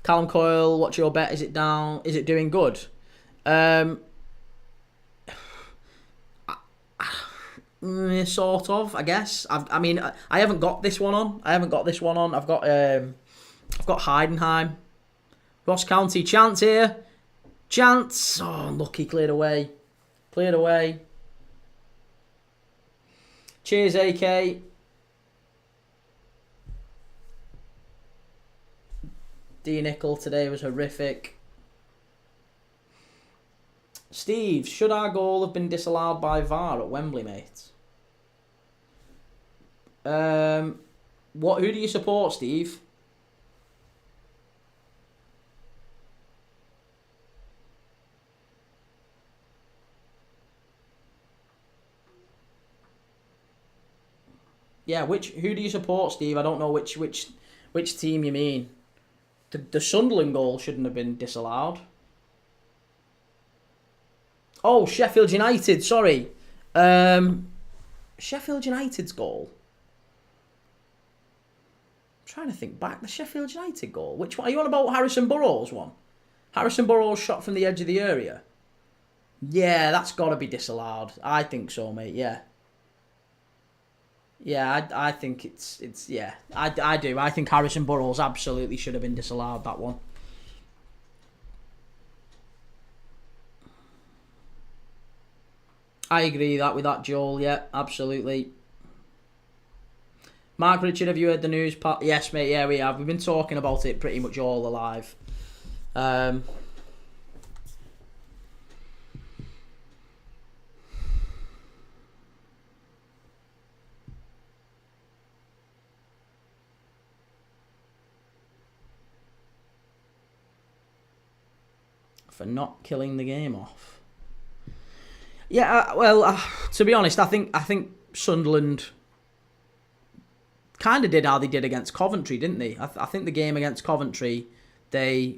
Callum Coyle, what's your bet? Is it down? Is it doing good? Sort of, I guess. I haven't got this one on. I've got Heidenheim. Ross County, chance here. Chance. Oh, unlucky, cleared away. Cheers, AK. D. Nickel today was horrific. Steve, should our goal have been disallowed by VAR at Wembley, mate? Who do you support, Steve? Yeah, who do you support, Steve? I don't know which team you mean. The Sunderland goal shouldn't have been disallowed. Oh, Sheffield United, sorry. Sheffield United's goal. I'm trying to think back. The Sheffield United goal. Which one? Are you on about Harrison Burrows one? Harrison Burrows shot from the edge of the area. Yeah, that's got to be disallowed. I think so, mate, yeah. Yeah, I think it's yeah. I do. I think Harrison Burrows absolutely should have been disallowed, that one. I agree with that, Joel. Yeah, absolutely. Mark Richard, have you heard the news? Yes, mate. Yeah, we have. We've been talking about it pretty much all alive. For not killing the game off. Yeah, to be honest, I think Sunderland kind of did how they did against Coventry, didn't they? I think the game against Coventry, there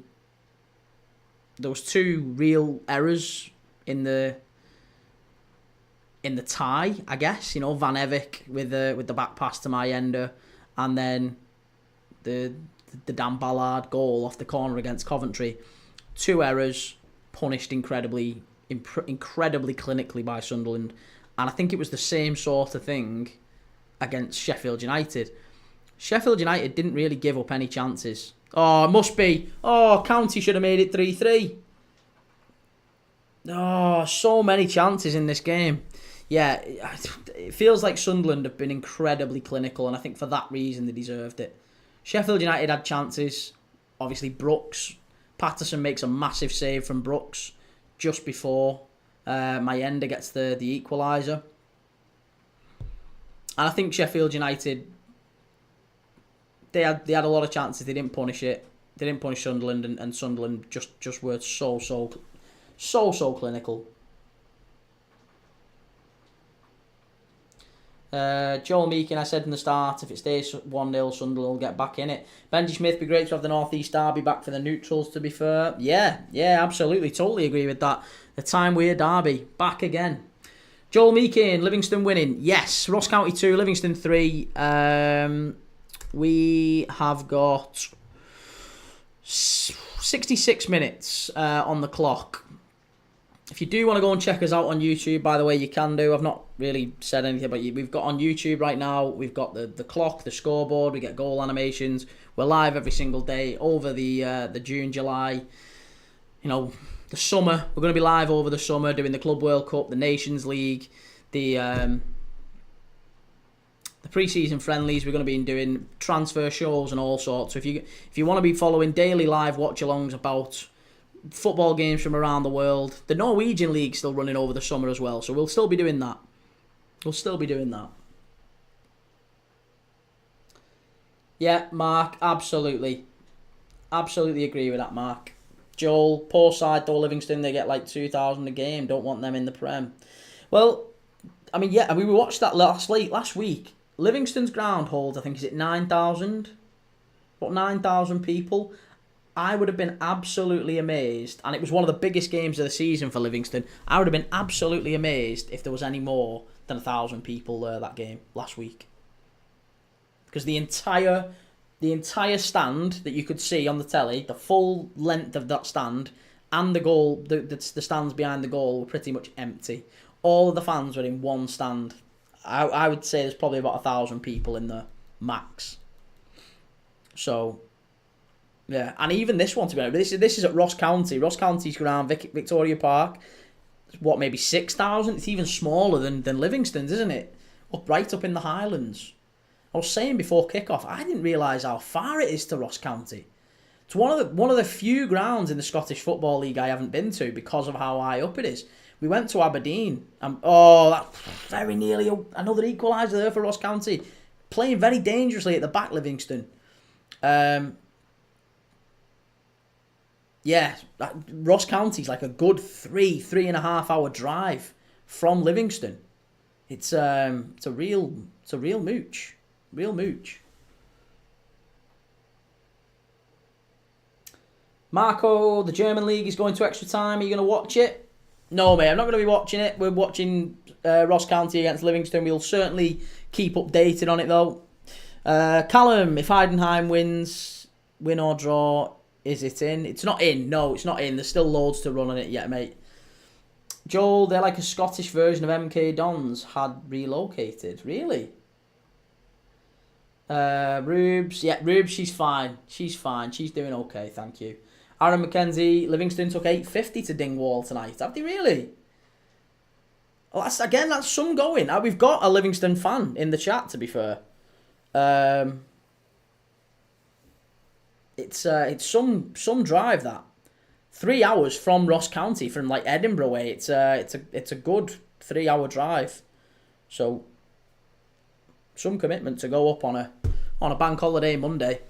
was 2 real errors in the tie, I guess. Van Evik with the back pass to Mayenda, and then the the Dan Ballard goal off the corner against Coventry. 2 errors, punished incredibly clinically by Sunderland. And I think it was the same sort of thing against Sheffield United. Sheffield United didn't really give up any chances. Oh, it must be. Oh, County should have made it 3-3. Oh, so many chances in this game. Yeah, it feels like Sunderland have been incredibly clinical, and I think for that reason they deserved it. Sheffield United had chances. Obviously, Patterson makes a massive save from Brooks just before Mayenda gets the equaliser. And I think Sheffield United, they had a lot of chances. They didn't punish it. They didn't punish Sunderland, and Sunderland just were so clinical. Joel Meakin, I said in the start, if it stays 1-0, Sunderland will get back in it. Benji Smith, be great to have the North East derby back for the neutrals, to be fair. Yeah, absolutely, totally agree with that. The Time Weird derby, back again. Joel Meakin, Livingston winning. Yes, Ross County 2, Livingston 3. We have got 66 minutes on the clock. If you do want to go and check us out on YouTube, by the way, you can do. I've not really said anything, but we've got on YouTube right now, we've got the clock, the scoreboard, we get goal animations. We're live every single day over the June, July, the summer. We're going to be live over the summer doing the Club World Cup, the Nations League, the pre-season friendlies. We're going to be doing transfer shows and all sorts. So if you want to be following daily live watch-alongs about football games from around the world, the Norwegian League's still running over the summer as well, so we'll still be doing that. Yeah, Mark, absolutely agree with that, Mark. Joel, poor side though, Livingston, they get like 2,000 a game, don't want them in the Prem. Well, I mean, yeah, we watched that last week. Livingston's ground holds, I think, is it 9,000? What, 9,000 people? I would have been absolutely amazed, and it was one of the biggest games of the season for Livingston. I would have been absolutely amazed if there was any more than 1,000 people there that game last week, because the entire stand that you could see on the telly, the full length of that stand, and the goal, the stands behind the goal were pretty much empty. All of the fans were in one stand. I would say there's probably about 1,000 people in there max. So. Yeah, and even this one, to be honest, this is at Ross County. Ross County's ground, Victoria Park. What, maybe 6,000? It's even smaller than Livingston's, isn't it? Right up in the Highlands. I was saying before kickoff, I didn't realise how far it is to Ross County. It's one of the few grounds in the Scottish Football League I haven't been to because of how high up it is. We went to Aberdeen, and that's very nearly another equaliser there for Ross County. Playing very dangerously at the back, Livingston. Yeah, Ross County's like a good 3.5 hour drive from Livingston. It's a real mooch. Marco, the German league is going to extra time. Are you going to watch it? No, mate, I'm not going to be watching it. We're watching Ross County against Livingston. We'll certainly keep updated on it though. Callum, if Heidenheim win or draw, is it in? It's not in. No, it's not in. There's still loads to run on it yet, mate. Joel, they're like a Scottish version of MK Dons had relocated. Really? Rubes. Yeah, Rubes, she's fine. She's doing okay, thank you. Aaron McKenzie, Livingston took 850 to Dingwall tonight. Have they really? Well, that's some going. We've got a Livingston fan in the chat, to be fair. It's some drive, that 3 hours from Ross County, from like Edinburgh way. It's a good 3 hour drive, so some commitment to go up on a bank holiday Monday.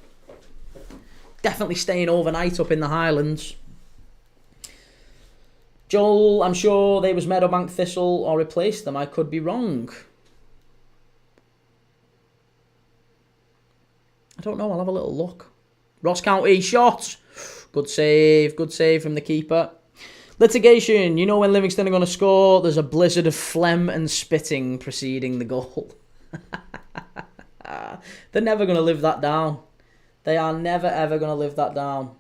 Definitely staying overnight up in the Highlands. Joel, I'm sure they was Meadowbank Thistle or replaced them. I could be wrong. I don't know. I'll have a little look. Ross County shot. Good save from the keeper. Litigation. You know when Livingston are going to score, there's a blizzard of phlegm and spitting preceding the goal. They're never going to live that down. They are never, ever going to live that down.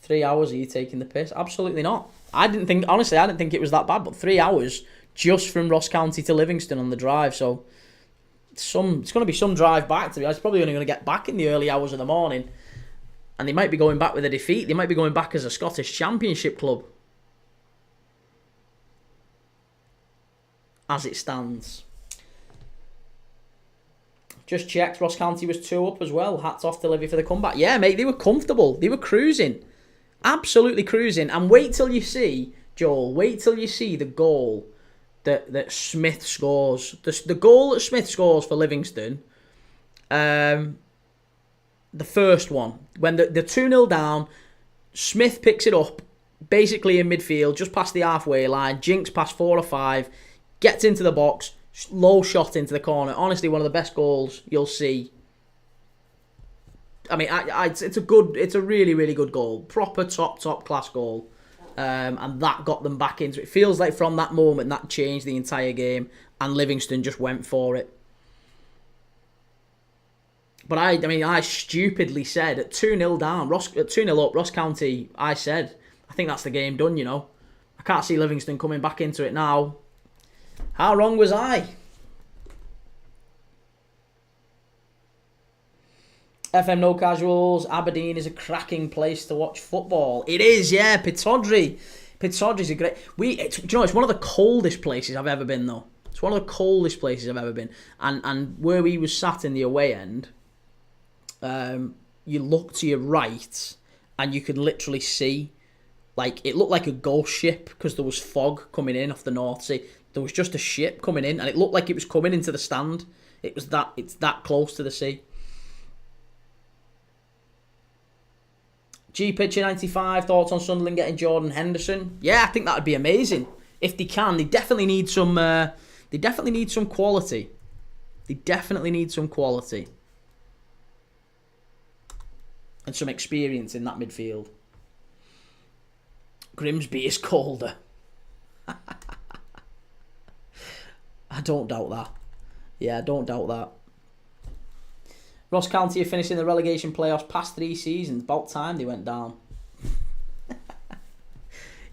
3 hours, are you taking the piss? Absolutely not. Honestly, I didn't think it was that bad, but 3 hours just from Ross County to Livingston on the drive, so it's going to be some drive back, to be honest. Probably only going to get back in the early hours of the morning, and they might be going back with a defeat. They might be going back as a Scottish Championship club, as it stands. Just checked, Ross County was 2 up as well. Hats off to Livy for the comeback. Yeah, mate, they were comfortable. They were cruising. Absolutely cruising. And wait till you see, Joel, wait till you see the goal that Smith scores. The goal that Smith scores for Livingston, the first one, when they're 2-0 down, Smith picks it up, basically in midfield, just past the halfway line, jinks past 4 or 5, gets into the box, low shot into the corner. Honestly, one of the best goals you'll see. I mean, it's a really, really good goal. Proper top class goal. And that got them back into it. It feels like from that moment, that changed the entire game, and Livingston just went for it. But I stupidly said at 2-0 down, at 2-0 up, Ross County, I said, I think that's the game done, you know. I can't see Livingston coming back into it now. How wrong was I? FM No Casuals, Aberdeen is a cracking place to watch football. It is, yeah. Pittodrie's a great... It's one of the coldest places I've ever been, though. It's one of the coldest places I've ever been. And where we was sat in the away end, you look to your right and you could literally see, like, it looked like a ghost ship because there was fog coming in off the North Sea. There was just a ship coming in and it looked like it was coming into the stand. It's that close to the sea. G Pitcher 95, thoughts on Sunderland getting Jordan Henderson? Yeah, I think that would be amazing if they can. They definitely need some. They definitely need some quality. They definitely need some quality and some experience in that midfield. Grimsby is colder. I don't doubt that. Yeah, I don't doubt that. Ross County are finishing the relegation playoffs past 3 seasons. About time they went down.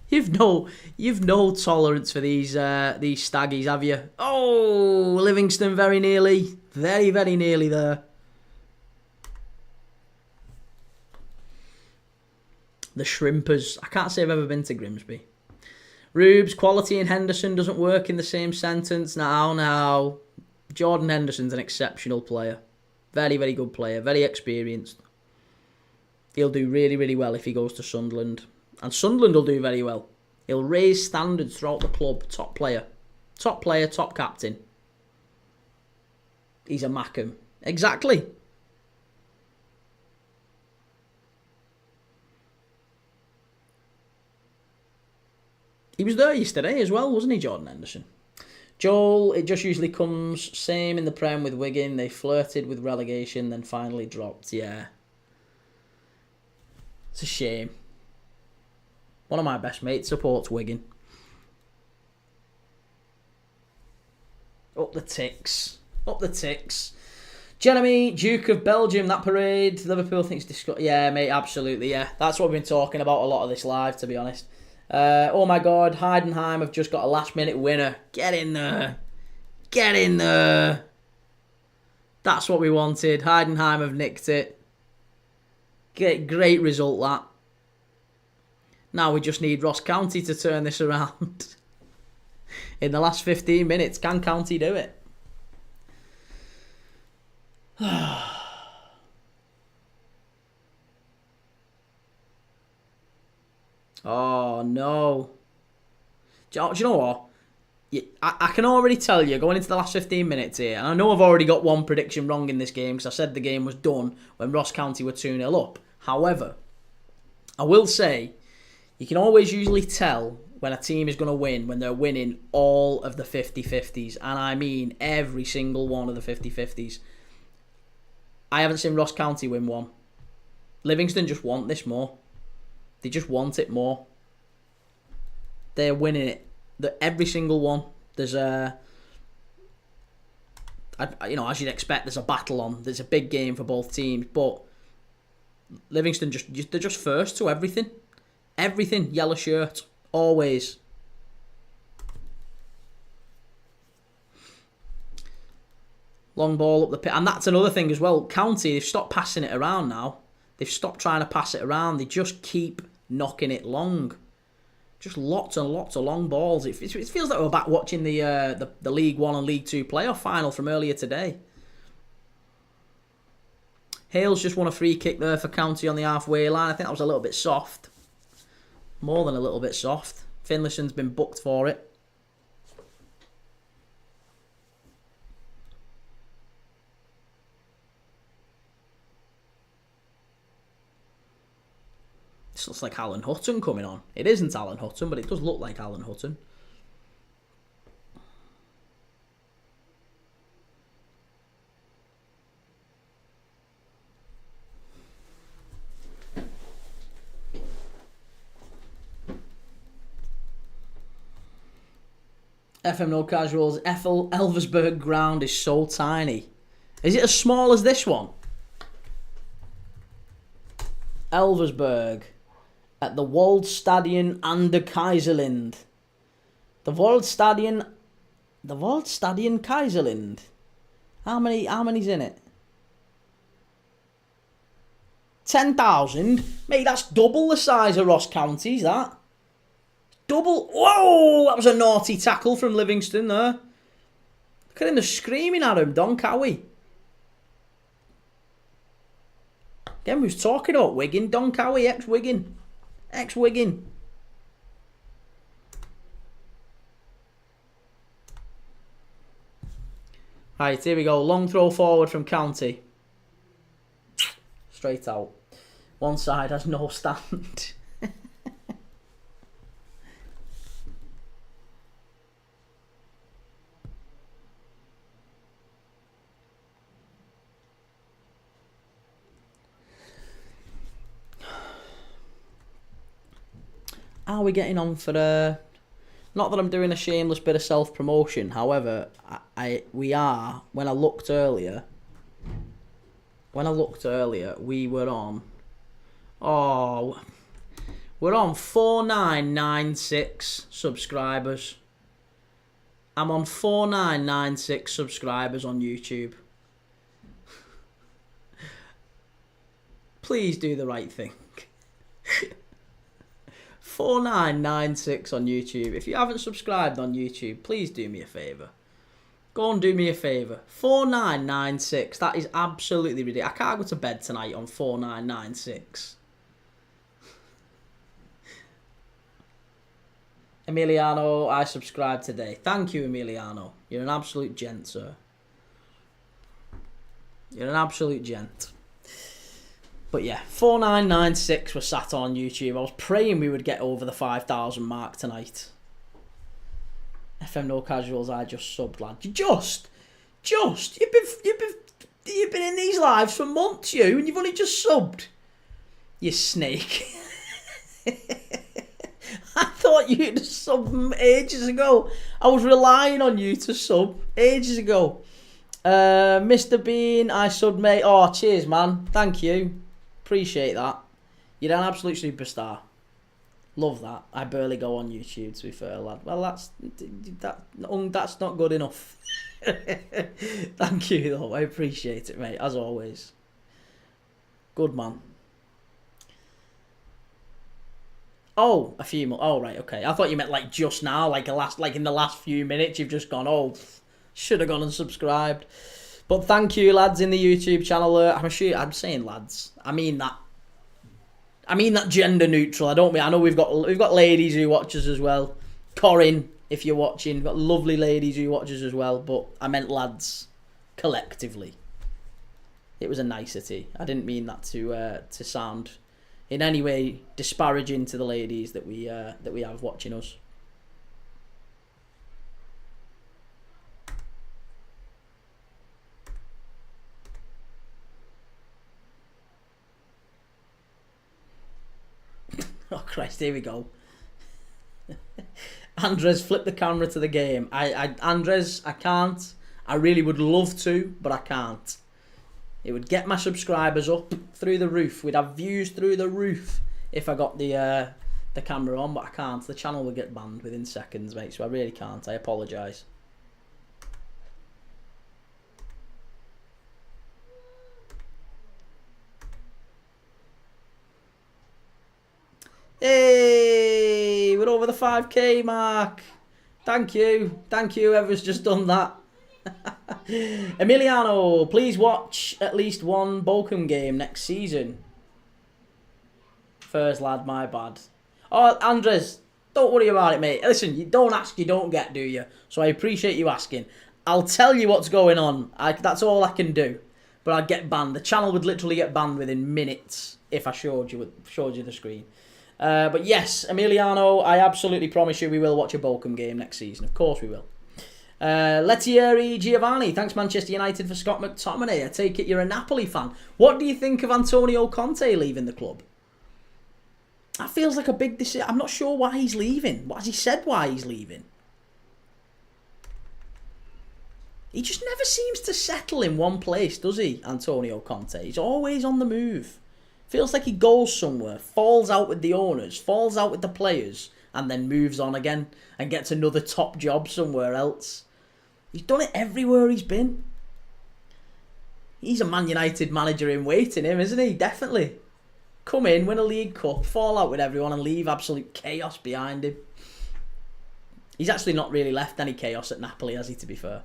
You've no tolerance for these staggies, have you? Oh, Livingston very nearly. Very, very nearly there. The Shrimpers. I can't say I've ever been to Grimsby. Rubes, quality in Henderson doesn't work in the same sentence. Now. Jordan Henderson's an exceptional player. Very, very good player. Very experienced. He'll do really, really well if he goes to Sunderland. And Sunderland will do very well. He'll raise standards throughout the club. Top player. Top captain. He's a Mackham. Exactly. He was there yesterday as well, wasn't he, Jordan Henderson? Joel, it just usually comes same in the Prem with Wigan. They flirted with relegation, then finally dropped. Yeah. It's a shame. One of my best mates supports Wigan. Up the ticks. Jeremy, Duke of Belgium, that parade. Liverpool thinks disgusting. Yeah, mate, absolutely, yeah. That's what we've been talking about a lot of this live, to be honest. Oh my God, Heidenheim have just got a last minute winner. Get in there. That's what we wanted. Heidenheim have nicked it. Great result, that. Now we just need Ross County to turn this around. In the last 15 minutes, can County do it? Oh, no. Do you know what? I can already tell you, going into the last 15 minutes here, and I know I've already got one prediction wrong in this game because I said the game was done when Ross County were 2-0 up. However, I will say, you can always usually tell when a team is going to win when they're winning all of the 50-50s. And I mean every single one of the 50-50s. I haven't seen Ross County win one. Livingston just want this more. They just want it more. They're winning it. Every single one. There's as you'd expect, there's a battle on. There's a big game for both teams, but Livingston they're just first to everything. Everything, yellow shirt, always. Long ball up the pit. And that's another thing as well. County, they've stopped passing it around now. They've stopped trying to pass it around. They just keep knocking it long. Just lots and lots of long balls. It feels like we're back watching the League 1 and League 2 playoff final from earlier today. Hale's just won a free kick there for County on the halfway line. I think that was a little bit soft. More than a little bit soft. Finlayson's been booked for it. This looks like Alan Hutton coming on. It isn't Alan Hutton, but it does look like Alan Hutton. FM No Casuals. Elversberg ground is so tiny. Is it as small as this one? Elversberg at the Waldstadion an der Kaiserlind. The Waldstadion Kaiserlind. How many's in it? 10,000? Mate, that's double the size of Ross County's, that. Double. Whoa! That was a naughty tackle from Livingston there. Look at him, they're screaming at him, Don Cowie. Again, we was talking about Wigan. Don Cowie, ex-Wigan. Ex-Wigan. Right, here we go. Long throw forward from County. Straight out. One side has no stand. How are we getting on for not that I'm doing a shameless bit of self-promotion, however, we are, when I looked earlier, we were on, we're on 4996 subscribers. I'm on 4996 subscribers on YouTube. Please do the right thing. 4996 on YouTube. If you haven't subscribed on YouTube, please do me a favour. Go and do me a favour. 4996. That is absolutely ridiculous. I can't go to bed tonight on 4996. Emiliano, I subscribed today. Thank you, Emiliano. You're an absolute gent, sir. You're an absolute gent. But yeah, 4996 was sat on YouTube. I was praying we would get over the 5,000 mark tonight. FM No Casuals, I just subbed, lad. You've been in these lives for months, you, and you've only just subbed. You snake. I thought you'd sub ages ago. I was relying on you to sub ages ago. Mr. Bean, I subbed, mate. Oh, cheers, man. Thank you. Appreciate that. You're an absolute superstar. Love that. I barely go on YouTube, to be fair, lad. Well, that's not good enough. Thank you, though. I appreciate it, mate, as always. Good man. Oh, a few more. Oh, right, okay. I thought you meant like just now, like in the last few minutes, you've just gone, oh, should have gone and subscribed. But thank you, lads, in the YouTube channel. I'm saying lads. I mean that gender neutral. I know we've got ladies who watch us as well. Corinne, if you're watching, we've got lovely ladies who watch us as well. But I meant lads, collectively. It was a nicety. I didn't mean that to sound in any way disparaging to the ladies that we have watching us. Oh Christ, here we go. Andres, flip the camera to the game. Andres, I can't. I really would love to, but I can't. It would get my subscribers up through the roof. We'd have views through the roof if I got the camera on, but I can't. The channel would get banned within seconds, mate, so I really can't. I apologise. Hey, we're over the 5k mark. Thank you, whoever's just done that. Emiliano, please watch at least one Bochum game next season. First lad, my bad. Oh, Andres, don't worry about it, mate. Listen, you don't ask, you don't get, do you? So I appreciate you asking. I'll tell you what's going on. That's all I can do. But I'd get banned. The channel would literally get banned within minutes if I showed you the screen. But yes, Emiliano, I absolutely promise you we will watch a Bochum game next season. Of course we will. Lettieri Giovanni, thanks Manchester United for Scott McTominay. I take it you're a Napoli fan. What do you think of Antonio Conte leaving the club? That feels like a big decision. I'm not sure why he's leaving. What has he said why he's leaving? He just never seems to settle in one place, does he, Antonio Conte? He's always on the move. Feels like he goes somewhere, falls out with the owners, falls out with the players, and then moves on again and gets another top job somewhere else. He's done it everywhere he's been. He's a Man United manager in waiting, him, isn't he? Definitely. Come in, win a League Cup, fall out with everyone and leave absolute chaos behind him. He's actually not really left any chaos at Napoli, has he, to be fair?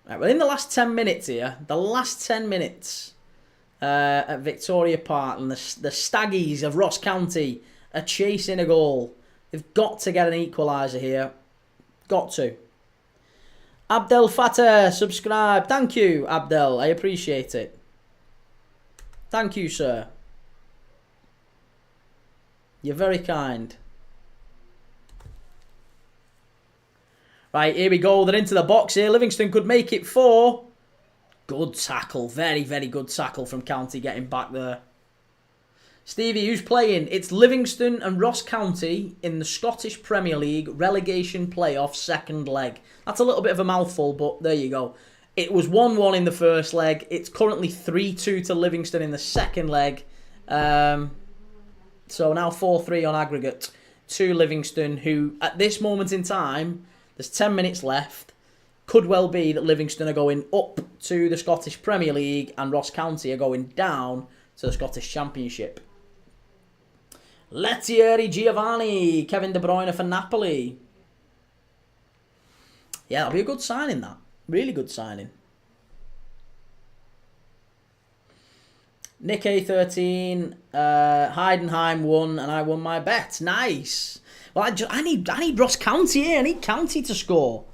Right, well, in the last 10 minutes here, at Victoria Park, and the Staggies of Ross County are chasing a goal. They've got to get an equaliser here. Got to. Abdel Fattah, subscribe. Thank you, Abdel. I appreciate it. Thank you, sir. You're very kind. Right, here we go. They're into the box here. Livingston could make it 4. Good tackle. Very, very good tackle from County getting back there. Stevie, who's playing? It's Livingston and Ross County in the Scottish Premier League relegation playoff second leg. That's a little bit of a mouthful, but there you go. It was 1-1 in the first leg. It's currently 3-2 to Livingston in the second leg. So now 4-3 on aggregate to Livingston, who at this moment in time, there's 10 minutes left. Could well be that Livingston are going up to the Scottish Premier League and Ross County are going down to the Scottish Championship. Lettieri Giovanni, Kevin De Bruyne for Napoli. Yeah, that'll be a good signing, that. Really good signing. Nick A13, Heidenheim won and I won my bet. Nice. Well, I need Ross County here. I need County to score.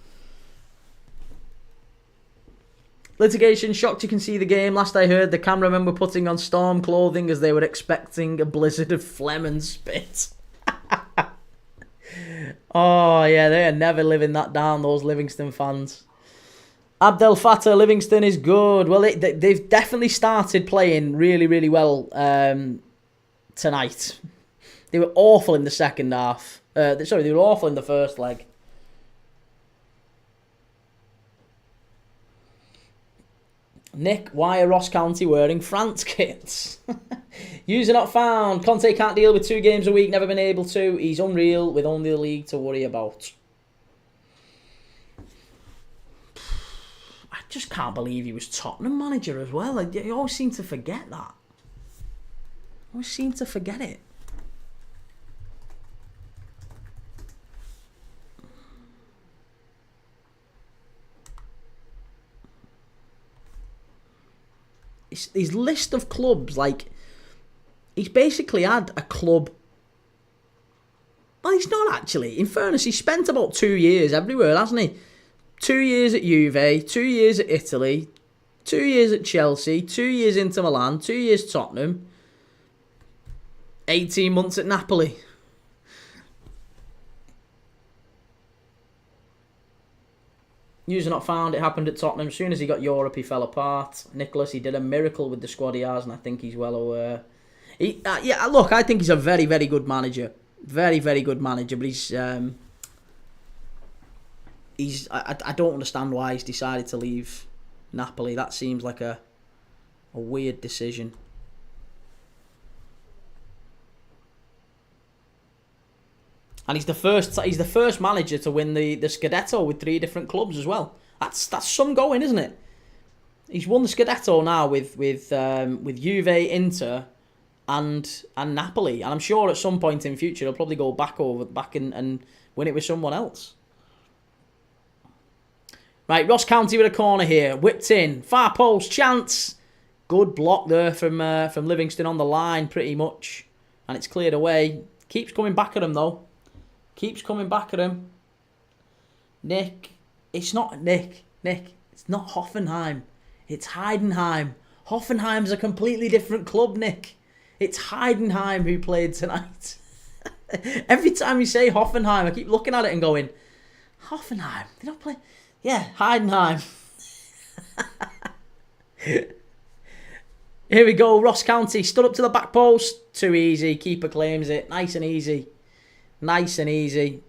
Litigation, shocked you can see the game. Last I heard, the cameramen were putting on storm clothing as they were expecting a blizzard of phlegm and spit. Oh, yeah, they are never living that down, those Livingston fans. Abdel Fattah, Livingston is good. Well, they've definitely started playing really, really well tonight. They were awful in the second half. They were awful in the first leg. Nick, why are Ross County wearing France kits? User not found. Conte can't deal with 2 games a week, never been able to. He's unreal with only the league to worry about. I just can't believe he was Tottenham manager as well. You always seem to forget that. Always seem to forget it. His list of clubs, like, he's basically had a club. Well, he's not actually. In fairness, he spent about 2 years everywhere, hasn't he? 2 years at Juve, 2 years at Italy, 2 years at Chelsea, 2 years Inter Milan, 2 years Tottenham, 18 months at Napoli. User not found. It happened at Tottenham. As soon as he got Europe, he fell apart. Nicholas, he did a miracle with the squad he has, and I think he's well aware. Yeah, look, I think he's a very, very good manager. Very, very good manager, but I don't understand why he's decided to leave Napoli. That seems like a weird decision. And he's the first manager to win the Scudetto with 3 different clubs as well. That's some going, isn't it? He's won the Scudetto now with Juve, Inter, and Napoli. And I'm sure at some point in future he'll probably go back and win it with someone else. Right, Ross County with a corner here, whipped in, far post, chance. Good block there from Livingston on the line, pretty much, and it's cleared away. Keeps coming back at him though. Keeps coming back at him. Nick. It's not Nick. It's not Hoffenheim. It's Heidenheim. Hoffenheim's a completely different club, Nick. It's Heidenheim who played tonight. Every time you say Hoffenheim, I keep looking at it and going, Hoffenheim? They don't play... Yeah, Heidenheim. Here we go. Ross County stood up to the back post. Too easy. Keeper claims it. Nice and easy. Nice and easy.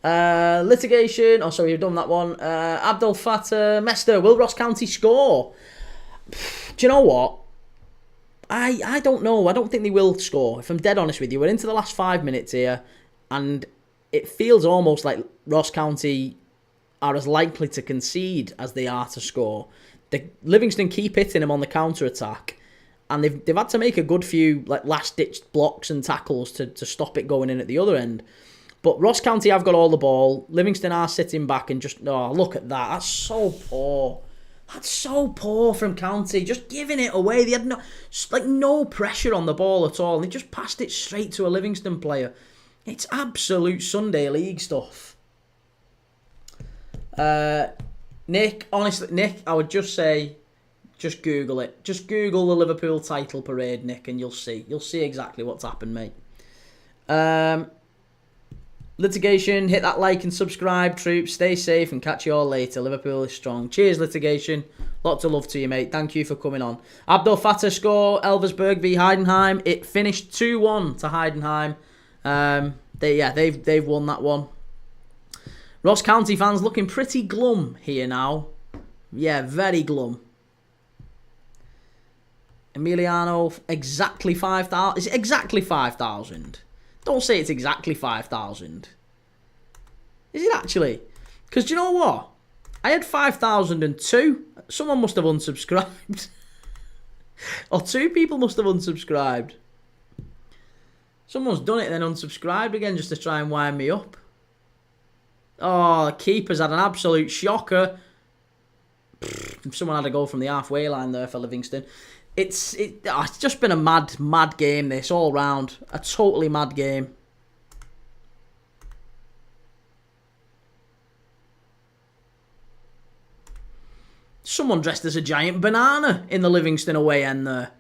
Litigation. Oh, sorry, you've done that one. Abdel Fattah Mester. Will Ross County score? Do you know what? I don't know. I don't think they will score. If I'm dead honest with you, we're into the last 5 minutes here, and it feels almost like Ross County are as likely to concede as they are to score. Livingston keep hitting him on the counter-attack, and they've had to make a good few like last-ditch blocks and tackles to stop it going in at the other end. But Ross County have got all the ball. Livingston are sitting back and just... Oh, look at that. That's so poor. That's so poor from County. Just giving it away. They had no pressure on the ball at all. And they just passed it straight to a Livingston player. It's absolute Sunday League stuff. Nick, I would just say, just Google it. Just Google the Liverpool title parade, Nick, and you'll see. You'll see exactly what's happened, mate. Litigation, hit that like and subscribe, troops. Stay safe and catch you all later. Liverpool is strong. Cheers, Litigation. Lots of love to you, mate. Thank you for coming on. Abdel Fattah score, Elversberg v Heidenheim. It finished 2-1 to Heidenheim. They've won that one. Ross County fans looking pretty glum here now. Yeah, very glum. Emiliano, exactly 5,000. Is it exactly 5,000? Don't say it's exactly 5,000. Is it actually? Because do you know what? I had 5,002. Someone must have unsubscribed. Or 2 people must have unsubscribed. Someone's done it and then unsubscribed again just to try and wind me up. Oh, the keeper's had an absolute shocker. Someone had a goal from the halfway line there for Livingston. It's just been a mad game, this, all round. A totally mad game. Someone dressed as a giant banana in the Livingston away end there.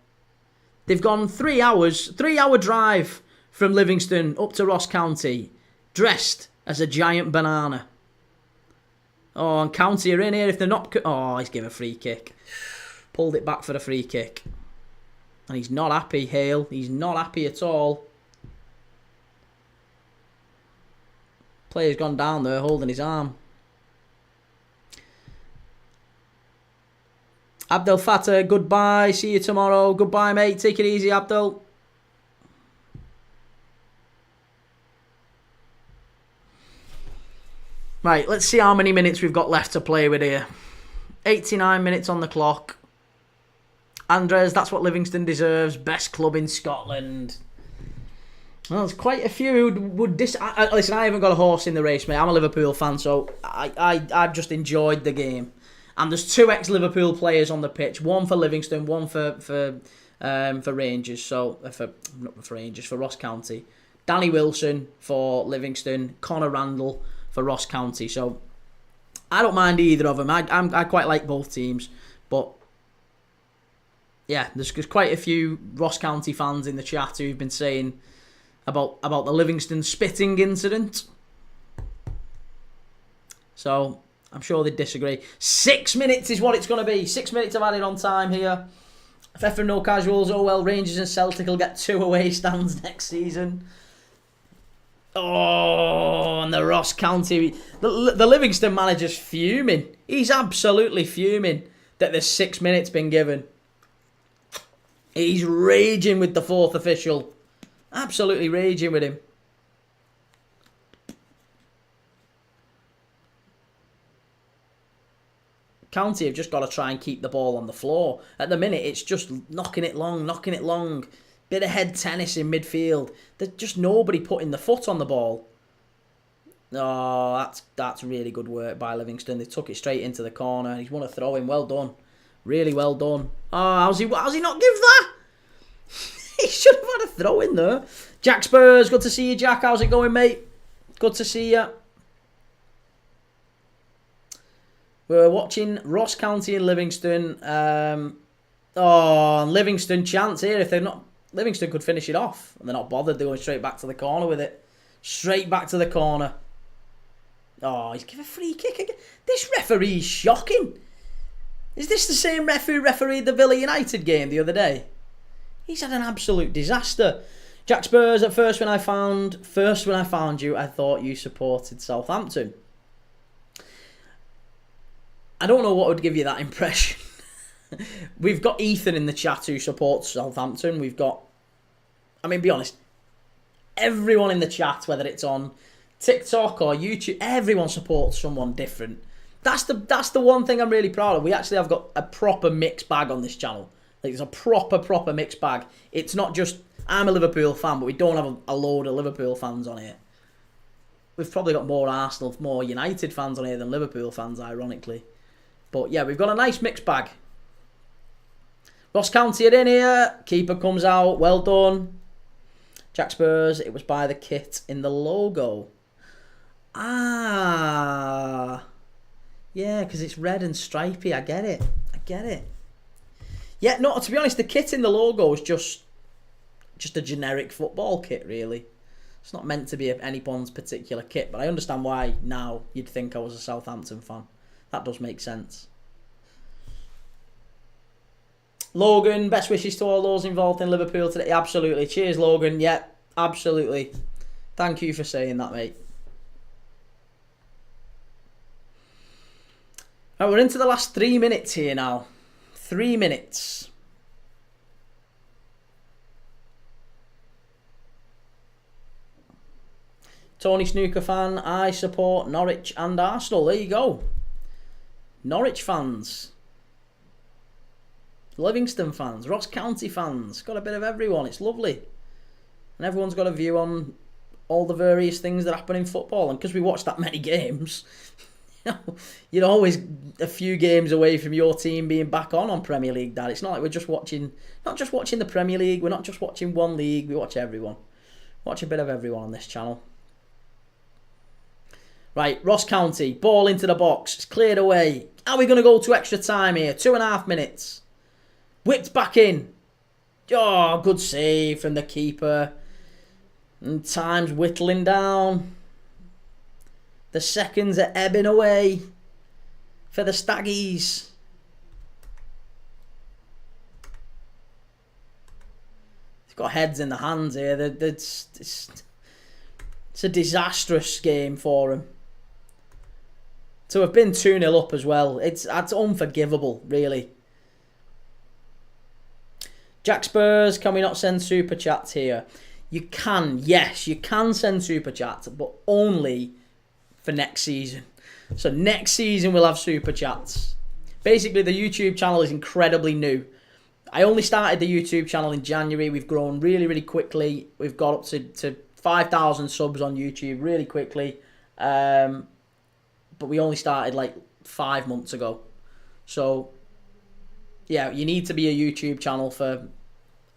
They've gone 3 hours, 3-hour drive from Livingston up to Ross County, dressed as a giant banana. Oh, and County are in here if they're not... Oh, he's given a free kick. Pulled it back for a free kick. And he's not happy, Hale. He's not happy at all. Player's gone down there holding his arm. Abdel Fattah, goodbye. See you tomorrow. Goodbye, mate. Take it easy, Abdel. Right, let's see how many minutes we've got left to play with here. 89 minutes on the clock. Andres, that's what Livingston deserves. Best club in Scotland. Well, there's quite a few who would listen, I haven't got a horse in the race, mate. I'm a Liverpool fan, so I've just enjoyed the game. And there's 2 ex-Liverpool players on the pitch. One for Livingston, one for Rangers. So for Ross County. Danny Wilson for Livingston. Connor Randall for Ross County. So I don't mind either of them. I quite like both teams, but yeah, there's quite a few Ross County fans in the chat who've been saying about the Livingston spitting incident. So I'm sure they'd disagree. 6 minutes is what it's going to be. 6 minutes of added on time here. FF No Casuals, oh well, Rangers and Celtic will get 2 away stands next season. Oh, and the Ross County... The Livingston manager's fuming. He's absolutely fuming that there's 6 minutes been given. He's raging with the 4th official. Absolutely raging with him. County have just got to try and keep the ball on the floor. At the minute, it's just knocking it long. Bit of head tennis in midfield. There's just nobody putting the foot on the ball. Oh, that's really good work by Livingston. They took it straight into the corner. He's won a throw-in. Well done. Really well done. Oh, how's he not give that? He should have had a throw-in there. Jack Spurs, good to see you, Jack. How's it going, mate? Good to see you. We're watching Ross County and Livingston. Livingston chance here. If they're not, Livingston could finish it off. And they're not bothered. They're going straight back to the corner with it. Straight back to the corner. Oh, he's given a free kick again. This referee's shocking. Is this the same referee who refereed the Villa United game the other day? He's had an absolute disaster. Jack Spurs, at first when I found you, I thought you supported Southampton. I don't know what would give you that impression. We've got Ethan in the chat who supports Southampton. We've got, be honest, everyone in the chat, whether it's on TikTok or YouTube, everyone supports someone different. That's the one thing I'm really proud of. We actually have got a proper mixed bag on this channel. Like, it's a proper mixed bag. It's not just, I'm a Liverpool fan, but we don't have a load of Liverpool fans on here. We've probably got more Arsenal, more United fans on here than Liverpool fans, ironically. But yeah, we've got a nice mixed bag. Ross County are in here. Keeper comes out. Well done. Jack Spurs, it was by the kit in the logo. Ah. Yeah, because it's red and stripy. I get it. Yeah, no, to be honest, the kit in the logo is just a generic football kit, really. It's not meant to be anyone's particular kit, but I understand why now you'd think I was a Southampton fan. That does make sense. Logan, best wishes to all those involved in Liverpool today. Absolutely. Cheers, Logan. Yeah, absolutely. Thank you for saying that, mate. Right, we're into the last 3 minutes here now. 3 minutes. Tony Snooker fan, I support Norwich and Arsenal. There you go. Norwich fans. Livingston fans. Ross County fans. Got a bit of everyone. It's lovely. And everyone's got a view on all the various things that happen in football. And because we watch that many games, you're always a few games away from your team being back on Premier League, Dad. It's not like we're just watching, not just watching the Premier League. We're not just watching one league. We watch everyone. Watch a bit of everyone on this channel. Right, Ross County, ball into the box. It's cleared away. Are we going to go to extra time here? 2.5 minutes. Whipped back in. Oh, good save from the keeper. And time's whittling down. The seconds are ebbing away for the Staggies. They've got heads in the hands here. It's a disastrous game for them. To have been 2-0 up as well, that's unforgivable, really. Jack Spurs, can we not send super chats here? You can, yes, you can send super chats, but only for next season. So next season we'll have super chats. Basically, the YouTube channel is incredibly new. I only started the YouTube channel in January. We've grown really, really quickly. We've got up to 5,000 subs on YouTube really quickly. But we only started like 5 months ago. So, yeah, you need to be a YouTube channel for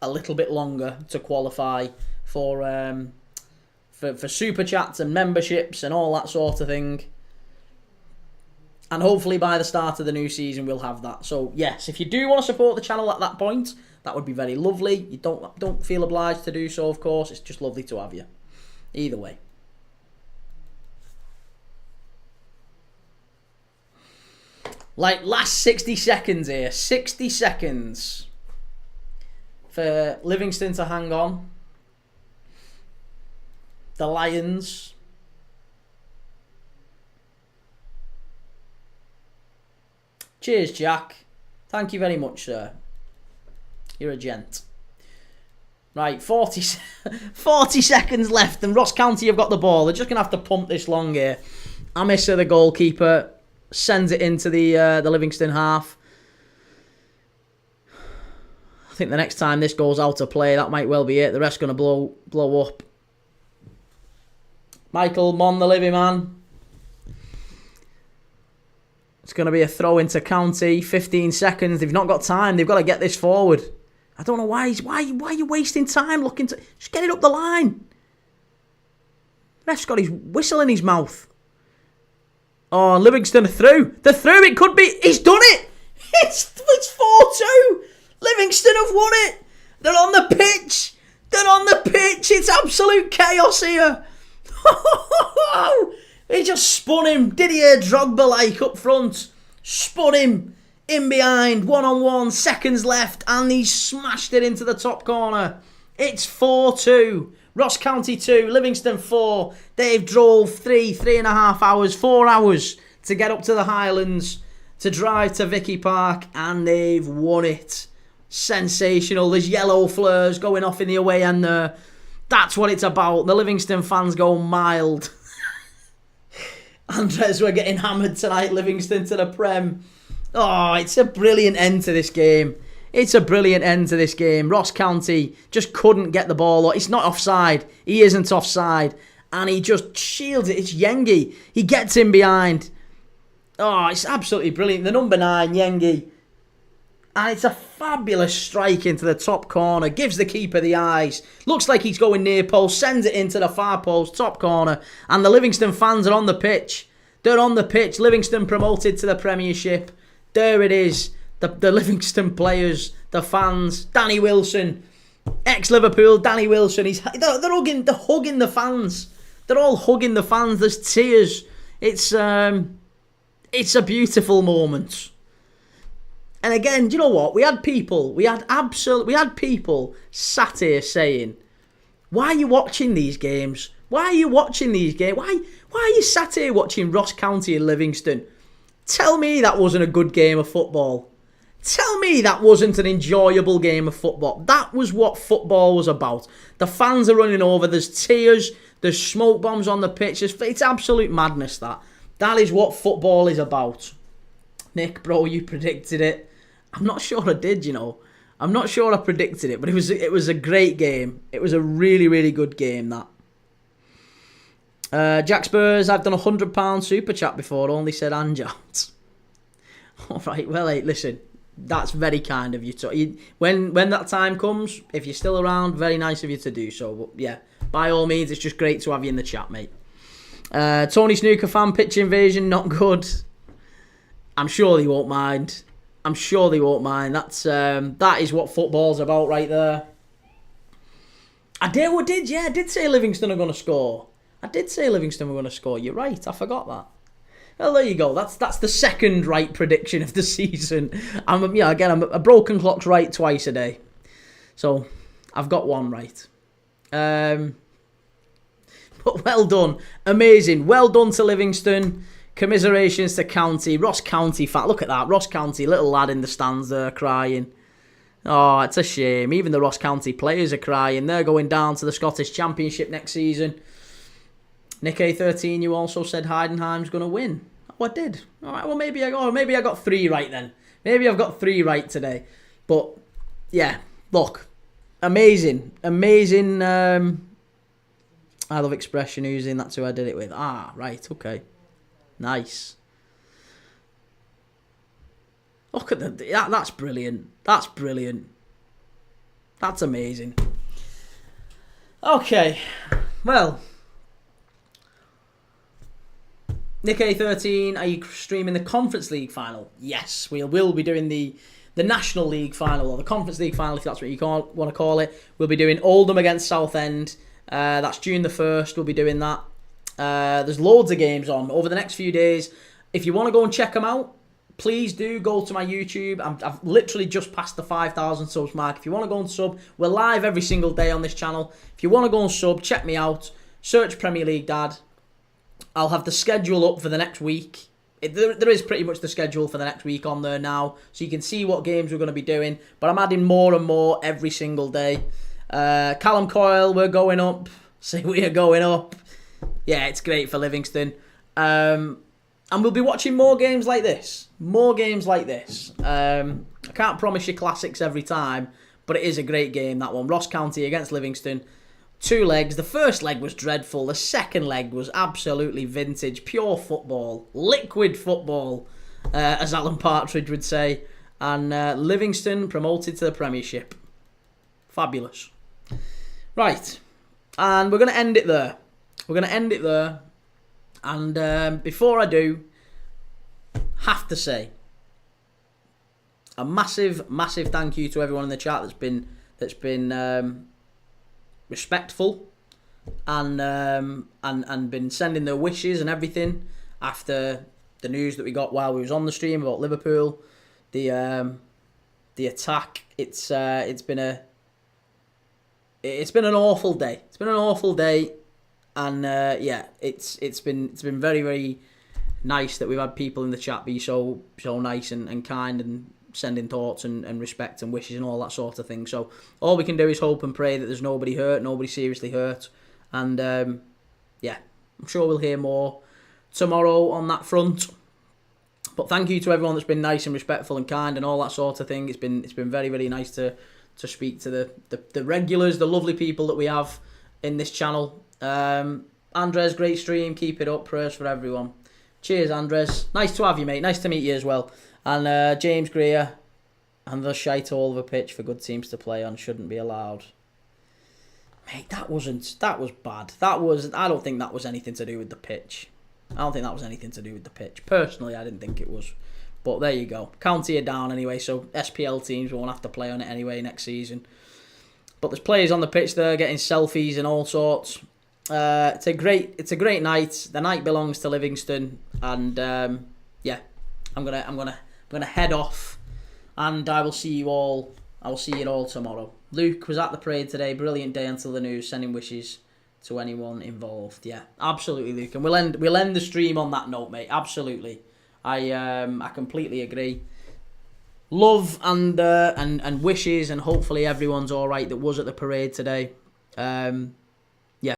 a little bit longer to qualify for super chats and memberships and all that sort of thing. And hopefully by the start of the new season we'll have that. So yes, if you do want to support the channel at that point, that would be very lovely. You don't feel obliged to do so, of course. It's just lovely to have you. Either way. Like, last 60 seconds here. 60 seconds. for Livingston to hang on. The Lions. Cheers, Jack. Thank you very much, sir. You're a gent. Right, 40 seconds left and Ross County have got the ball. They're just going to have to pump this long here. Amissa, the goalkeeper, sends it into the Livingston half. I think the next time this goes out of play, that might well be it. The rest going to blow up. Michael Mon, the Livy man. It's going to be a throw into County. 15 seconds. They've not got time. They've got to get this forward. I don't know why are you wasting time looking to... Just get it up the line. Ref's got his whistle in his mouth. Oh, Livingston are through. They're through. It could be... He's done it. It's 4-2. Livingston have won it. They're on the pitch. They're on the pitch. It's absolute chaos here. He just spun him. Didier Drogba-like up front. Spun him. In behind, 1-on-1, seconds left, and he smashed it into the top corner. It's 4-2. Ross County 2, Livingston 4. They've drove 3.5 hours, 4 hours to get up to the Highlands, to drive to Vicky Park, and they've won it. Sensational. There's yellow flares going off in the away end there. That's what it's about. The Livingston fans go mild. Andres, we're getting hammered tonight, Livingston to the Prem. Oh, it's a brilliant end to this game. It's a brilliant end to this game. Ross County just couldn't get the ball. It's not offside. He isn't offside. And he just shields it. It's Yengi. He gets in behind. Oh, it's absolutely brilliant. The number 9, Yengi. And it's a fabulous strike into the top corner. Gives the keeper the eyes. Looks like he's going near post. Sends it into the far post, top corner. And the Livingston fans are on the pitch. They're on the pitch. Livingston promoted to the Premiership. There it is. The Livingston players, the fans, Danny Wilson, ex-Liverpool, Danny Wilson. They're hugging the fans. They're all hugging the fans. There's tears. It's a beautiful moment. And again, do you know what? We had people sat here saying, "Why are you watching these games? Why are you watching these games? Why are you sat here watching Ross County and Livingston? Tell me that wasn't a good game of football. Tell me that wasn't an enjoyable game of football. That was what football was about. The fans are running over. There's tears. There's smoke bombs on the pitch. It's absolute madness, that. That is what football is about." Nick, bro, you predicted it. I'm not sure I did, you know. I'm not sure I predicted it, but it was a great game. It was a really, really good game, that. Jack Spurs, I've done a £100 super chat before, only said Anjart. Alright, well, hey, listen, that's very kind of you. When that time comes, if you're still around, very nice of you to do so. But yeah, by all means, it's just great to have you in the chat, mate. Tony Snooker fan, pitch invasion, not good. I'm sure they won't mind. That is what football's about right there. I did say Livingston are going to score. I did say Livingston were going to score. You're right. I forgot that. Well, there you go. That's the second right prediction of the season. I'm a broken clock's right twice a day. So, I've got one right. But well done. Amazing. Well done to Livingston. Commiserations to County. Ross County fan. Look at that. Ross County, little lad in the stands there crying. Oh, it's a shame. Even the Ross County players are crying. They're going down to the Scottish Championship next season. Nick A13, you also said Heidenheim's going to win. Oh, I did. All right, well, maybe I got 3 right then. Maybe I've got 3 right today. But, yeah, look. Amazing. I love expression oozing. That's who I did it with. Ah, right, okay. Nice. Look at that's brilliant. That's brilliant. That's amazing. Okay. Well, Nick A13, are you streaming the Conference League final? Yes, we will be doing the National League final, or the Conference League final, if that's what you want to call it. We'll be doing Oldham against Southend. That's June the 1st. We'll be doing that. There's loads of games on over the next few days. If you want to go and check them out, please do go to my YouTube. I've literally just passed the 5,000 subs mark. If you want to go and sub, we're live every single day on this channel. If you want to go and sub, check me out. Search Premier League Dad. I'll have the schedule up for the next week. There is pretty much the schedule for the next week on there now, so you can see what games we're going to be doing. But I'm adding more and more every single day. Callum Coyle, we're going up. See, we are going up. Yeah, it's great for Livingston. And we'll be watching more games like this. More games like this. I can't promise you classics every time, but it is a great game, that one. Ross County against Livingston. 2 legs. The first leg was dreadful. The second leg was absolutely vintage. Pure football. Liquid football, as Alan Partridge would say. And Livingston promoted to the Premiership. Fabulous. Right. And we're going to end it there. We're going to end it there. And before I do, have to say a massive, massive thank you to everyone in the chat that's been respectful and been sending their wishes and everything after the news that we got while we was on the stream about Liverpool, the attack. It's been an awful day. It's been an awful day, and yeah, it's been very, very nice that we've had people in the chat be so nice and kind and sending thoughts and respect and wishes and all that sort of thing. So all we can do is hope and pray that there's nobody hurt, nobody seriously hurt. And yeah, I'm sure we'll hear more tomorrow on that front. But thank you to everyone that's been nice and respectful and kind and all that sort of thing. It's been very, very nice to speak to the regulars, the lovely people that we have in this channel. Andres, great stream. Keep it up. Prayers for everyone. Cheers, Andres. Nice to have you, mate. Nice to meet you as well. And James Greer, and the shite all of a pitch for good teams to play on shouldn't be allowed. Mate, that was bad. I don't think that was anything to do with the pitch. Personally, I didn't think it was. But there you go. County are down anyway, so SPL teams won't have to play on it anyway next season. But there's players on the pitch there getting selfies and all sorts. It's a great night. The night belongs to Livingston, and yeah, I'm gonna head off, and I will see you all tomorrow. Luke was at the parade today. Brilliant day until the news. Sending wishes to anyone involved. Yeah, absolutely, Luke. And we'll end the stream on that note, mate. Absolutely. I completely agree. Love and wishes, and hopefully everyone's all right that was at the parade today.